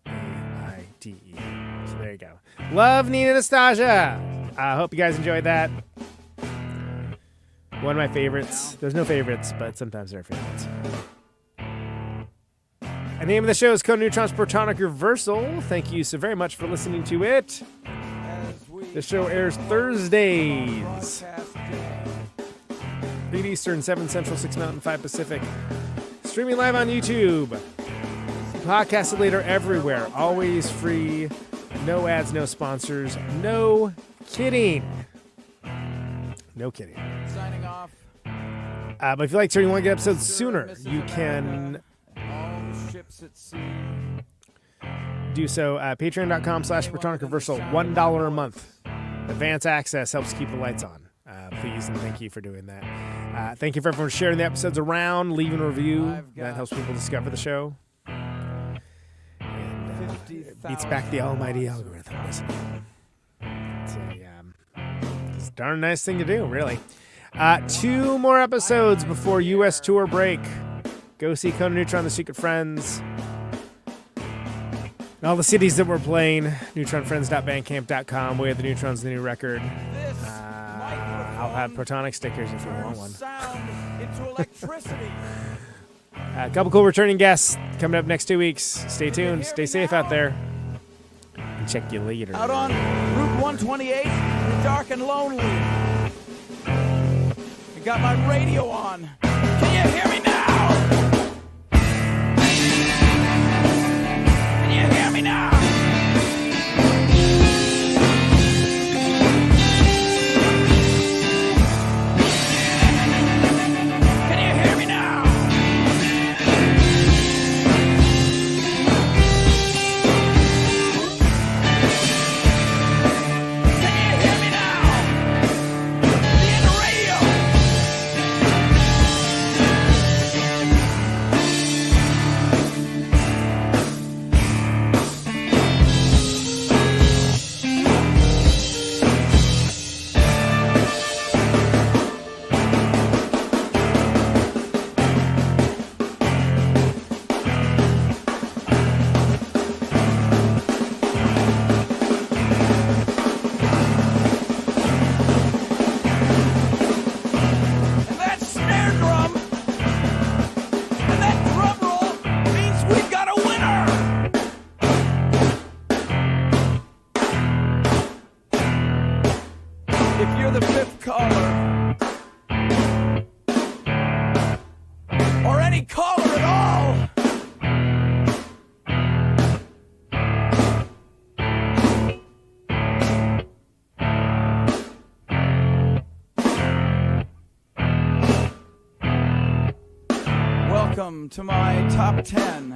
So there you go. Love, Nina Nastasia. I hope you guys enjoyed that. One of my favorites. There's no favorites, but sometimes there are favorites. The name of the show is Conan Neutron's Protonic Reversal. Thank you so very much for listening to it. The show airs Thursdays. 8 Eastern, 7 Central, 6 Mountain, 5 Pacific. Streaming live on YouTube. Podcasted later everywhere. Always free. No ads, no sponsors. No kidding. No kidding. Signing off. But if you like to, you want to get episodes sooner, you can Ships at sea. do so at patreon.com/Protonic Reversal. $1 a month. Advance access helps keep the lights on. Please and thank you for doing that. Thank you for everyone sharing the episodes around, leaving a review. That helps people discover the show. And it beats back the almighty algorithm, doesn't it? It's a darn nice thing to do, really. 2 more episodes before U.S. tour break. Go see Conan Neutron, The Secret Friends. And all the cities that we're playing. NeutronFriends.bandcamp.com. Way of the Neutrons, the new record. I'll have Protonic stickers if you want one. A couple cool returning guests coming up next 2 weeks. Stay tuned. Stay safe out there. And check you later. Out on Route 128, dark and lonely. I got my radio on. Can you hear me now? Can you hear me now? Welcome to my top 10.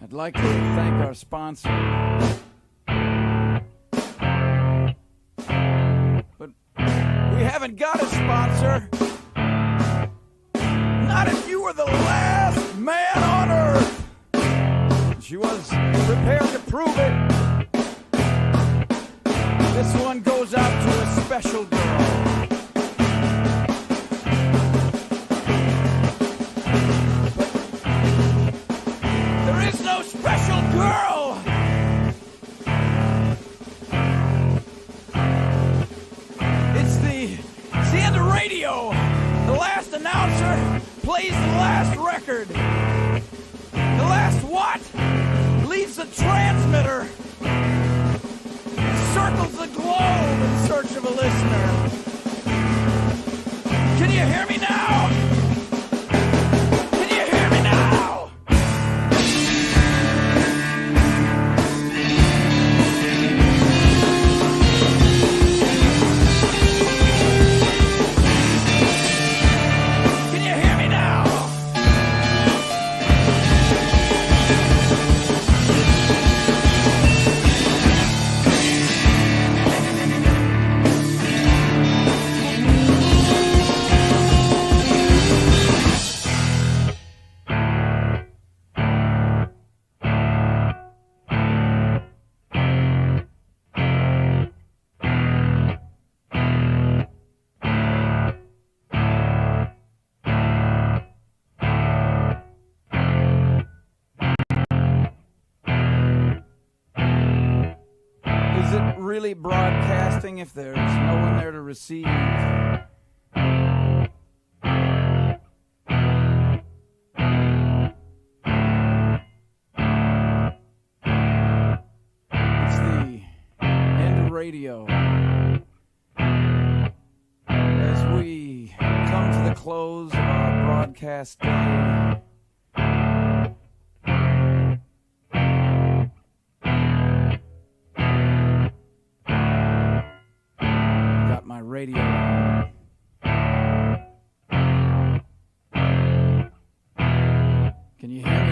I'd like to thank our sponsor. But we haven't got a sponsor. Not if you were the last man on earth. She was prepared to prove it. This one goes out to a special girl. But there is no special girl. It's the end of radio. The last announcer plays the last record. The last what? Leaves the transmitter. Circles the globe in search of a listener. Can you hear me now? Can you hear me now? Can you hear me now? it really broadcasting if there's no one there to receive? It's the end of radio. As we come to the close of our broadcast day, got my radio on. Can you hear me?